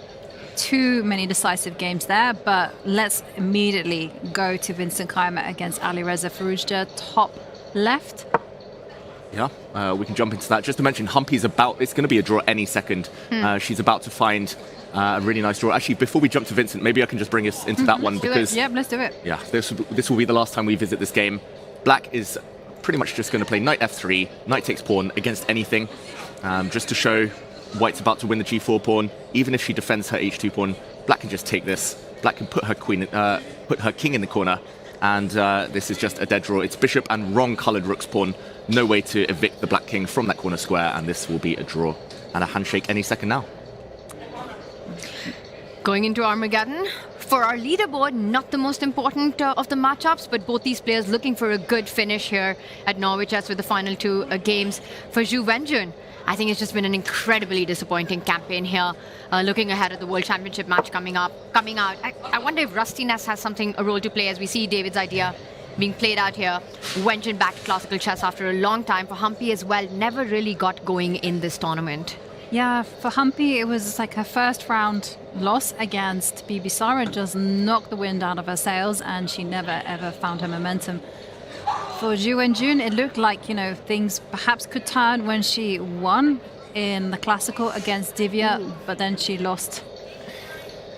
too many decisive games there, but let's immediately go to Vincent Keymer against Ali Reza Firouzja, top left. Yeah, we can jump into that. Just to mention, Humpy's it's going to be a draw any second. She's about to find a really nice draw. Actually, before we jump to Vincent, maybe I can just bring us into that one because... Yep, let's do it. Yeah, this will be the last time we visit this game. Black is pretty much just going to play knight f3, knight takes pawn against anything, just to show White's about to win the g4 pawn. Even if she defends her h2 pawn, Black can just take this. Black can put her king in the corner, and this is just a dead draw. It's bishop and wrong coloured rook's pawn. No way to evict the black king from that corner square, and this will be a draw and a handshake any second now. Going into Armageddon, for our leaderboard, not the most important of the matchups, but both these players looking for a good finish here at Norwich as with the final two games. For Zhu Wenjun, I think it's just been an incredibly disappointing campaign here. Looking ahead at the World Championship match coming out. I wonder if rustiness has a role to play as we see David's idea being played out here. Wenjun back to classical chess after a long time. For Humpy as well, never really got going in this tournament. Yeah, for Humpy, it was like her first round loss against Bibi Sara just knocked the wind out of her sails, and she never ever found her momentum. For Zhu Wenjun, it looked like, you know, things perhaps could turn when she won in the classical against Divya, but then she lost.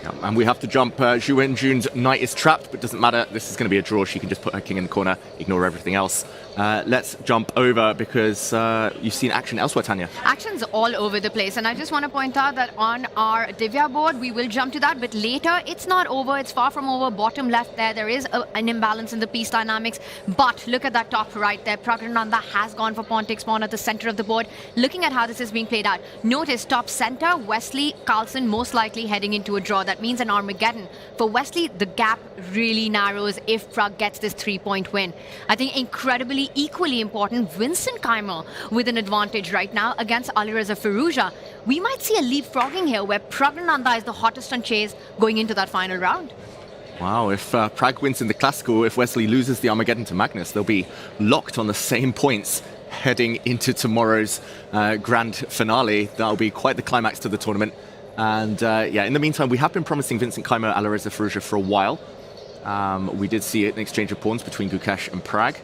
Yeah, and we have to jump. Zhu Wenjun's knight is trapped, but doesn't matter. This is going to be a draw. She can just put her king in the corner, ignore everything else. Let's jump over because you've seen action elsewhere, Tanya. Action's all over the place, and I just want to point out that on our Divya board, we will jump to that, but later it's not over. It's far from over. Bottom left there is an imbalance in the piece dynamics, but look at that top right there. Praggnanandhaa has gone for pawn takes pawn at the center of the board. Looking at how this is being played out, notice top center, Wesley, Carlsen most likely heading into a draw. That means an Armageddon. For Wesley, the gap really narrows if Pragg gets this 3-point win. I think incredibly equally important, Vincent Keimer with an advantage right now against Alireza Firouzja. We might see a leapfrogging here where Praggnanandhaa is the hottest on chase going into that final round. Wow, if Pragg wins in the classical, if Wesley loses the Armageddon to Magnus, they'll be locked on the same points heading into tomorrow's grand finale. That'll be quite the climax to the tournament. And yeah, in the meantime, we have been promising Vincent Keimer Alireza Firouzja for a while. We did see an exchange of pawns between Gukesh and Pragg.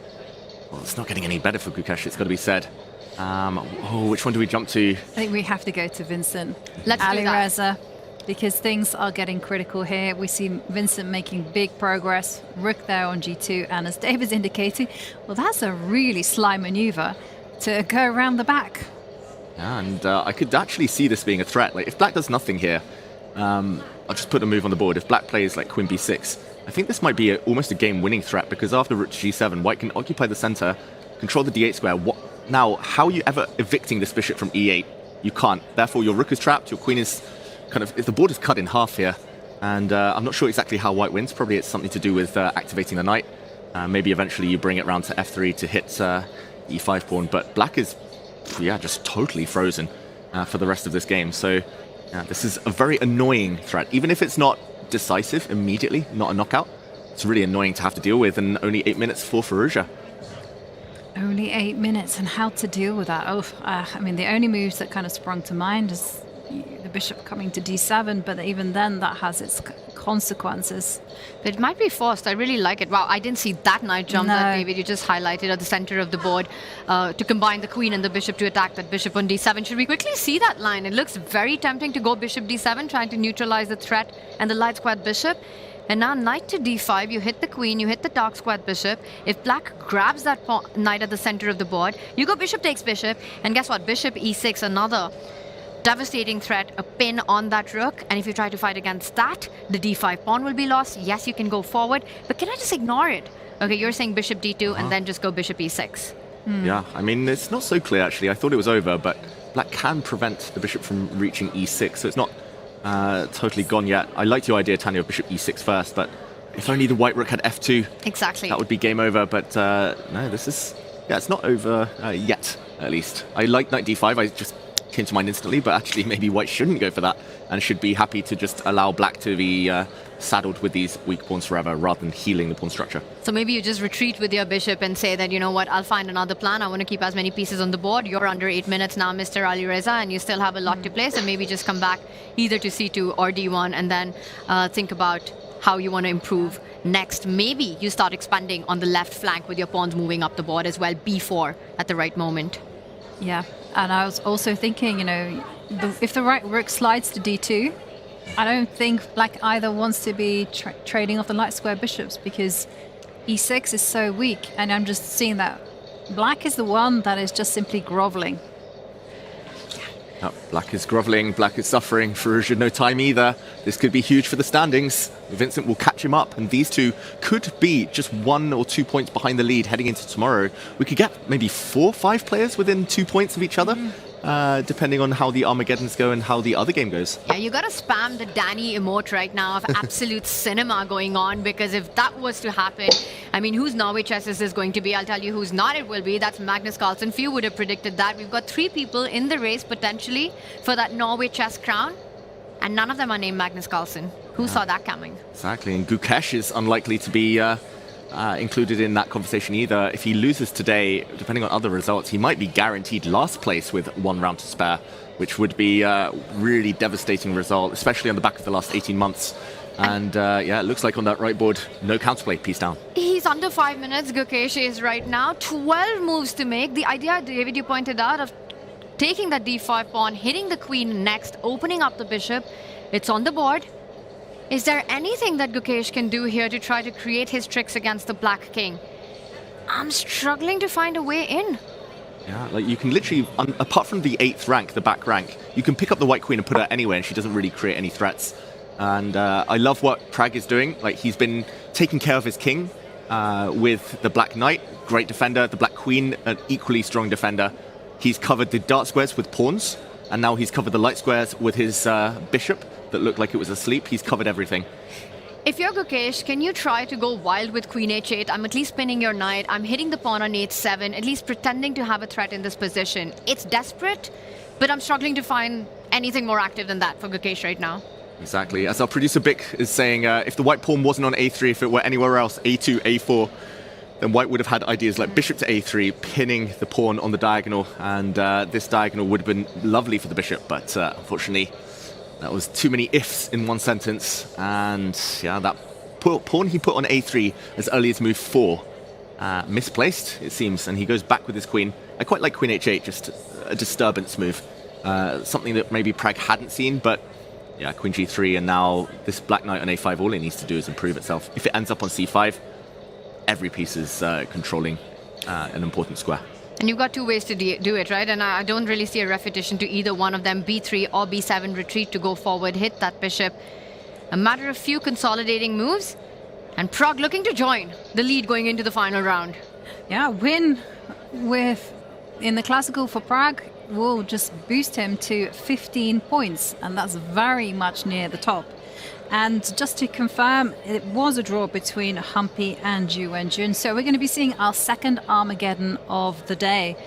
Well, it's not getting any better for Gukesh, it's got to be said. Which one do we jump to? I think we have to go to Vincent. Let's do that. Alireza, because things are getting critical here. We see Vincent making big progress. Rook there on g2, and as David's indicating, well, that's a really sly maneuver to go around the back. And I could actually see this being a threat. Like, if Black does nothing here, I'll just put a move on the board. If Black plays like Queen b6, I think this might be almost a game-winning threat, because after rook to g7, White can occupy the center, control the d8 square. Now, how are you ever evicting this bishop from e8? You can't. Therefore, your rook is trapped, your queen is the board is cut in half here. And I'm not sure exactly how White wins. Probably it's something to do with activating the knight. Maybe eventually you bring it round to f3 to hit e5 pawn. But Black is, yeah, just totally frozen for the rest of this game. So yeah, this is a very annoying threat. Even if it's not decisive immediately, not a knockout, it's really annoying to have to deal with, and only 8 minutes for Firouzja. Only 8 minutes, and how to deal with that? I mean, the only moves that kind of sprung to mind is the bishop coming to d7, but even then that has its consequences. It might be forced. I really like it. Wow, I didn't see that knight jump that David you just highlighted at the center of the board to combine the queen and the bishop to attack that bishop on d7. Should we quickly see that line? It looks very tempting to go bishop d7, trying to neutralize the threat and the light squared bishop. And now knight to d5, you hit the queen, you hit the dark squared bishop. If Black grabs that knight at the center of the board, you go bishop takes bishop, and guess what? Bishop e6, another devastating threat, a pin on that rook. And if you try to fight against that, the d5 pawn will be lost. Yes, you can go forward, but can I just ignore it? Okay, you're saying bishop d2 and then just go bishop e6. Yeah, I mean, it's not so clear actually. I thought it was over, but Black can prevent the bishop from reaching e6, so it's not totally gone yet. I liked your idea, Tanya, of bishop e6 first, but if only the white rook had f2, exactly, that would be game over. But no, this is, yeah, it's not over yet, at least. I like knight d5, I just came to mind instantly, but actually maybe White shouldn't go for that and should be happy to just allow Black to be saddled with these weak pawns forever rather than healing the pawn structure. So maybe you just retreat with your bishop and say that, you know what, I'll find another plan. I want to keep as many pieces on the board. You're under 8 minutes now, Mr. Alireza, and you still have a lot to play, so maybe just come back either to c2 or d1 and then think about how you want to improve next. Maybe you start expanding on the left flank with your pawns moving up the board as well, b4 at the right moment. Yeah, and I was also thinking, you know, if the right rook slides to d2, I don't think black either wants to be trading off the light square bishops, because e6 is so weak, and I'm just seeing that black is the one that is just simply groveling. Oh, black is groveling, black is suffering. Firouzja no time either. This could be huge for the standings. Vincent will catch him up, and these two could be just 1 or 2 points behind the lead heading into tomorrow. We could get maybe 4 or 5 players within 2 points of each other, depending on how the Armageddons go and how the other game goes. Yeah, you gotta spam the Danny emote right now of absolute cinema going on, because if that was to happen, I mean, whose Norway chess is this going to be? I'll tell you who's not it will be. That's Magnus Carlsen. Few would have predicted that. We've got 3 people in the race potentially for that Norway chess crown, and none of them are named Magnus Carlsen. Who saw that coming? Exactly, and Gukesh is unlikely to be included in that conversation either. If he loses today, depending on other results, he might be guaranteed last place with 1 round to spare, which would be a really devastating result, especially on the back of the last 18 months. And yeah, it looks like on that right board, no counterplay, piece down. He's under 5 minutes, Gukesh is right now. 12 moves to make. The idea, David, you pointed out, of taking that d5 pawn, hitting the queen next, opening up the bishop. It's on the board. Is there anything that Gukesh can do here to try to create his tricks against the black king? I'm struggling to find a way in. Yeah, like you can literally, apart from the 8th rank, the back rank, you can pick up the white queen and put her anywhere, and she doesn't really create any threats. And I love what Prag is doing. Like, he's been taking care of his king with the black knight, great defender, the black queen, an equally strong defender. He's covered the dark squares with pawns, and now he's covered the light squares with his bishop that looked like it was asleep. He's covered everything. If you're Gukesh, can you try to go wild with queen h8? I'm at least pinning your knight. I'm hitting the pawn on h7, at least pretending to have a threat in this position. It's desperate, but I'm struggling to find anything more active than that for Gukesh right now. Exactly. As our producer Bick is saying, if the white pawn wasn't on a3, if it were anywhere else, a2, a4, then white would have had ideas like bishop to a3, pinning the pawn on the diagonal, and this diagonal would have been lovely for the bishop, but unfortunately that was too many ifs in one sentence. And yeah, that pawn he put on a3 as early as move 4, misplaced it seems, and he goes back with his queen. I quite like queen h8, just a disturbance move, something that maybe Prag hadn't seen, but yeah, queen g3, and now this black knight on a5, all it needs to do is improve itself. If it ends up on c5, every piece is controlling an important square. And you've got 2 ways to do it, right? And I don't really see a repetition to either one of them. b3 or b7 retreat to go forward, hit that bishop. A matter of few consolidating moves, and Prag looking to join the lead going into the final round. Yeah, win in the classical for Prag will just boost him to 15 points, and that's very much near the top. And just to confirm, it was a draw between Humpy and Ju Wenjun, so we're going to be seeing our second Armageddon of the day.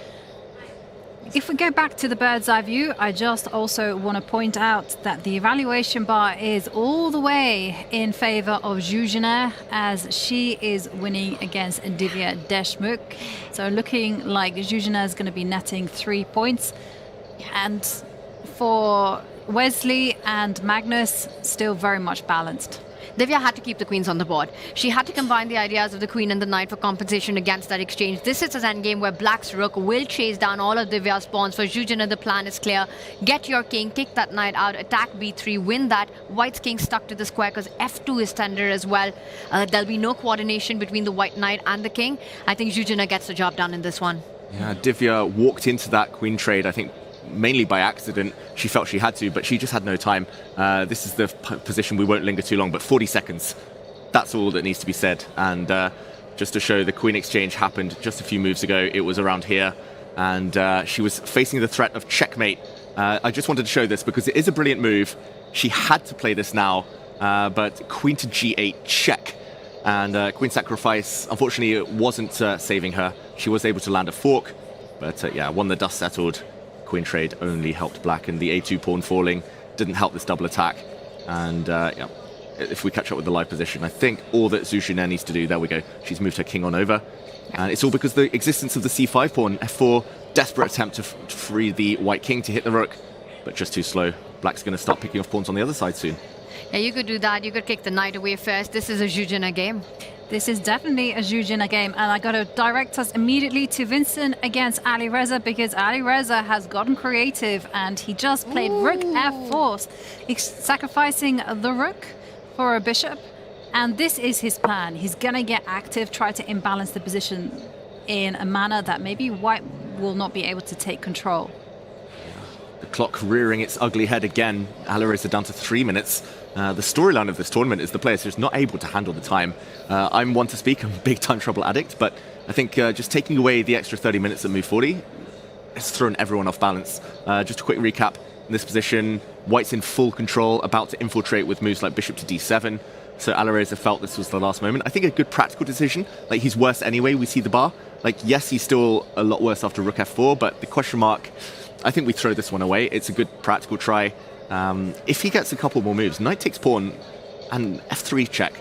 If we go back to the bird's eye view, I just also want to point out that the evaluation bar is all the way in favor of Zhu Jiner, as she is winning against Divya Deshmukh. So looking like Zhu Jiner is going to be netting 3 points. And for Wesley and Magnus, still very much balanced. Divya had to keep the queens on the board. She had to combine the ideas of the queen and the knight for compensation against that exchange. This is an endgame where black's rook will chase down all of Divya's pawns. For Zhu Jiner, the plan is clear. Get your king, take that knight out, attack b3, win that. White's king stuck to the square because f2 is tender as well. There'll be no coordination between the white knight and the king. I think Zhu Jiner gets the job done in this one. Yeah, Divya walked into that queen trade, I think, mainly by accident. She felt she had to, but she just had no time. This is the position we won't linger too long, but 40 seconds. That's all that needs to be said. And just to show, the queen exchange happened just a few moves ago. It was around here, and she was facing the threat of checkmate. I just wanted to show this because it is a brilliant move. She had to play this now, but queen to g8 check. And queen sacrifice, unfortunately, it wasn't saving her. She was able to land a fork, but yeah, when the dust settled, queen trade only helped black, and the a2 pawn falling didn't help this double attack. And yeah, if we catch up with the live position, I think all that Zhu Jiner needs to do, there we go, she's moved her king on over, and it's all because the existence of the c5 pawn. f4, desperate attempt to free the white king to hit the rook, but just too slow. Black's going to start picking off pawns on the other side soon. Yeah, you could do that. You could kick the knight away first. This is a Zhuzhina game. This is definitely a Zhuzhina game, and I got to direct us immediately to Vincent against Ali Reza, because Ali Reza has gotten creative and he just played rook f4, sacrificing the rook for a bishop, and this is his plan. He's gonna get active, try to imbalance the position in a manner that maybe white will not be able to take control. The clock rearing its ugly head again. Ali Reza down to 3 minutes. The storyline of this tournament is the players just not able to handle the time. I'm one to speak, I'm a big time trouble addict, but I think just taking away the extra 30 minutes at move 40 has thrown everyone off balance. Just a quick recap. In this position, white's in full control, about to infiltrate with moves like bishop to d7. So Ali Reza felt this was the last moment. I think a good practical decision. Like, he's worse anyway, we see the bar. Like, yes, he's still a lot worse after rook f4, but the question mark, I think we throw this one away. It's a good practical try. If he gets a couple more moves, knight takes pawn and f3 check,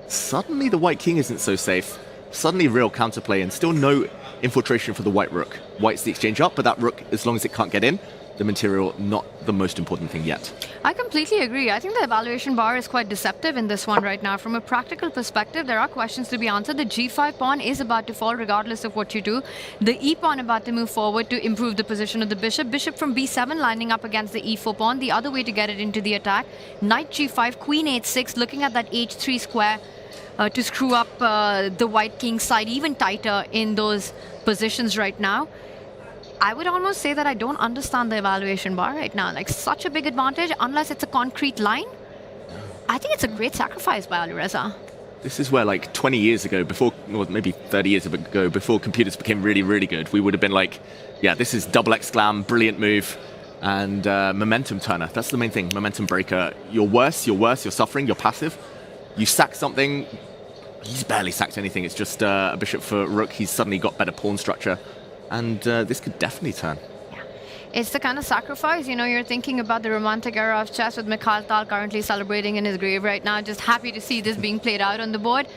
suddenly the white king isn't so safe. Suddenly real counterplay and still no infiltration for the white rook. White's the exchange up, but that rook, as long as it can't get in, the material, not the most important thing yet. I completely agree. I think the evaluation bar is quite deceptive in this one right now. From a practical perspective, there are questions to be answered. The g5 pawn is about to fall regardless of what you do. The e pawn about to move forward to improve the position of the bishop. Bishop from b7 lining up against the e4 pawn, the other way to get it into the attack. Knight g5, queen h6, looking at that h3 square to screw up the white king side even tighter in those positions right now. I would almost say that I don't understand the evaluation bar right now. Like, such a big advantage, unless it's a concrete line. I think it's a great sacrifice by Ali Reza. This is where, like, 20 years ago, before, or maybe 30 years ago, before computers became really, really good, we would have been like, yeah, this is double exclam, brilliant move, and momentum turner. That's the main thing, momentum breaker. You're worse, you're suffering, you're passive. You sack something, he's barely sacked anything. It's just a bishop for rook. He's suddenly got better pawn structure. And this could definitely turn. Yeah. It's the kind of sacrifice, you know, you're thinking about the romantic era of chess with Mikhail Tal currently celebrating in his grave right now. Just happy to see this being played out on the board.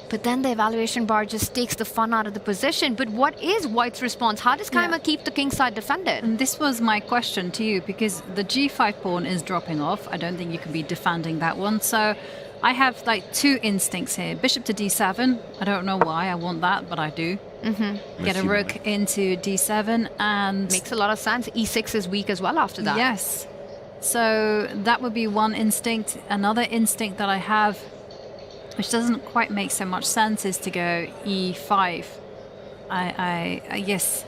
But then the evaluation bar just takes the fun out of the position. But what is white's response? How does Kaima keep the king side defended? And this was my question to you, because the g5 pawn is dropping off. I don't think you can be defending that one. So I have like two instincts here. Bishop to d7. I don't know why I want that, but I do. Get a rook into d7 and... Makes a lot of sense. e6 is weak as well after that. Yes. So that would be one instinct. Another instinct that I have, which doesn't quite make so much sense, is to go e5. I yes,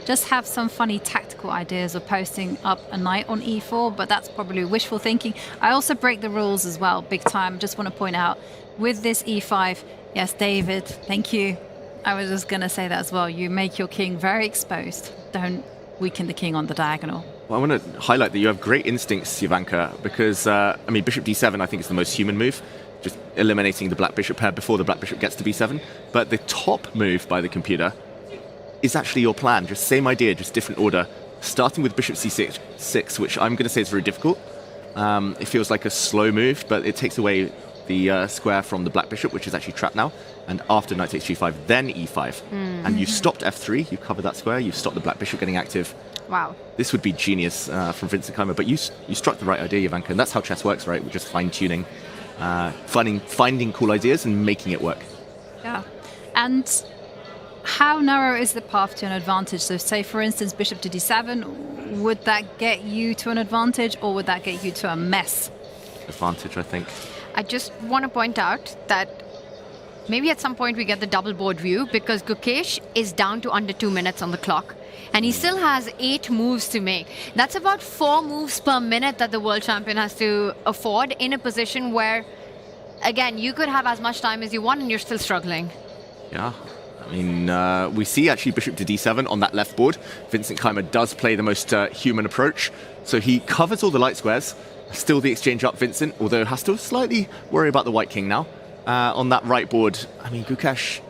just have some funny tactical ideas of posting up a knight on e4, but that's probably wishful thinking. I also break the rules as well, big time. Just want to point out, with this e5, yes, David, thank you. I was just going to say that as well. You make your king very exposed. Don't weaken the king on the diagonal. Well, I want to highlight that you have great instincts, Ivanka, because, I mean, bishop d7, I think, is the most human move. Just eliminating the black bishop pair before the black bishop gets to b7. But the top move by the computer is actually your plan. Just same idea, just different order. Starting with bishop c6, which I'm going to say is very difficult. It feels like a slow move, but it takes away the square from the black bishop, which is actually trapped now. And after knight takes g5, then e5. And you've stopped f3, you've covered that square, you've stopped the black bishop getting active. Wow. This would be genius from Vincent Kaima, but you struck the right idea, Ivanka, and that's how chess works, right? We're just fine-tuning, finding cool ideas and making it work. Yeah. And how narrow is the path to an advantage? So say, for instance, bishop to d7, would that get you to an advantage, or would that get you to a mess? Advantage, I think. I just want to point out that maybe at some point we get the double board view, because Gukesh is down to under 2 minutes on the clock. And he still has 8 moves to make. That's about 4 moves per minute that the world champion has to afford in a position where, again, you could have as much time as you want and you're still struggling. Yeah. I mean, we see actually bishop to d7 on that left board. Vincent Kaima does play the most human approach. So he covers all the light squares. Still the exchange up, Vincent, although has to slightly worry about the white king now. On that right board, I mean, Gukesh,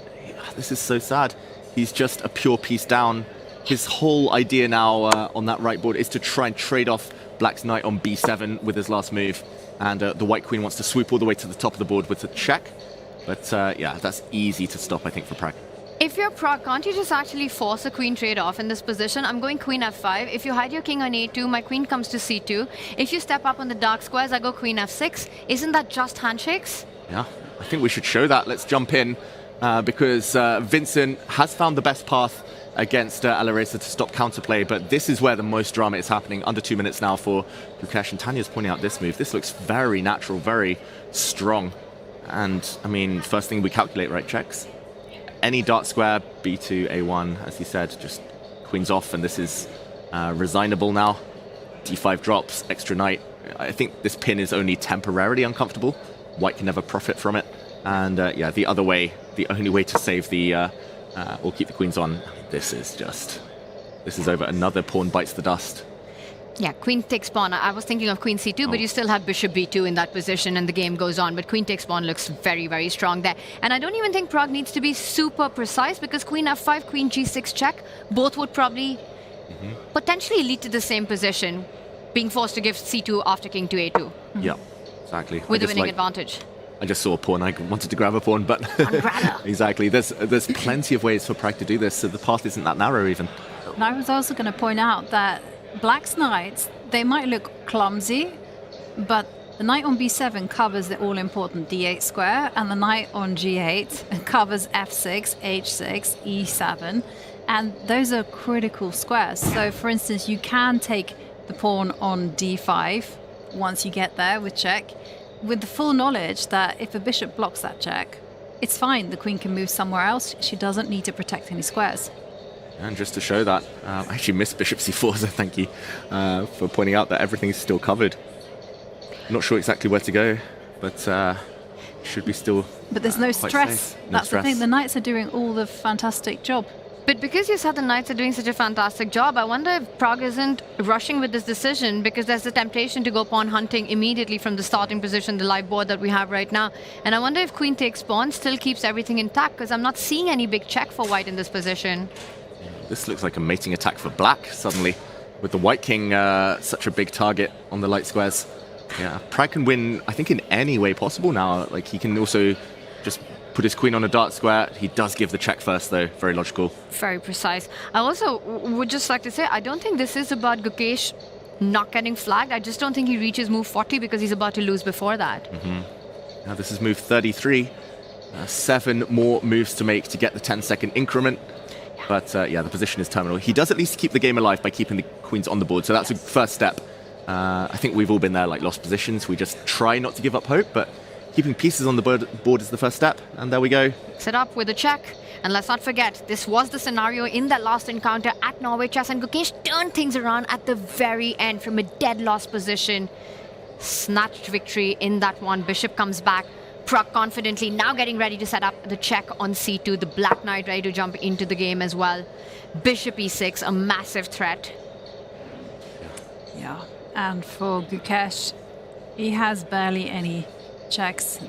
this is so sad. He's just a pure piece down. His whole idea now on that right board is to try and trade off black's knight on b7 with his last move. And the white queen wants to swoop all the way to the top of the board with a check. But yeah, that's easy to stop, I think, for Prag. If you're Prague, can't you just actually force a queen trade off in this position? I'm going queen f5. If you hide your king on a2, my queen comes to c2. If you step up on the dark squares, I go queen f6. Isn't that just handshakes? Yeah, I think we should show that. Let's jump in because Vincent has found the best path against Alireza to stop counterplay, but this is where the most drama is happening. Under 2 minutes now for Gukesh, and Tanya's pointing out this move. This looks very natural, very strong. And, I mean, first thing we calculate, right, checks? Any dark square, b2, a1, as you said, just queens off, and this is resignable now. d5 drops, extra knight. I think this pin is only temporarily uncomfortable. White can never profit from it. And yeah, the other way, the only way to save the, or keep the queens on, this is over. Another pawn bites the dust. Yeah, queen takes pawn. I was thinking of queen c2, but you still have bishop b2 in that position and the game goes on. But queen takes pawn looks very, very strong there. And I don't even think Prague needs to be super precise because queen f5, queen g6 check, both would probably potentially lead to the same position, being forced to give c2 after king to a2. Yeah, exactly. With the winning advantage. I just saw a pawn. I wanted to grab a pawn, but exactly. There's plenty of ways for Prague to do this, so the path isn't that narrow even. And I was also going to point out that Black's knights, they might look clumsy, but the knight on b7 covers the all-important d8 square, and the knight on g8 covers f6, h6, e7, and those are critical squares. So, for instance, you can take the pawn on d5 once you get there with check, with the full knowledge that if a bishop blocks that check, it's fine. The queen can move somewhere else. She doesn't need to protect any squares. And just to show that, I actually missed bishop c4, so thank you for pointing out that everything is still covered. Not sure exactly where to go, but should be still. But there's no stress. That's the thing. The knights are doing all the fantastic job. But because you said the knights are doing such a fantastic job, I wonder if Prague isn't rushing with this decision because there's the temptation to go pawn hunting immediately from the starting position, the live board that we have right now. And I wonder if queen takes pawn still keeps everything intact because I'm not seeing any big check for white in this position. This looks like a mating attack for black suddenly, with the white king such a big target on the light squares. Yeah, Prague can win, I think, in any way possible now. Like, he can also just put his queen on a dark square. He does give the check first, though. Very logical. Very precise. I also would just like to say, I don't think this is about Gukesh not getting flagged. I just don't think he reaches move 40 because he's about to lose before that. Now this is move 33. 7 more moves to make to get the 10-second increment. But yeah, the position is terminal. He does at least keep the game alive by keeping the queens on the board, so that's a first step. I think we've all been there, like lost positions. We just try not to give up hope, but keeping pieces on the board is the first step, and there we go. Set up with a check, and let's not forget, this was the scenario in that last encounter at Norway Chess, and Gukesh turned things around at the very end from a dead lost position. Snatched victory in that one. Bishop comes back. Prague confidently now getting ready to set up the check on c2. The black knight ready to jump into the game as well. Bishop e6, a massive threat. Yeah, and for Gukesh, he has barely any checks.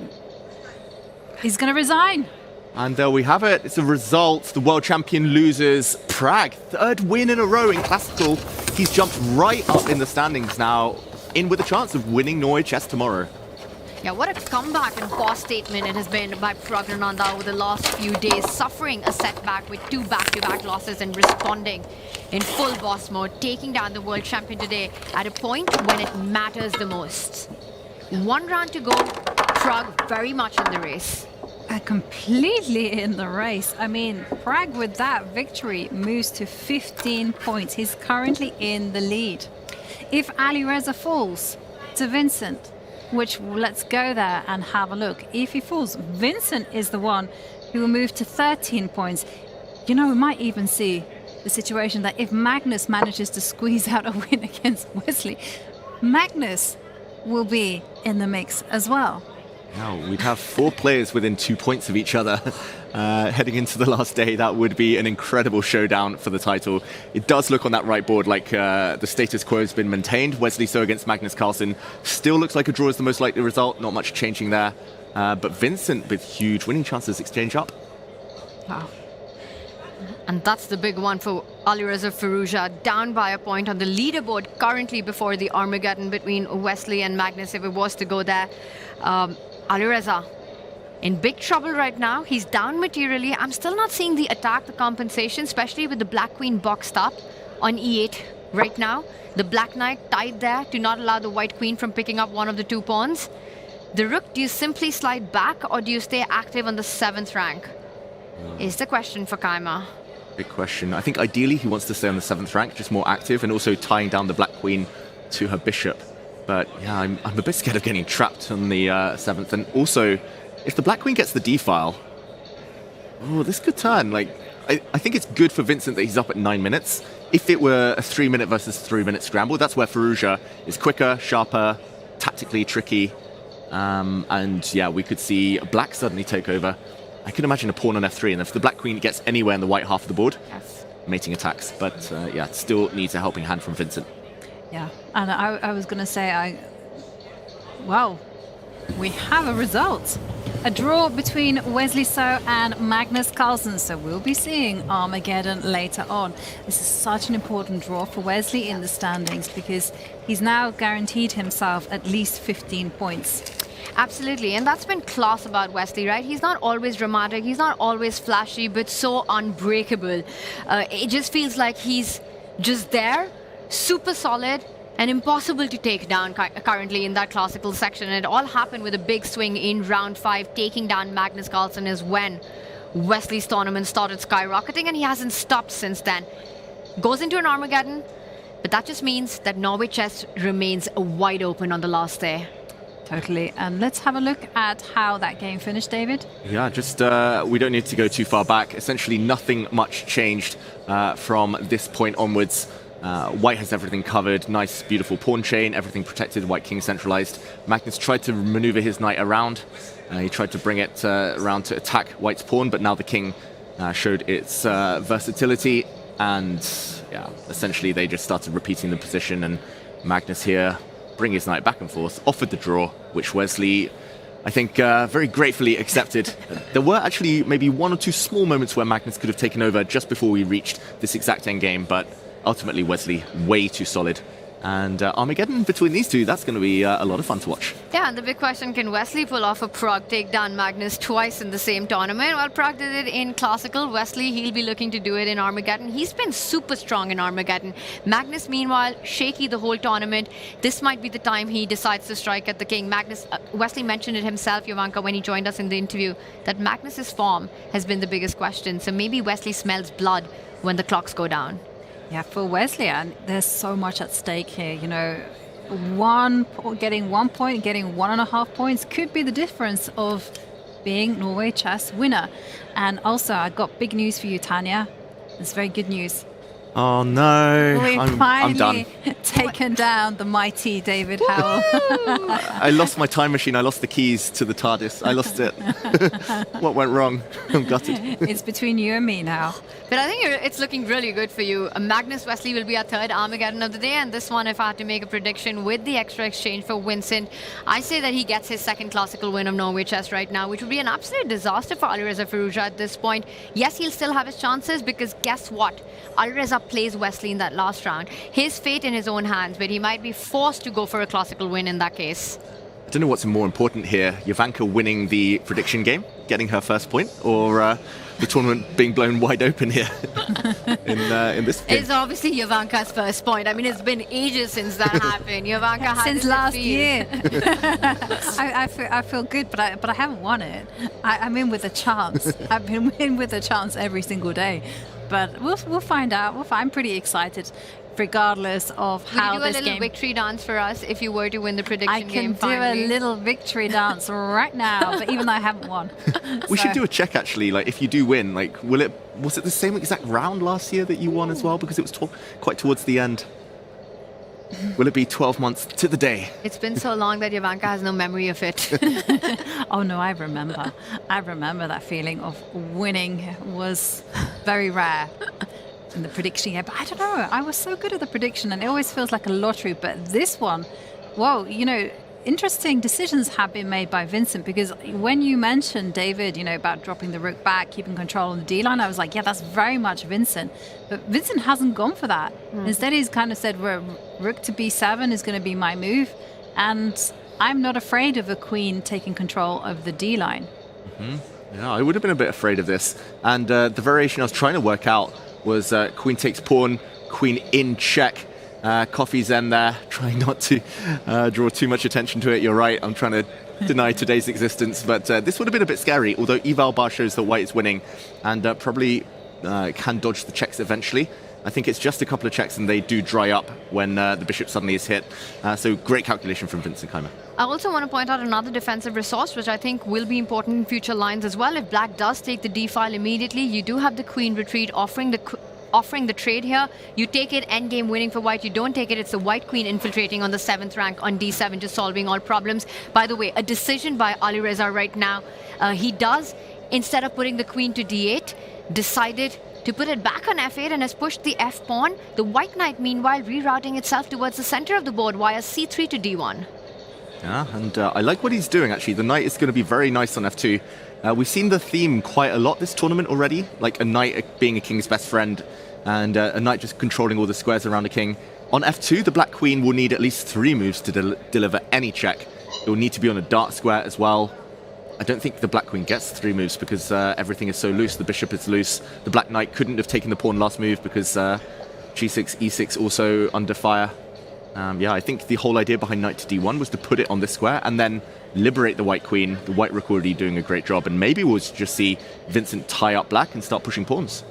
He's going to resign. And there we have it. It's a result. The world champion loses. Prague, 3rd win in a row in classical. He's jumped right up in the standings now, in with a chance of winning Norway Chess tomorrow. Yeah, what a comeback and boss statement it has been by Prague Ronde over the last few days, suffering a setback with 2 back-to-back losses and responding in full boss mode, taking down the world champion today at a point when it matters the most. 1 round to go, Prague very much in the race. Completely in the race. I mean, Prague with that victory moves to 15 points. He's currently in the lead. If Alireza falls to Vincent, which let's go there and have a look. If he falls, Vincent is the one who will move to 13 points. You know, we might even see the situation that if Magnus manages to squeeze out a win against Wesley, Magnus will be in the mix as well. Now, we'd have 4 players within 2 points of each other heading into the last day. That would be an incredible showdown for the title. It does look on that right board like the status quo has been maintained. Wesley so against Magnus Carlsen. Still looks like a draw is the most likely result. Not much changing there. But Vincent with huge winning chances exchange up. Wow. And that's the big one for Alireza Firouzja, down by a point on the leaderboard currently before the Armageddon between Wesley and Magnus if it was to go there. Alireza in big trouble right now. He's down materially. I'm still not seeing the attack, the compensation, especially with the black queen boxed up on e8 right now. The black knight tied there to not allow the white queen from picking up one of the 2 pawns. The rook, do you simply slide back or do you stay active on the 7th rank? Is the question for Kaima. Big question. I think ideally he wants to stay on the 7th rank, just more active, and also tying down the black queen to her bishop. But yeah, I'm a bit scared of getting trapped on the 7th. And also, if the black queen gets the d-file, oh, this could turn. Like, I think it's good for Vincent that he's up at 9 minutes. If it were a 3-minute versus 3-minute scramble, that's where Firouzja is quicker, sharper, tactically tricky. And yeah, we could see black suddenly take over. I can imagine a pawn on f3, and if the black queen gets anywhere in the white half of the board, mating attacks. But yeah, still needs a helping hand from Vincent. Yeah, and I was going to say, well, we have a result. A draw between Wesley So and Magnus Carlsen, so we'll be seeing Armageddon later on. This is such an important draw for Wesley in the standings because he's now guaranteed himself at least 15 points. Absolutely, and that's been class about Wesley, right? He's not always dramatic, he's not always flashy, but so unbreakable. It just feels like he's just there, super solid, and impossible to take down currently in that classical section. And it all happened with a big swing in round 5. Taking down Magnus Carlsen is when Wesley's tournament started skyrocketing, and he hasn't stopped since then. Goes into an Armageddon, but that just means that Norway chess remains wide open on the last day. Totally. And let's have a look at how that game finished, David. Yeah, just we don't need to go too far back. Essentially, nothing much changed from this point onwards. White has everything covered. Nice, beautiful pawn chain. Everything protected. White king centralized. Magnus tried to maneuver his knight around. He tried to bring it around to attack White's pawn, but now the king showed its versatility. And yeah, essentially they just started repeating the position. And Magnus here, bring his knight back and forth, offered the draw, which Wesley, I think, very gratefully accepted. There were actually maybe 1 or 2 small moments where Magnus could have taken over just before we reached this exact endgame, but ultimately Wesley way too solid. And Armageddon between these two, that's going to be a lot of fun to watch. Yeah, and the big question, can Wesley pull off a Prague takedown Magnus twice in the same tournament? Well, Prague did it in Classical. Wesley, he'll be looking to do it in Armageddon. He's been super strong in Armageddon. Magnus, meanwhile, shaky the whole tournament. This might be the time he decides to strike at the king. Wesley mentioned it himself, Jovanka, when he joined us in the interview, that Magnus's form has been the biggest question. So maybe Wesley smells blood when the clocks go down. Yeah, for Wesley, and there's so much at stake here. You know, getting 1 point, getting 1.5 points could be the difference of being Norway chess winner. And also, I got big news for you, Tanya. It's very good news. Oh no, We've I'm done. taken down the mighty David Howell. I lost my time machine. I lost the keys to the TARDIS. I lost it. What went wrong? I'm gutted. It's between you and me now. But I think it's looking really good for you. Magnus Wesley will be our third Armageddon of the day, and this one, if I had to make a prediction with the extra exchange for Vincent, I say that he gets his second classical win of Norway chess right now, which would be an absolute disaster for Alireza Firouzja at this point. Yes, he'll still have his chances, because guess what? Alireza plays Wesley in that last round. His fate in his own hands, but he might be forced to go for a classical win in that case. I don't know what's more important here, Jovanka winning the prediction game, getting her first point, or the tournament being blown wide open here in this game. It's obviously Jovanka's first point. I mean, it's been ages since that happened. Jovanka had since last year. I feel good, but I haven't won it. I'm in with a chance. I've been in with a chance every single day. But we'll find out. I'm pretty excited, regardless of how this game... Will you do a little victory dance for us if you were to win the prediction game finally? I can do a little victory dance right now, but even though I haven't won. We should do a check, actually. Like, if you do win, like, was it the same exact round last year that you won as well? Because it was quite towards the end. Will it be 12 months to the day? It's been so long that Jovanka has no memory of it. Oh no, I remember. I remember that feeling of winning was very rare in the prediction game. But I don't know, I was so good at the prediction, and it always feels like a lottery. But this one, whoa, you know, interesting decisions have been made by Vincent, because when you mentioned, David, you know, about dropping the rook back, keeping control on the D-line, I was like, yeah, that's very much Vincent. But Vincent hasn't gone for that. Instead, he's kind of said, well, rook to B7 is going to be my move, and I'm not afraid of a queen taking control of the D-line. Yeah, I would have been a bit afraid of this. And the variation I was trying to work out was queen takes pawn, queen in check. Coffee's end there, trying not to draw too much attention to it. You're right, I'm trying to deny today's existence, but this would have been a bit scary, although eval bar shows that white is winning and probably can dodge the checks eventually. I think it's just a couple of checks and they do dry up when the bishop suddenly is hit. So great calculation from Vincent Keimer. I also want to point out another defensive resource, which I think will be important in future lines as well. If black does take the d file immediately, you do have the queen retreat offering the trade here. You take it, endgame winning for white. You don't take it, it's the white queen infiltrating on the 7th rank on d7, just solving all problems. By the way, a decision by Alireza right now. He does, instead of putting the queen to d8, decided to put it back on f8 and has pushed the f pawn. The white knight, meanwhile, rerouting itself towards the center of the board via c3 to d1. Yeah, and I like what he's doing, actually. The knight is going to be very nice on f2. We've seen the theme quite a lot this tournament already, like a knight being a king's best friend and a knight just controlling all the squares around a king. On f2, the black queen will need at least 3 moves to deliver any check. It will need to be on a dark square as well. I don't think the black queen gets 3 moves because everything is so loose. The bishop is loose. The black knight couldn't have taken the pawn last move because g6, e6 also under fire. Yeah, I think the whole idea behind knight to d1 was to put it on this square and then liberate the white queen. The white rook already doing a great job, and maybe we'll just see Vincent tie up black and start pushing pawns.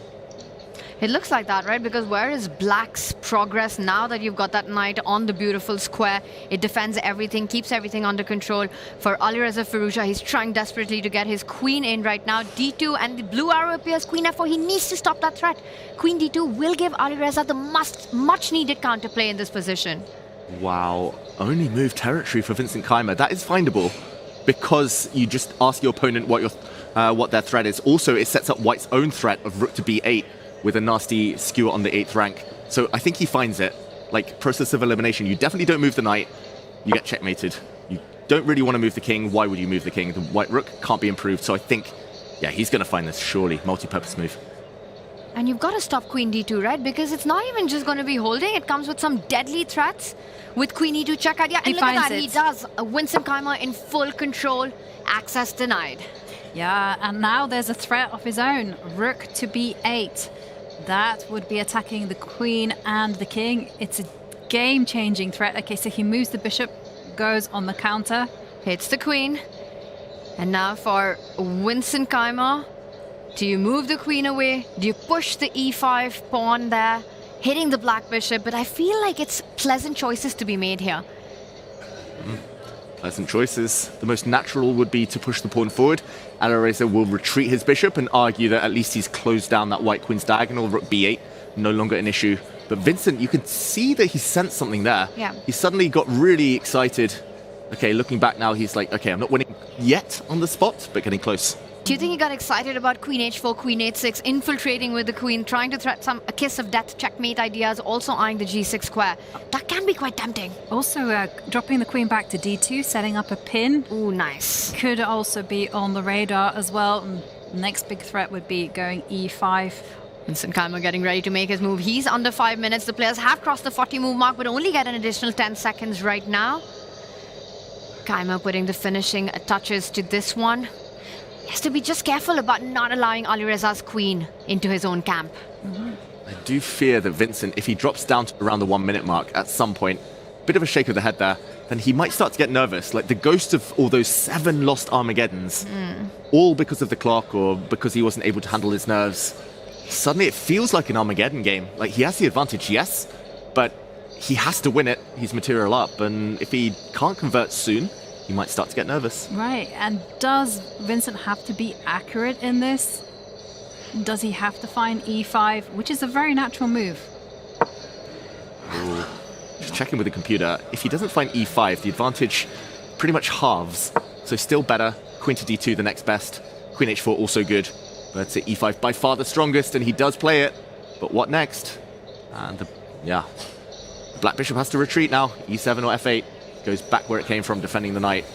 It looks like that, right? Because where is black's progress now that you've got that knight on the beautiful square? It defends everything, keeps everything under control. For Alireza Firouzja, he's trying desperately to get his queen in right now. d2, and the blue arrow appears, queen f4. He needs to stop that threat. Queen d2 will give Alireza the much needed counterplay in this position. Wow, only move territory for Vincent Keimer. That is findable because you just ask your opponent what their threat is. Also, it sets up white's own threat of rook to b8 with a nasty skewer on the 8th rank. So I think he finds it. Like, process of elimination, you definitely don't move the knight, you get checkmated. You don't really want to move the king. Why would you move the king? The white rook can't be improved. So I think, yeah, he's going to find this, surely. Multi-purpose move. And you've got to stop queen d2, right? Because it's not even just going to be holding. It comes with some deadly threats with queen e2 check idea. And look at that, he does. Vincent Keimer in full control. Access denied. Yeah, and now there's a threat of his own. Rook to b8. That would be attacking the queen and the king. It's a game-changing threat. Okay, so he moves the bishop, goes on the counter. Hits the queen. And now for Vincent Keimer. Do you move the queen away? Do you push the e5 pawn there? Hitting the black bishop, but I feel like it's pleasant choices to be made here. Pleasant choices. The most natural would be to push the pawn forward. Alireza will retreat his bishop and argue that at least he's closed down that white queen's diagonal. Rook b8, no longer an issue. But Vincent, you can see that he sensed something there. Yeah. He suddenly got really excited. Okay, looking back now, he's like, okay, I'm not winning yet on the spot, but getting close. Do you think he got excited about queen h4, queen h6, infiltrating with the queen, trying to threat a kiss of death checkmate ideas, also eyeing the g6 square? That can be quite tempting. Also, dropping the queen back to d2, setting up a pin. Ooh, nice. Could also be on the radar as well. And next big threat would be going e5. Vincent Keimer getting ready to make his move. He's under 5 minutes. The players have crossed the 40 move mark, but only get an additional 10 seconds right now. Keimer putting the finishing touches to this one. He has to be just careful about not allowing Alireza's queen into his own camp. I do fear that Vincent, if he drops down to around the 1 minute mark at some point, bit of a shake of the head there, then he might start to get nervous. Like the ghost of all those 7 lost Armageddons, all because of the clock or because he wasn't able to handle his nerves. Suddenly it feels like an Armageddon game. Like he has the advantage, yes, but he has to win it. He's material up, and if he can't convert soon, he might start to get nervous. Right, and does Vincent have to be accurate in this? Does he have to find e5, which is a very natural move? Ooh. Just checking with the computer. If he doesn't find e5, the advantage pretty much halves. So still better. Queen to d2, the next best. Queen h4 also good. But e5 by far the strongest, and he does play it. But what next? And the black bishop has to retreat now. e7 or f8. Goes back where it came from, defending the knight.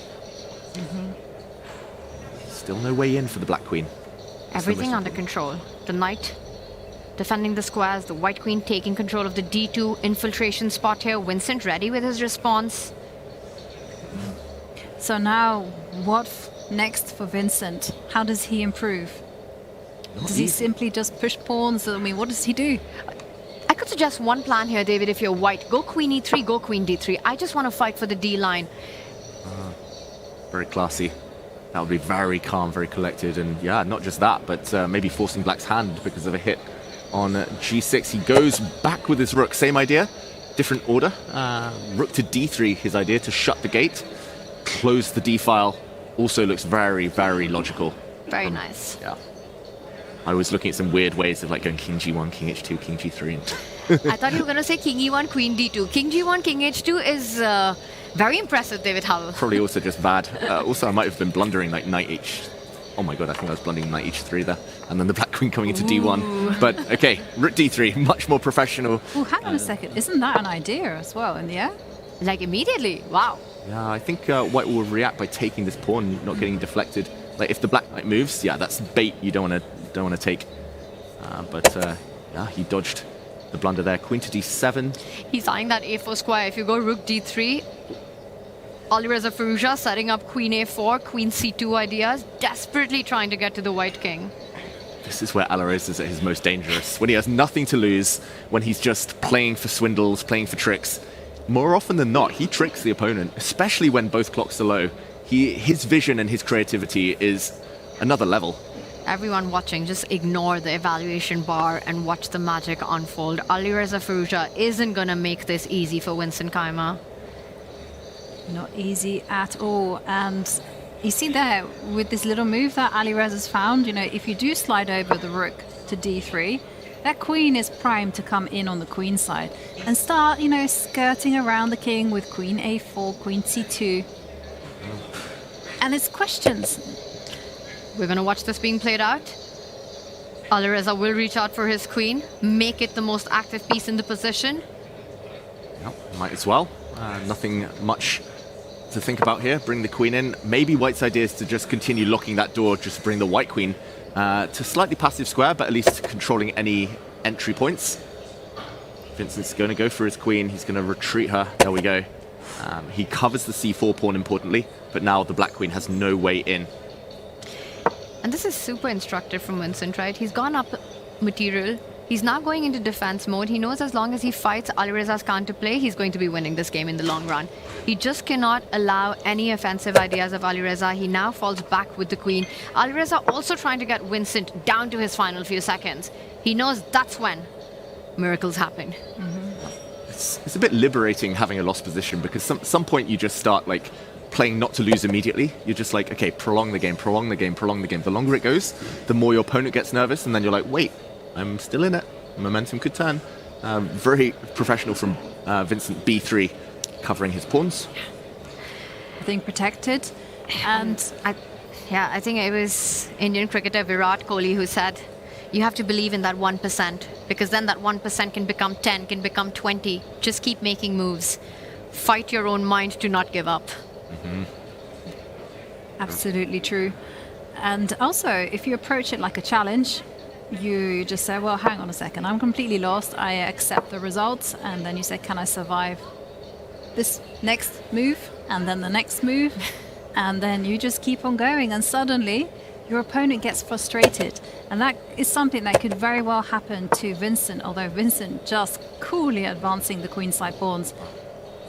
Still no way in for the black queen. Everything under control. The knight defending the squares, the white queen taking control of the d2 infiltration spot here. Vincent ready with his response. So now, what next for Vincent? How does he improve? Does he simply just push pawns? I mean, what does he do? I could suggest one plan here, David, if you're white. Go queen e3, go queen d3. I just want to fight for the d line. Very classy. That would be very calm, very collected, and yeah, not just that, but maybe forcing black's hand because of a hit on g6. He goes back with his rook. Same idea, different order. Rook to d3, his idea to shut the gate, close the d file. Also looks very, very logical. Very nice. Yeah. I was looking at some weird ways of like going king g1, king h2, king g3. I thought you were going to say king e1, queen d2. King g1, king h2 is very impressive, David Howell. Probably also just bad. Also, I might have been blundering like knight h. Oh my god, I think I was blundering knight h3 there. And then the black queen coming into d1. But okay, rook d3, much more professional. Oh, hang on a second. Isn't that an idea as well in the air? Like immediately. Wow. Yeah, I think white will react by taking this pawn, not getting deflected. Like if the black knight moves, yeah, that's bait you don't want to take. But yeah, he dodged the blunder there. Queen to d7. He's eyeing that a4 square. If you go rook d3, Alireza Firouzja setting up queen a4, queen c2 ideas, desperately trying to get to the white king. This is where Alireza is at his most dangerous. When he has nothing to lose, when he's just playing for swindles, playing for tricks. More often than not, he tricks the opponent, especially when both clocks are low. His vision and his creativity is another level. Everyone watching, just ignore the evaluation bar and watch the magic unfold. Alireza Firouzja isn't going to make this easy for Vincent Keymer. Not easy at all. And you see there, with this little move that Alireza's found, you know, if you do slide over the rook to d3, that queen is primed to come in on the queen side and start, you know, skirting around the king with queen a4, queen c2. And it's questions. We're going to watch this being played out. Alireza will reach out for his queen, make it the most active piece in the position. Yep, might as well. Nothing much to think about here. Bring the queen in. Maybe white's idea is to just continue locking that door, just bring the white queen to slightly passive square, but at least controlling any entry points. Vincent's going to go for his queen. He's going to retreat her. There we go. He covers the c4 pawn importantly, but now the black queen has no way in. And this is super instructive from Vincent, right? He's gone up material. He's now going into defense mode. He knows as long as he fights Alireza's counterplay, he's going to be winning this game in the long run. He just cannot allow any offensive ideas of Alireza. He now falls back with the queen. Alireza also trying to get Vincent down to his final few seconds. He knows that's when miracles happen. It's a bit liberating having a lost position because some point you just start like playing not to lose immediately. You're just like, okay, prolong the game, prolong the game, prolong the game. The longer it goes, the more your opponent gets nervous, and then you're like, wait, I'm still in it. Momentum could turn. Very professional from Vincent b3, covering his pawns. Being protected. And I think it was Indian cricketer Virat Kohli who said, you have to believe in that 1%, because then that 1% can become 10, can become 20. Just keep making moves. Fight your own mind to not give up. Absolutely true. And also, if you approach it like a challenge, you just say, well, hang on a second, I'm completely lost. I accept the results. And then you say, can I survive this next move? And then the next move. And then you just keep on going. And suddenly, your opponent gets frustrated. And that is something that could very well happen to Vincent, although Vincent just coolly advancing the queenside pawns.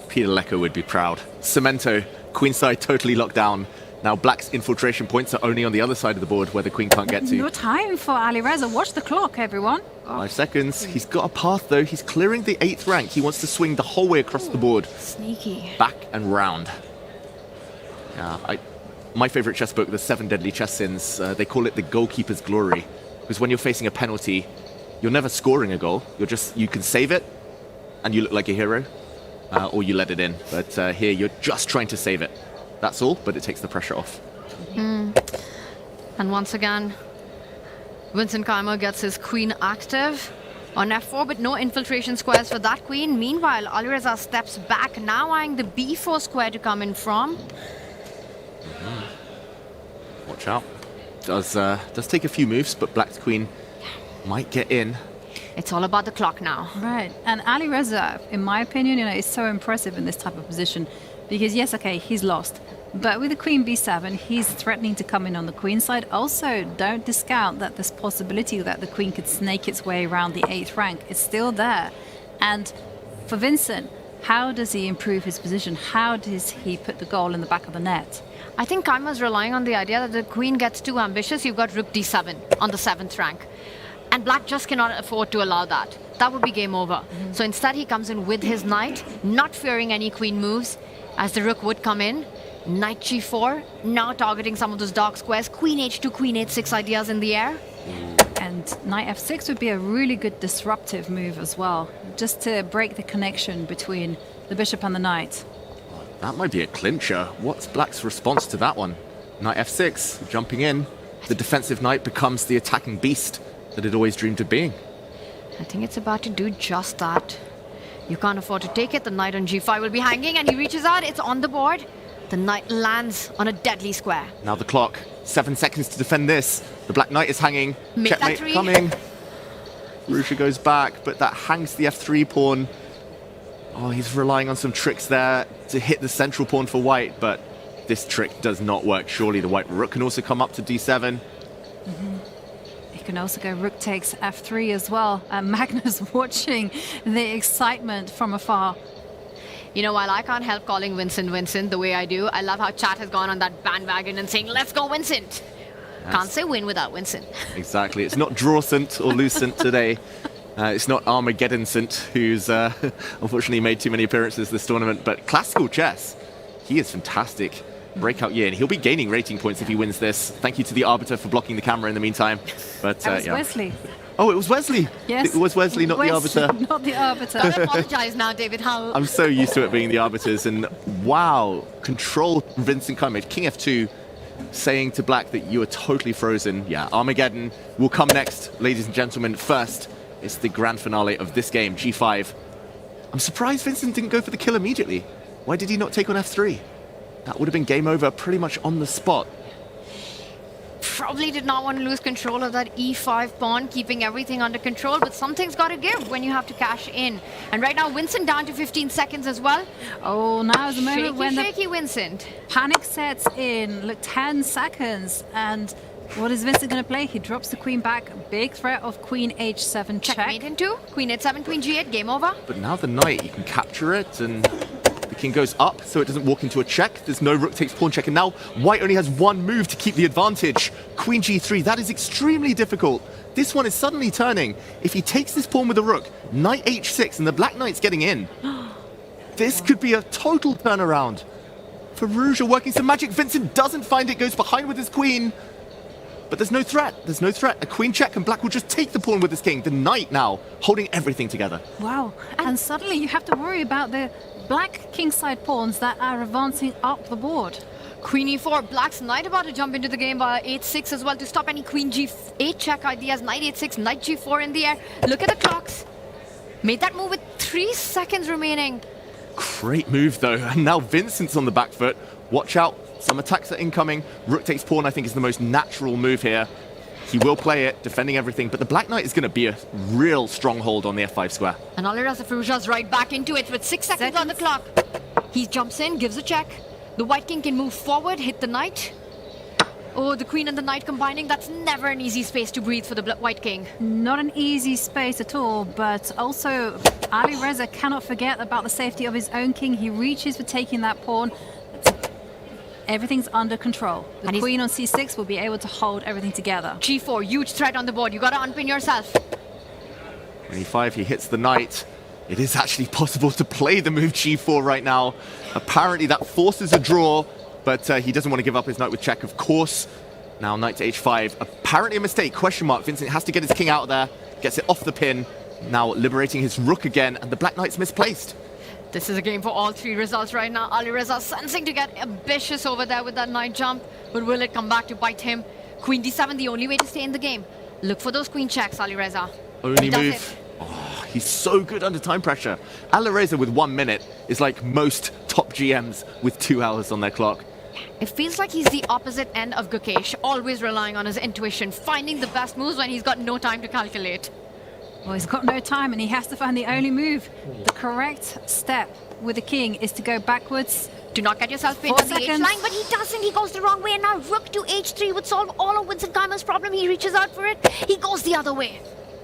Peter Lecco would be proud. Cemento, queenside totally locked down. Now black's infiltration points are only on the other side of the board where the queen can't get to. No time for Alireza. Watch the clock, everyone. 5 seconds. He's got a path though. He's clearing the 8th rank. He wants to swing the whole way across the board. Sneaky. Back and round. Yeah, my favorite chess book, The 7 Deadly Chess Sins, they call it the goalkeeper's glory. Because when you're facing a penalty, you're never scoring a goal. You can save it and you look like a hero. Or you let it in. But here, you're just trying to save it. That's all, but it takes the pressure off. And once again, Vincent Keymer gets his queen active on f4, but no infiltration squares for that queen. Meanwhile, Alireza steps back, now eyeing the b4 square to come in from. Watch out. Does take a few moves, but black's queen might get in. It's all about the clock now. Right. And Alireza, in my opinion, is so impressive in this type of position. Because yes, okay, he's lost. But with the queen b7, he's threatening to come in on the queen side. Also, don't discount that this possibility that the queen could snake its way around the 8th rank. It's still there. And for Vincent, how does he improve his position? How does he put the goal in the back of the net? I think Kaima's relying on the idea that the queen gets too ambitious. You've got rook d7 on the 7th rank. And black just cannot afford to allow that. That would be game over. So instead he comes in with his knight, not fearing any queen moves, as the rook would come in. Knight g4, now targeting some of those dark squares. Queen h2, queen h6 ideas in the air. And knight f6 would be a really good disruptive move as well, just to break the connection between the bishop and the knight. That might be a clincher. What's black's response to that one? Knight f6, jumping in. The defensive knight becomes the attacking beast that it always dreamed of being. I think it's about to do just that. You can't afford to take it. The knight on g5 will be hanging, and he reaches out. It's on the board. The knight lands on a deadly square. Now the clock, 7 seconds to defend this. The black knight is hanging. Make that Checkmate 3. coming. Rusha goes back, but that hangs the f3 pawn. Oh, he's relying on some tricks there to hit the central pawn for white, but this trick does not work. Surely the white rook can also come up to d7. He can also go rook takes f3 as well. Magnus watching the excitement from afar. You know, while I can't help calling Vincent the way I do, I love how chat has gone on that bandwagon and saying, let's go Vincent. Can't say win without Vincent. Exactly. It's not Drawcent or Lucent today. It's not Armageddon-cent, who's unfortunately made too many appearances this tournament. But classical chess, he is fantastic. Breakout year, and he'll be gaining rating points if he wins this. Thank you to the arbiter for blocking the camera in the meantime. But That was yeah. Wesley. Oh, it was Wesley. Yes. It was Wesley, not the arbiter. Not the arbiter. Don't apologize now, David. How? I'm so used to it being the arbiters, and wow, control from Vincent Kaima's King f2, saying to black that you are totally frozen. Yeah, Armageddon will come next, ladies and gentlemen. First, it's the grand finale of this game, g5. I'm surprised Vincent didn't go for the kill immediately. Why did he not take on f3? That would have been game over pretty much on the spot. Probably did not want to lose control of that e5 pawn, keeping everything under control, but something's got to give when you have to cash in. And right now, Vincent down to 15 seconds as well. Oh, now is the moment when the Shaky Vincent. panic sets in. Look, 10 seconds. And what is Vincent going to play? He drops the queen back. Big threat of queen h7 check. Checkmate into queen h7, queen g8, game over. But now the knight, you can capture it, and the king goes up so it doesn't walk into a check. There's no rook takes pawn check, and now white only has one move to keep the advantage. Queen g3, that is extremely difficult. This one is suddenly turning. If he takes this pawn with a rook, knight h6, and the black knight's getting in. This could be a total turnaround. Firouzja working some magic. Vincent doesn't find it, goes behind with his queen. But there's no threat. There's no threat. A queen check, and black will just take the pawn with his king. The knight now holding everything together. Wow. And suddenly you have to worry about the black kingside pawns that are advancing up the board. Queen e4, black's knight about to jump into the game by h6 as well to stop any queen g8 check ideas. Knight h6, knight g4 in the air. Look at the clocks. Made that move with 3 seconds remaining. Great move, though. And now Vincent's on the back foot. Watch out. Some attacks are incoming. Rook takes pawn, I think, is the most natural move here. He will play it, defending everything, but the black knight is going to be a real stronghold on the f5 square. And Alireza Firouzja's right back into it with 6 seconds on the clock. He jumps in, gives a check. The white king can move forward, hit the knight. Oh, the queen and the knight combining. That's never an easy space to breathe for the white king. Not an easy space at all, but also Alireza cannot forget about the safety of his own king. He reaches for taking that pawn. Everything's under control. The queen on c6 will be able to hold everything together. G4, huge threat on the board. You got to unpin yourself. 25, he hits the knight. It is actually possible to play the move g4 right now. Apparently that forces a draw, but he doesn't want to give up his knight with check, of course. Now knight to h5. Apparently a mistake, question mark. Vincent has to get his king out of there, gets it off the pin. Now liberating his rook again, and the black knight's misplaced. This is a game for all 3 results right now. Alireza sensing to get ambitious over there with that knight jump, but will it come back to bite him? Queen d7, the only way to stay in the game. Look for those queen checks, Alireza. Only move. Oh, he's so good under time pressure. Alireza with 1 minute is like most top GMs with 2 hours on their clock. It feels like he's the opposite end of Gukesh, always relying on his intuition, finding the best moves when he's got no time to calculate. Well, he's got no time, and he has to find the only move. The correct step with the king is to go backwards, Do not get yourself pinned on the H line, but he doesn't. He goes the wrong way, and now rook to H3 would solve all of Vincent Keimer's problem. He reaches out for it. He goes the other way.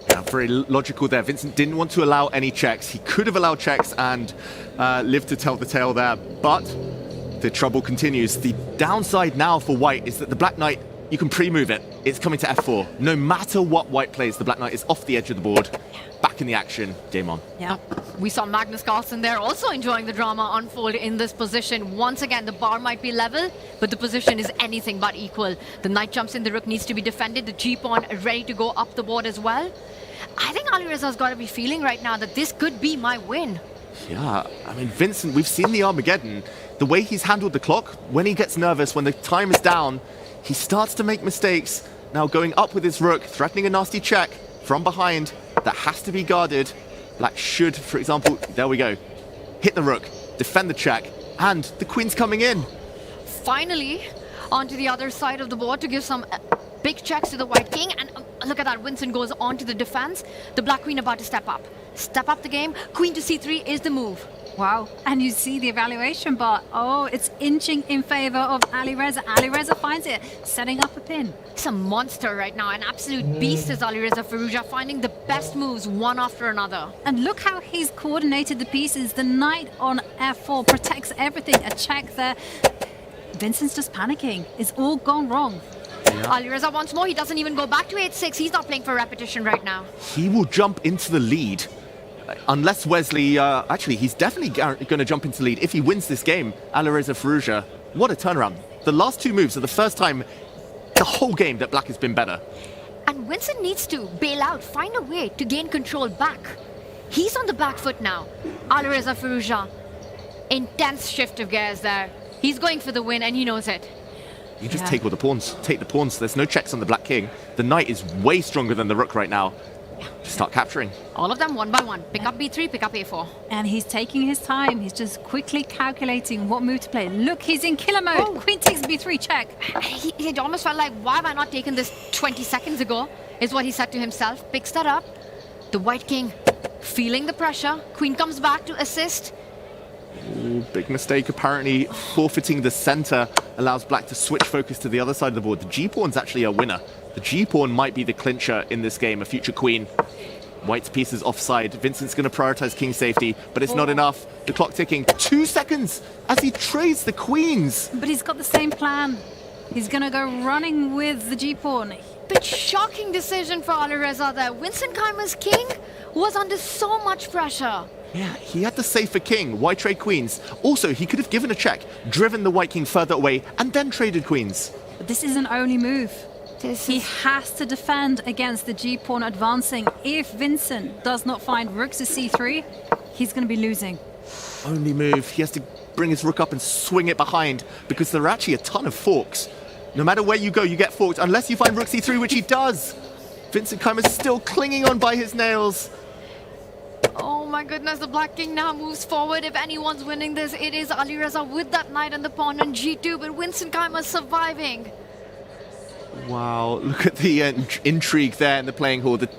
Yeah, very logical there. Vincent didn't want to allow any checks. He could have allowed checks and lived to tell the tale there, but the trouble continues. The downside now for White is that the Black Knight, you can pre-move it. It's coming to F4. No matter what White plays, the Black Knight is off the edge of the board. Back in the action. Game on. Yeah. We saw Magnus Carlsen there also enjoying the drama unfold in this position. Once again, the bar might be level, but the position is anything but equal. The knight jumps in, the rook needs to be defended. The G-pawn ready to go up the board as well. I think Alireza's got to be feeling right now that this could be my win. Yeah, I mean, Vincent, we've seen the Armageddon. The way he's handled the clock, when he gets nervous, when the time is down, he starts to make mistakes. Now going up with his rook, threatening a nasty check from behind that has to be guarded. Black should, for example, there we go, hit the rook, defend the check, and the queen's coming in. Finally, onto the other side of the board to give some big checks to the White King, and look at that, Vincent goes on to the defense. The Black Queen about to step up. Step up the game, Queen to C3 is the move. Wow, and you see the evaluation bar. Oh, it's inching in favor of Alireza. Alireza finds it, setting up a pin. He's a monster right now, an absolute beast is Alireza Firouzja, finding the best moves one after another. And look how he's coordinated the pieces. The knight on F4 protects everything. A check there. Vincent's just panicking. It's all gone wrong. Yeah. Alireza once more, he doesn't even go back to H6. He's not playing for repetition right now. He will jump into the lead. Unless Wesley, actually, he's definitely going to jump into the lead. If he wins this game, Alireza Firouzja, what a turnaround. The last two moves are the first time the whole game that Black has been better. And Vincent needs to bail out, find a way to gain control back. He's on the back foot now. Alireza Firouzja, intense shift of gears there. He's going for the win and he knows it. You just take all the pawns. Take the pawns. There's no checks on the Black King. The knight is way stronger than the rook right now. Just start capturing. All of them one by one. Pick up B3, pick up A4. And he's taking his time. He's just quickly calculating what move to play. Look, he's in killer mode. Oh. Queen takes B3, check. He almost felt like, why have I not taken this 20 seconds ago? Is what he said to himself. Picks that up. The White King feeling the pressure. Queen comes back to assist. Ooh, big mistake. Apparently forfeiting the center allows Black to switch focus to the other side of the board. The G-pawn's actually a winner. The G-pawn might be the clincher in this game, a future queen. White's piece is offside. Vincent's going to prioritize king safety, but it's not enough. The clock ticking. 2 seconds as he trades the queens. But he's got the same plan. He's going to go running with the G-pawn. Bit shocking decision for Alireza there. Vincent Keimer's king was under so much pressure. Yeah, he had the safer king. Why trade queens? Also, he could have given a check, driven the White King further away, and then traded queens. But this is an only move. He has to defend against the G-pawn advancing. If Vincent does not find rook to C3, he's going to be losing. Only move. He has to bring his rook up and swing it behind because there are actually a ton of forks. No matter where you go, you get forked unless you find rook C3, which he does. Vincent Keimer's still clinging on by his nails. Oh my goodness, the Black King now moves forward. If anyone's winning this, it is Alireza with that knight and the pawn on G2, but Vincent Keimer's surviving. Wow, look at the intrigue there in the playing hall, the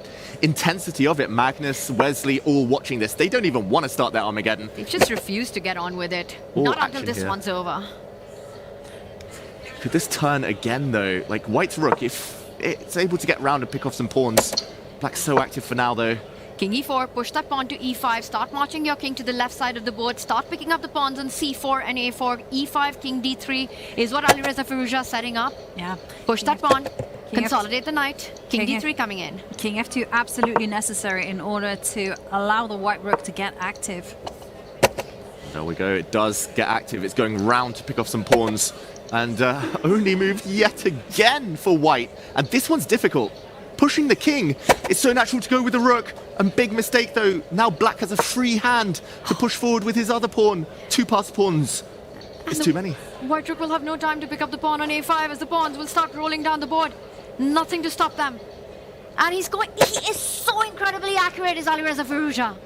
intensity of it. Magnus, Wesley, all watching this. They don't even want to start their Armageddon. They just refuse to get on with it. All Not action until this here. one's over. Could this turn again, though? Like, White's rook, if it's able to get round and pick off some pawns. Black's so active for now, though. King E4, push that pawn to E5, start marching your king to the left side of the board, start picking up the pawns on C4 and A4, E5, King D3 is what Alireza Firouzja is setting up. Yeah. Push that pawn, King consolidate the knight, King King D3 coming in. King F2 absolutely necessary in order to allow the white rook to get active. There we go, it does get active. It's going round to pick off some pawns. And only moved yet again for White. And this one's difficult. Pushing the king, it's so natural to go with the rook. And big mistake though, now Black has a free hand to push forward with his other pawn. 2 passed pawns. It's too many. White rook will have no time to pick up the pawn on A5 as the pawns will start rolling down the board. Nothing to stop them. And he is so incredibly accurate, is Alireza Firouzja.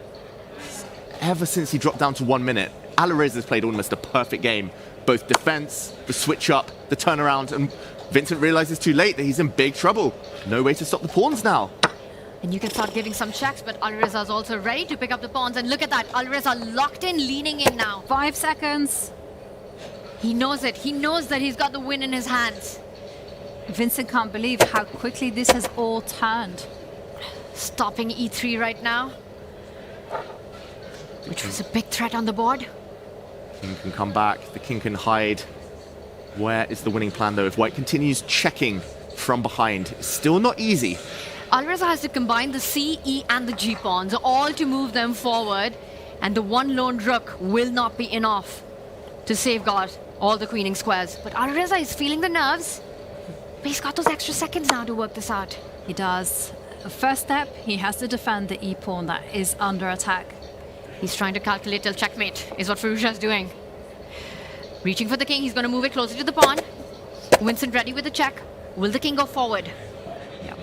Ever since he dropped down to 1 minute, Alireza's played almost a perfect game. Both defense, the switch up, the turnaround, and Vincent realizes too late that he's in big trouble. No way to stop the pawns now. And you can start giving some checks, but Alireza is also ready to pick up the pawns. And look at that, Alireza locked in, leaning in now. 5 seconds. He knows it. He knows that he's got the win in his hands. Vincent can't believe how quickly this has all turned. Stopping e3 right now, which was a big threat on the board. King can come back, the king can hide. Where is the winning plan though? If white continues checking from behind, it's still not easy. Alireza has to combine the C, E and the G pawns, all to move them forward, and the one lone rook will not be enough to safeguard all the queening squares. But Alireza is feeling the nerves, but he's got those extra seconds now to work this out. He does. The first step, he has to defend the e-pawn that is under attack. He's trying to calculate till checkmate, is what Firouzja is doing. Reaching for the king, he's going to move it closer to the pawn. Vincent ready with the check. Will the king go forward? Yeah.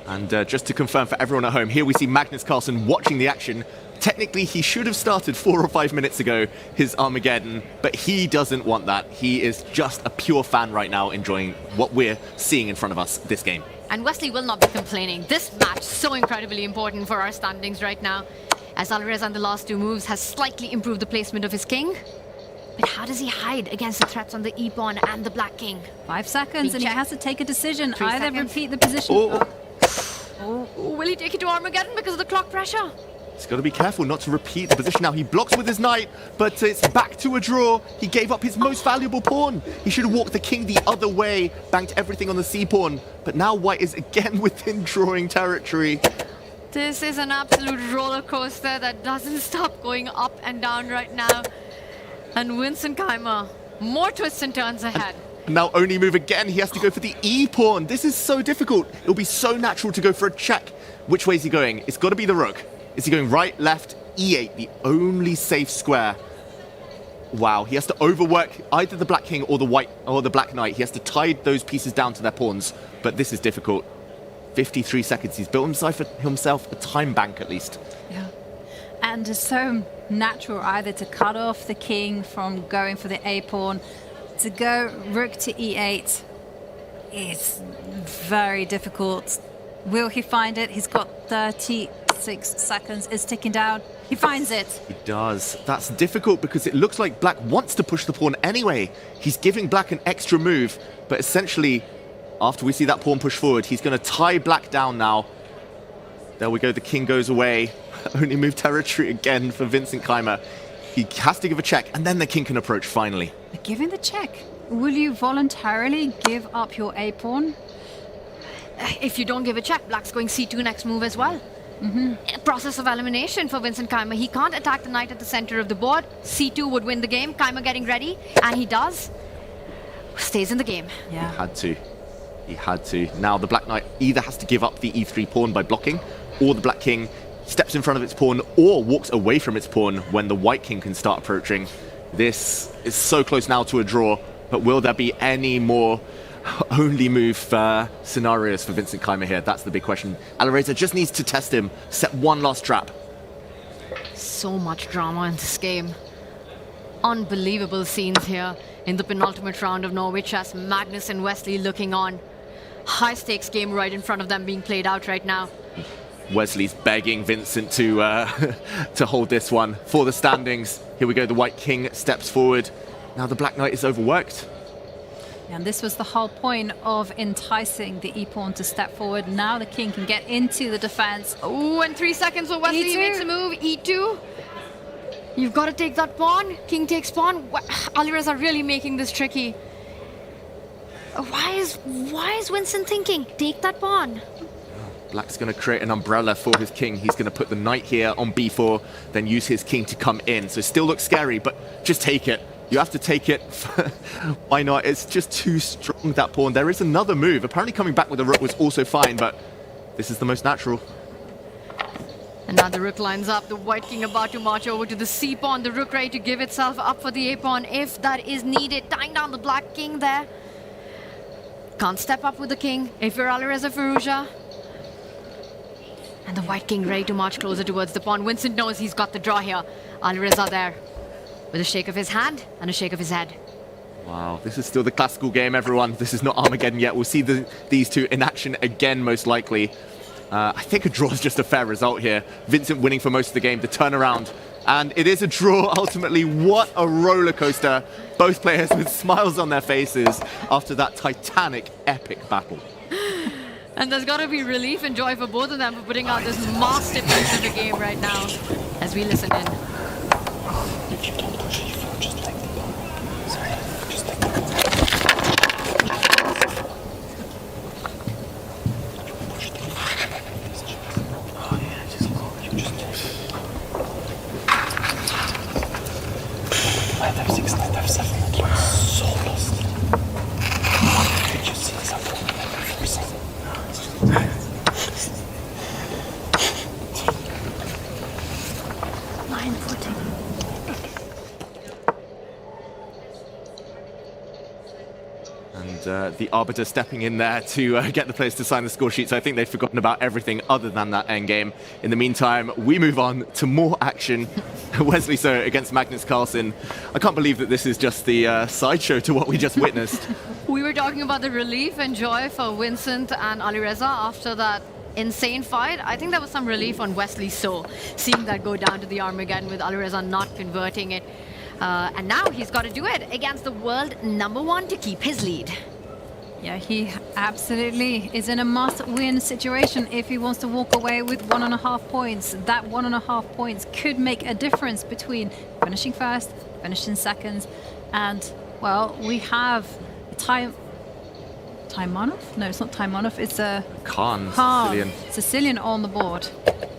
And just to confirm for everyone at home, here we see Magnus Carlsen watching the action. Technically, he should have started 4 or 5 minutes ago, his Armageddon, but he doesn't want that. He is just a pure fan right now, enjoying what we're seeing in front of us this game. And Wesley will not be complaining. This match so incredibly important for our standings right now, as Alireza in the last 2 moves has slightly improved the placement of his king. But how does he hide against the threats on the e-pawn and the black king? 5 seconds, and he has to take a decision. 3 Either seconds. repeat the position. Oh, will he take it to Armageddon because of the clock pressure? He's got to be careful not to repeat the position now. He blocks with his knight, but it's back to a draw. He gave up his most valuable pawn. He should have walked the king the other way, banked everything on the c-pawn. But now white is again within drawing territory. This is an absolute roller coaster that doesn't stop going up and down right now. And Vincent Keimer, more twists and turns ahead. And now only move again, he has to go for the e-pawn. This is so difficult. It'll be so natural to go for a check. Which way is he going? It's got to be the rook. Is he going right, left, e8, the only safe square? Wow, he has to overwork either the black king or the white or the black knight. He has to tie those pieces down to their pawns, but this is difficult. 53 seconds. He's built himself a time bank at least. Yeah. And it's so natural either to cut off the king from going for the a-pawn, to go rook to e8. It's very difficult. Will he find it? He's got 36 seconds. It's ticking down. He finds it. He does. That's difficult because it looks like black wants to push the pawn anyway. He's giving black an extra move, but essentially, after we see that pawn push forward, he's going to tie black down now. There we go. The king goes away. Only move territory again for Vincent Keimer. He has to give a check, and then the king can approach finally. Giving the check. Will you voluntarily give up your a-pawn? If you don't give a check, black's going c2 next move as well. A process of elimination for Vincent Keimer. He can't attack the knight at the center of the board. c2 would win the game. Keimer getting ready, and he does. Stays in the game. Yeah. He had to. He had to. Now the black knight either has to give up the e3 pawn by blocking, or the black king steps in front of its pawn or walks away from its pawn when the white king can start approaching. This is so close now to a draw, but will there be any more only move scenarios for Vincent Keimer here? That's the big question. Alireza just needs to test him, set one last trap. So much drama in this game. Unbelievable scenes here in the penultimate round of Norway Chess. Magnus and Wesley looking on. High stakes game right in front of them being played out right now. Wesley's begging Vincent to to hold this one for the standings. Here we go, the white king steps forward. Now the black knight is overworked. And this was the whole point of enticing the e-pawn to step forward. Now the king can get into the defense. Oh, and 3 seconds for Wesley E2. makes a move. E2. You've got to take that pawn. King takes pawn. Alireza really making this tricky. Why is Vincent thinking, take that pawn? Black's going to create an umbrella for his king. He's going to put the knight here on b4, then use his king to come in. So still looks scary, but just take it. You have to take it. Why not? It's just too strong, that pawn. There is another move. Apparently coming back with the rook was also fine, but this is the most natural. And now the rook lines up. The white king about to march over to the c-pawn. The rook ready to give itself up for the a-pawn if that is needed. Tying down the black king there. Can't step up with the king if you're Alireza Firouzja. And the white king ready to march closer towards the pawn. Vincent knows he's got the draw here. Alireza there with a shake of his hand and a shake of his head. Wow, this is still the classical game, everyone. This is not Armageddon yet. We'll see these two in action again, most likely. I think a draw is just a fair result here. Vincent winning for most of the game. The turnaround And it is a draw, ultimately. What a roller coaster. Both players with smiles on their faces after that titanic, epic battle. And there's got to be relief and joy for both of them for putting out this masterpiece of a game right now as we listen in. If you don't push it, you will just take the ball. Sorry, just take the ball. Push it. Oh yeah, just go. You just take it. Knight f6, knight f7. You're so lost. Did you see something? Line footing. And the Arbiter stepping in there to get the players to sign the score sheets. I think they've forgotten about everything other than that endgame. In the meantime, we move on to more action. Wesley So against Magnus Carlsen. I can't believe that this is just the sideshow to what we just witnessed. We were talking about the relief and joy for Vincent and Alireza after that insane fight. I think there was some relief on Wesley So, seeing that go down to the Armageddon with Alireza not converting it. And now he's got to do it against the world #1 to keep his lead. Yeah, he absolutely is in a must-win situation if he wants to walk away with 1.5 points. That 1.5 points could make a difference between finishing first, finishing second, and, well, we have Taimanov? No, it's not Taimanov, it's a Khan, Sicilian on the board.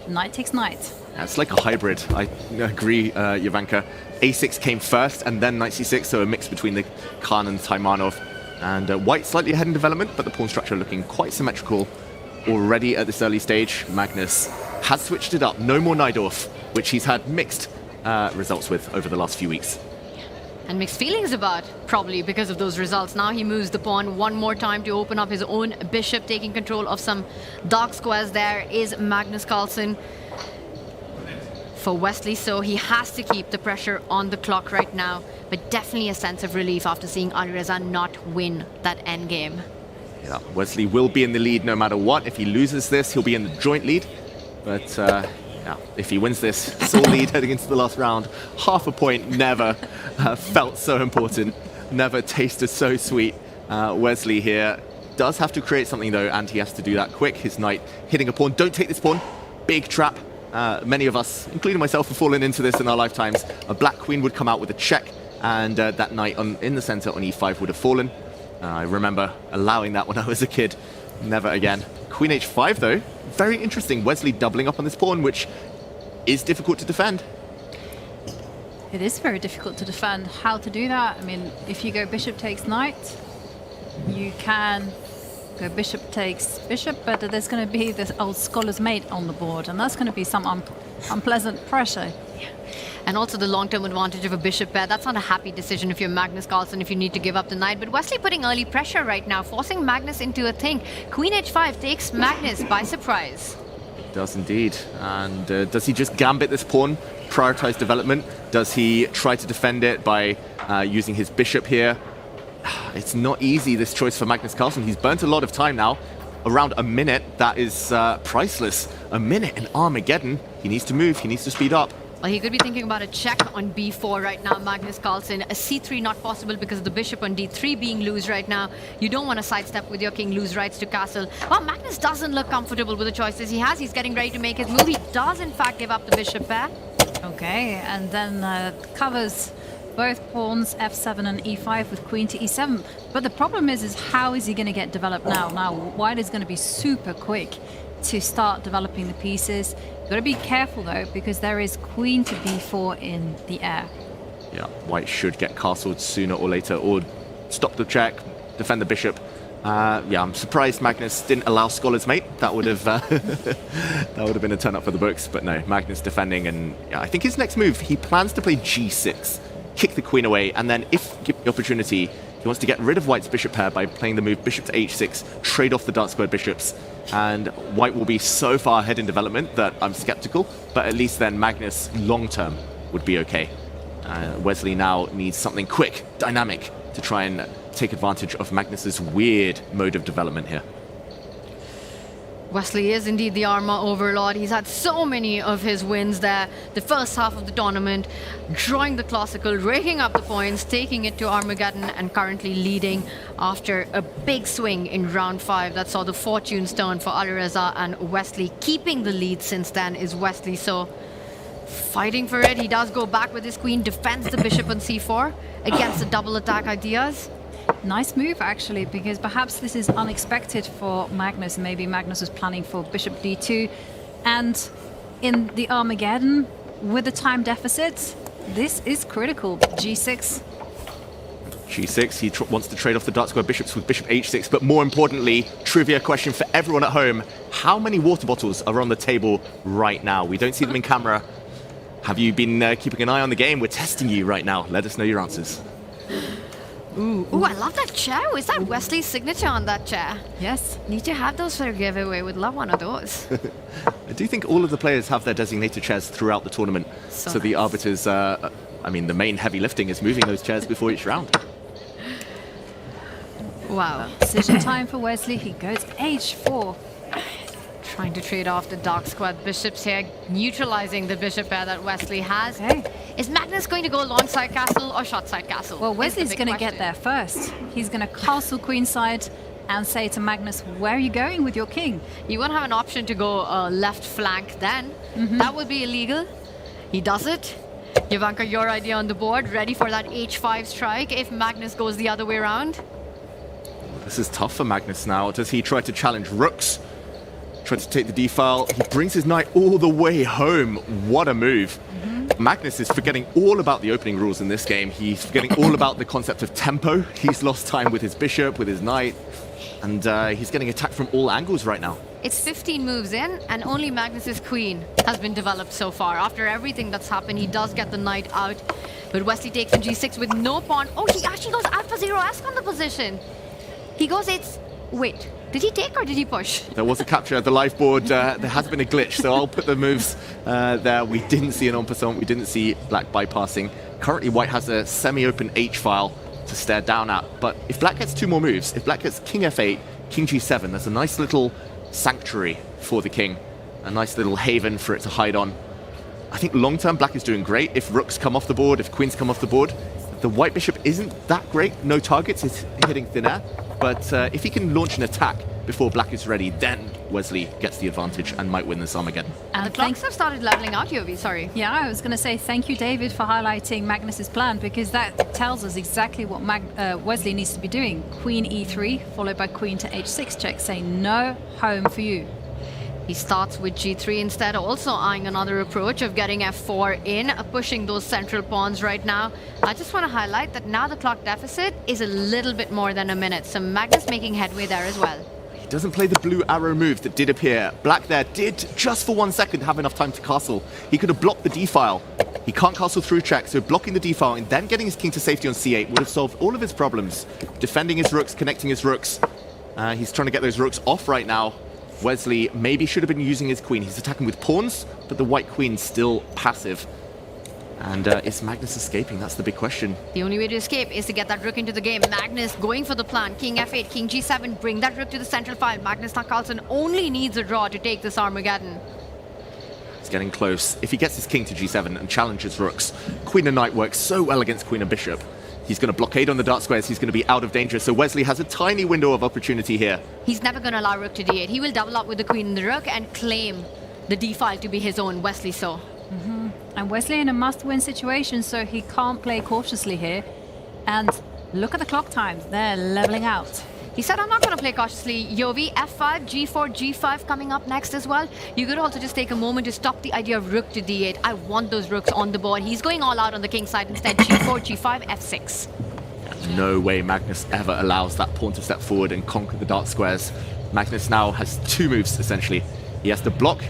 Knight takes knight. Yeah, it's like a hybrid. I agree, Jovanka. A6 came first and then knight c6, so a mix between the Khan and Taimanov. And white slightly ahead in development, but the pawn structure looking quite symmetrical already at this early stage. Magnus has switched it up. No more Najdorf, which he's had mixed results with over the last few weeks. And mixed feelings about, probably because of those results. Now he moves the pawn one more time to open up his own bishop, taking control of some dark squares. There is Magnus Carlsen for Wesley, so he has to keep the pressure on the clock right now, but definitely a sense of relief after seeing Alireza not win that endgame. Yeah, Wesley will be in the lead no matter what. If he loses this, he'll be in the joint lead. But yeah, if he wins this sole lead heading into the last round, half a point never felt so important, never tasted so sweet. Wesley here does have to create something though, and he has to do that quick. His knight hitting a pawn. Don't take this pawn. Big trap. Many of us, including myself, have fallen into this in our lifetimes. A black queen would come out with a check, and that knight in the center on e5 would have fallen. I remember allowing that when I was a kid. Never again. Queen h5 though, very interesting. Wesley doubling up on this pawn, which is difficult to defend. It is very difficult to defend. How to do that? I mean, if you go bishop takes knight, you can go bishop takes bishop, but there's going to be this old scholar's mate on the board, and that's going to be some unpleasant pressure. Yeah. And also the long-term advantage of a bishop pair. That's not a happy decision if you're Magnus Carlsen, if you need to give up the knight. But Wesley putting early pressure right now, forcing Magnus into a thing. Queen h5 takes Magnus by surprise. Does indeed. And does he just gambit this pawn, prioritize development? Does he try to defend it by using his bishop here? It's not easy, this choice for Magnus Carlsen. He's burnt a lot of time now. Around a minute, that is priceless. A minute in Armageddon. He needs to move, he needs to speed up. Well, he could be thinking about a check on b4 right now, Magnus Carlsen. A c3 not possible because of the bishop on d3 being loose right now. You don't want to sidestep with your king, lose rights to castle. Well, Magnus doesn't look comfortable with the choices he has. He's getting ready to make his move. He does, in fact, give up the bishop pair. Okay, and then covers both pawns, f7 and e5 with queen to e7. But the problem is how is he going to get developed now? Now, white is going to be super quick to start developing the pieces. You've got to be careful though, because there is queen to b4 in the air. Yeah, white should get castled sooner or later, or stop the check, defend the bishop. Yeah, I'm surprised Magnus didn't allow Scholar's Mate. That would have that would have been a turn up for the books. But no, Magnus defending, and yeah, I think his next move, he plans to play g6, kick the queen away, and then if given the opportunity, he wants to get rid of white's bishop pair by playing the move bishop to h6, trade off the dark squared bishops. And white will be so far ahead in development that I'm skeptical, but at least then Magnus long term would be okay. Wesley now needs something quick, dynamic, to try and take advantage of Magnus's weird mode of development here. Wesley is indeed the armor overlord. He's had so many of his wins there. The first half of the tournament, drawing the classical, raking up the points, taking it to Armageddon, and currently leading after a big swing in round 5 that saw the fortunes turn for Alireza and Wesley. Keeping the lead since then is Wesley, so fighting for it. He does go back with his queen, defends the bishop on c4 against the double attack ideas. Nice move, actually, because perhaps this is unexpected for Magnus. Maybe Magnus was planning for bishop d2. And in the Armageddon, with the time deficit, this is critical. g6. g6, he wants to trade off the dark square bishops with bishop h6, but more importantly, trivia question for everyone at home. How many water bottles are on the table right now? We don't see them in camera. Have you been keeping an eye on the game? We're testing you right now. Let us know your answers. Ooh, I love that chair. Is that Wesley's signature on that chair? Yes. Need to have those for a giveaway. Would love one of those. I do think all of the players have their designated chairs throughout the tournament. So the arbiters, I mean, the main heavy lifting is moving those chairs before each round. Wow. Decision time for Wesley. He goes h4. Trying to trade off the dark squared bishops here, neutralizing the bishop pair that Wesley has. Okay. Is Magnus going to go long side castle or short side castle? Well, Is the Wesley's big going to question. get there first. He's going to castle queenside and say to Magnus, where are you going with your king? You won't have an option to go left flank then. That would be illegal. He does it. Jovanka, your idea on the board, ready for that h5 strike if Magnus goes the other way around. This is tough for Magnus now. Does he try to challenge rooks? Try to take the d-file. He brings his knight all the way home. What a move. Magnus is forgetting all about the opening rules in this game. He's forgetting all about the concept of tempo. He's lost time with his bishop, with his knight, and he's getting attacked from all angles right now. It's 15 moves in, and only Magnus's queen has been developed so far. After everything that's happened, he does get the knight out, but Wesley takes in g6 with no pawn. Oh, he actually goes alpha 0-esque on the position. He goes wait, did he take or did he push? There was a capture at the live board. There has been a glitch, so I'll put the moves there. We didn't see an en passant. We didn't see black bypassing. Currently, white has a semi-open h-file to stare down at. But if black gets 2 more moves, if black gets king f8, king g7, there's a nice little sanctuary for the king. A nice little haven for it to hide on. I think long-term, black is doing great. If rooks come off the board, if queens come off the board, the white bishop isn't that great. No targets, it's hitting thin air. But if he can launch an attack before black is ready, then Wesley gets the advantage and might win this Armageddon. And the clocks have started leveling out, Yovi, sorry. Yeah, I was going to say thank you, David, for highlighting Magnus's plan, because that tells us exactly what Wesley needs to be doing. Queen e3, followed by queen to h6 check, saying no home for you. He starts with g3 instead, also eyeing another approach of getting f4 in, pushing those central pawns right now. I just want to highlight that now the clock deficit is a little bit more than a minute, so Magnus making headway there as well. He doesn't play the blue arrow move that did appear. Black there did, just for 1 second, have enough time to castle. He could have blocked the d-file. He can't castle through check, so blocking the d-file and then getting his king to safety on c8 would have solved all of his problems. Defending his rooks, connecting his rooks. He's trying to get those rooks off right now. Wesley maybe should have been using his queen. He's attacking with pawns, but the white queen's still passive. And is Magnus escaping? That's the big question. The only way to escape is to get that rook into the game. Magnus going for the plan. King f8, king g7, bring that rook to the central file. Magnus Carlsen only needs a draw to take this Armageddon. It's getting close. If he gets his king to g7 and challenges rooks, queen and knight works so well against queen and bishop. He's going to blockade on the dark squares. He's going to be out of danger. So Wesley has a tiny window of opportunity here. He's never going to allow rook to d8. He will double up with the queen and the rook and claim the d-file to be his own. Wesley so. And Wesley in a must-win situation, so he can't play cautiously here. And look at the clock times. They're leveling out. He said, I'm not going to play cautiously. Yovi, f5, g4, g5 coming up next as well. You could also just take a moment to stop the idea of rook to d8. I want those rooks on the board. He's going all out on the king side instead. g4, g5, f6. No way Magnus ever allows that pawn to step forward and conquer the dark squares. Magnus now has 2 moves, essentially. He has to block,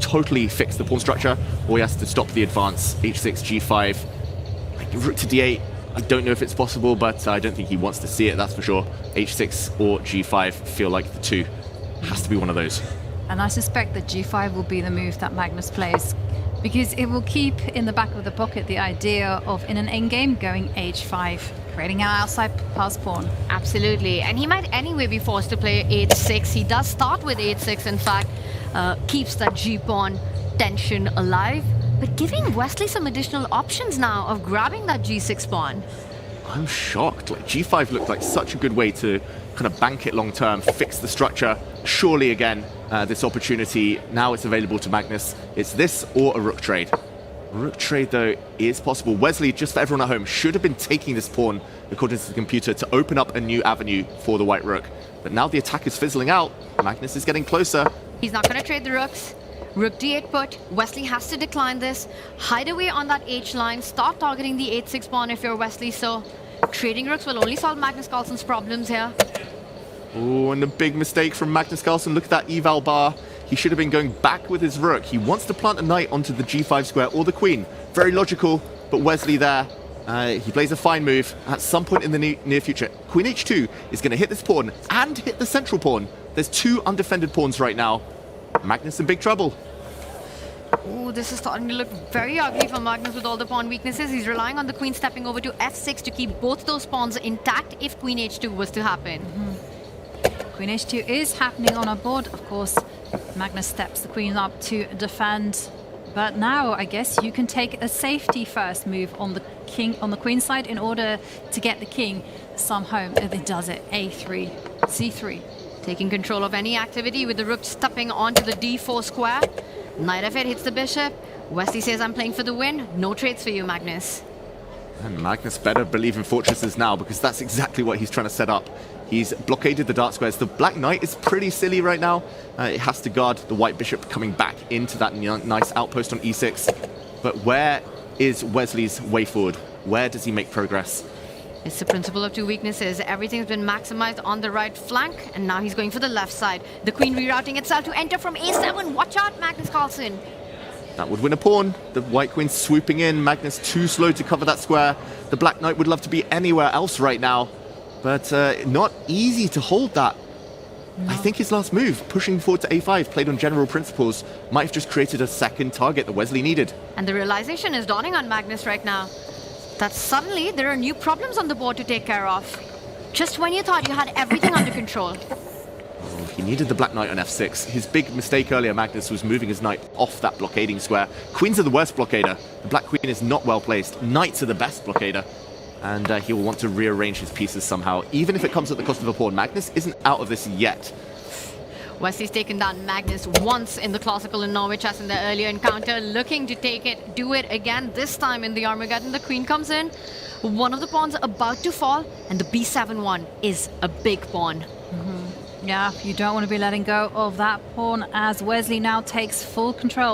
totally fix the pawn structure, or he has to stop the advance. h6, g5, rook to d8. I don't know if it's possible, but I don't think he wants to see it, that's for sure. h6 or g5 feel like the 2. Has to be one of those. And I suspect that g5 will be the move that Magnus plays, because it will keep in the back of the pocket the idea of, in an endgame, going h5 Trading out outside pass pawn. Absolutely, and he might anyway be forced to play 8-6. He does start with 8-6, in fact, keeps that g-pawn tension alive, but giving Wesley some additional options now of grabbing that g6 pawn. I'm shocked. Like, g5 looked like such a good way to kind of bank it long term, fix the structure. Surely again, this opportunity, now it's available to Magnus. It's this or a rook trade. Rook trade, though, is possible. Wesley, just for everyone at home, should have been taking this pawn, according to the computer, to open up a new avenue for the white rook. But now the attack is fizzling out. Magnus is getting closer. He's not going to trade the rooks. Rook d8 put. Wesley has to decline this. Hide away on that h line. Start targeting the 8-6 pawn if you're Wesley. So trading rooks will only solve Magnus Carlsen's problems here. Oh, and a big mistake from Magnus Carlsen. Look at that eval bar. He should have been going back with his rook. He wants to plant a knight onto the g5 square or the queen. Very logical, but Wesley there, he plays a fine move at some point in the near future. Queen h2 is going to hit this pawn and hit the central pawn. There's two undefended pawns right now. Magnus in big trouble. Oh, this is starting to look very ugly for Magnus with all the pawn weaknesses. He's relying on the queen stepping over to f6 to keep both those pawns intact if queen h2 was to happen. Queen h2 is happening on our board, of course. Magnus steps the queen up to defend. But now, I guess you can take a safety first move on the king, on the queen side, in order to get the king some home. It does it. a3, c3. Taking control of any activity with the rook stepping onto the d4 square. Knight f8 hits the bishop. Wesley says, I'm playing for the win. No trades for you, Magnus. And Magnus better believe in fortresses now, because that's exactly what he's trying to set up. He's blockaded the dark squares. The black knight is pretty silly right now. It has to guard the white bishop coming back into that nice outpost on e6. But where is Wesley's way forward? Where does he make progress? It's the principle of two weaknesses. Everything's been maximized on the right flank, and now he's going for the left side. The queen rerouting itself to enter from a7. Watch out, Magnus Carlsen. That would win a pawn. The white queen swooping in. Magnus too slow to cover that square. The black knight would love to be anywhere else right now, but not easy to hold that. No. I think his last move, pushing forward to a5, played on general principles, might have just created a second target that Wesley needed. And the realization is dawning on Magnus right now, that suddenly there are new problems on the board to take care of. Just when you thought you had everything under control. Oh, he needed the black knight on f6. His big mistake earlier, Magnus, was moving his knight off that blockading square. Queens are the worst blockader. The black queen is not well placed. Knights are the best blockader. And he will want to rearrange his pieces somehow, even if it comes at the cost of a pawn. Magnus isn't out of this yet. Wesley's taken down Magnus once in the classical in Norwich as in the earlier encounter, looking to do it again, this time in the Armageddon. The queen comes in, one of the pawns about to fall, and the b7 one is a big pawn. Yeah, you don't want to be letting go of that pawn as Wesley now takes full control.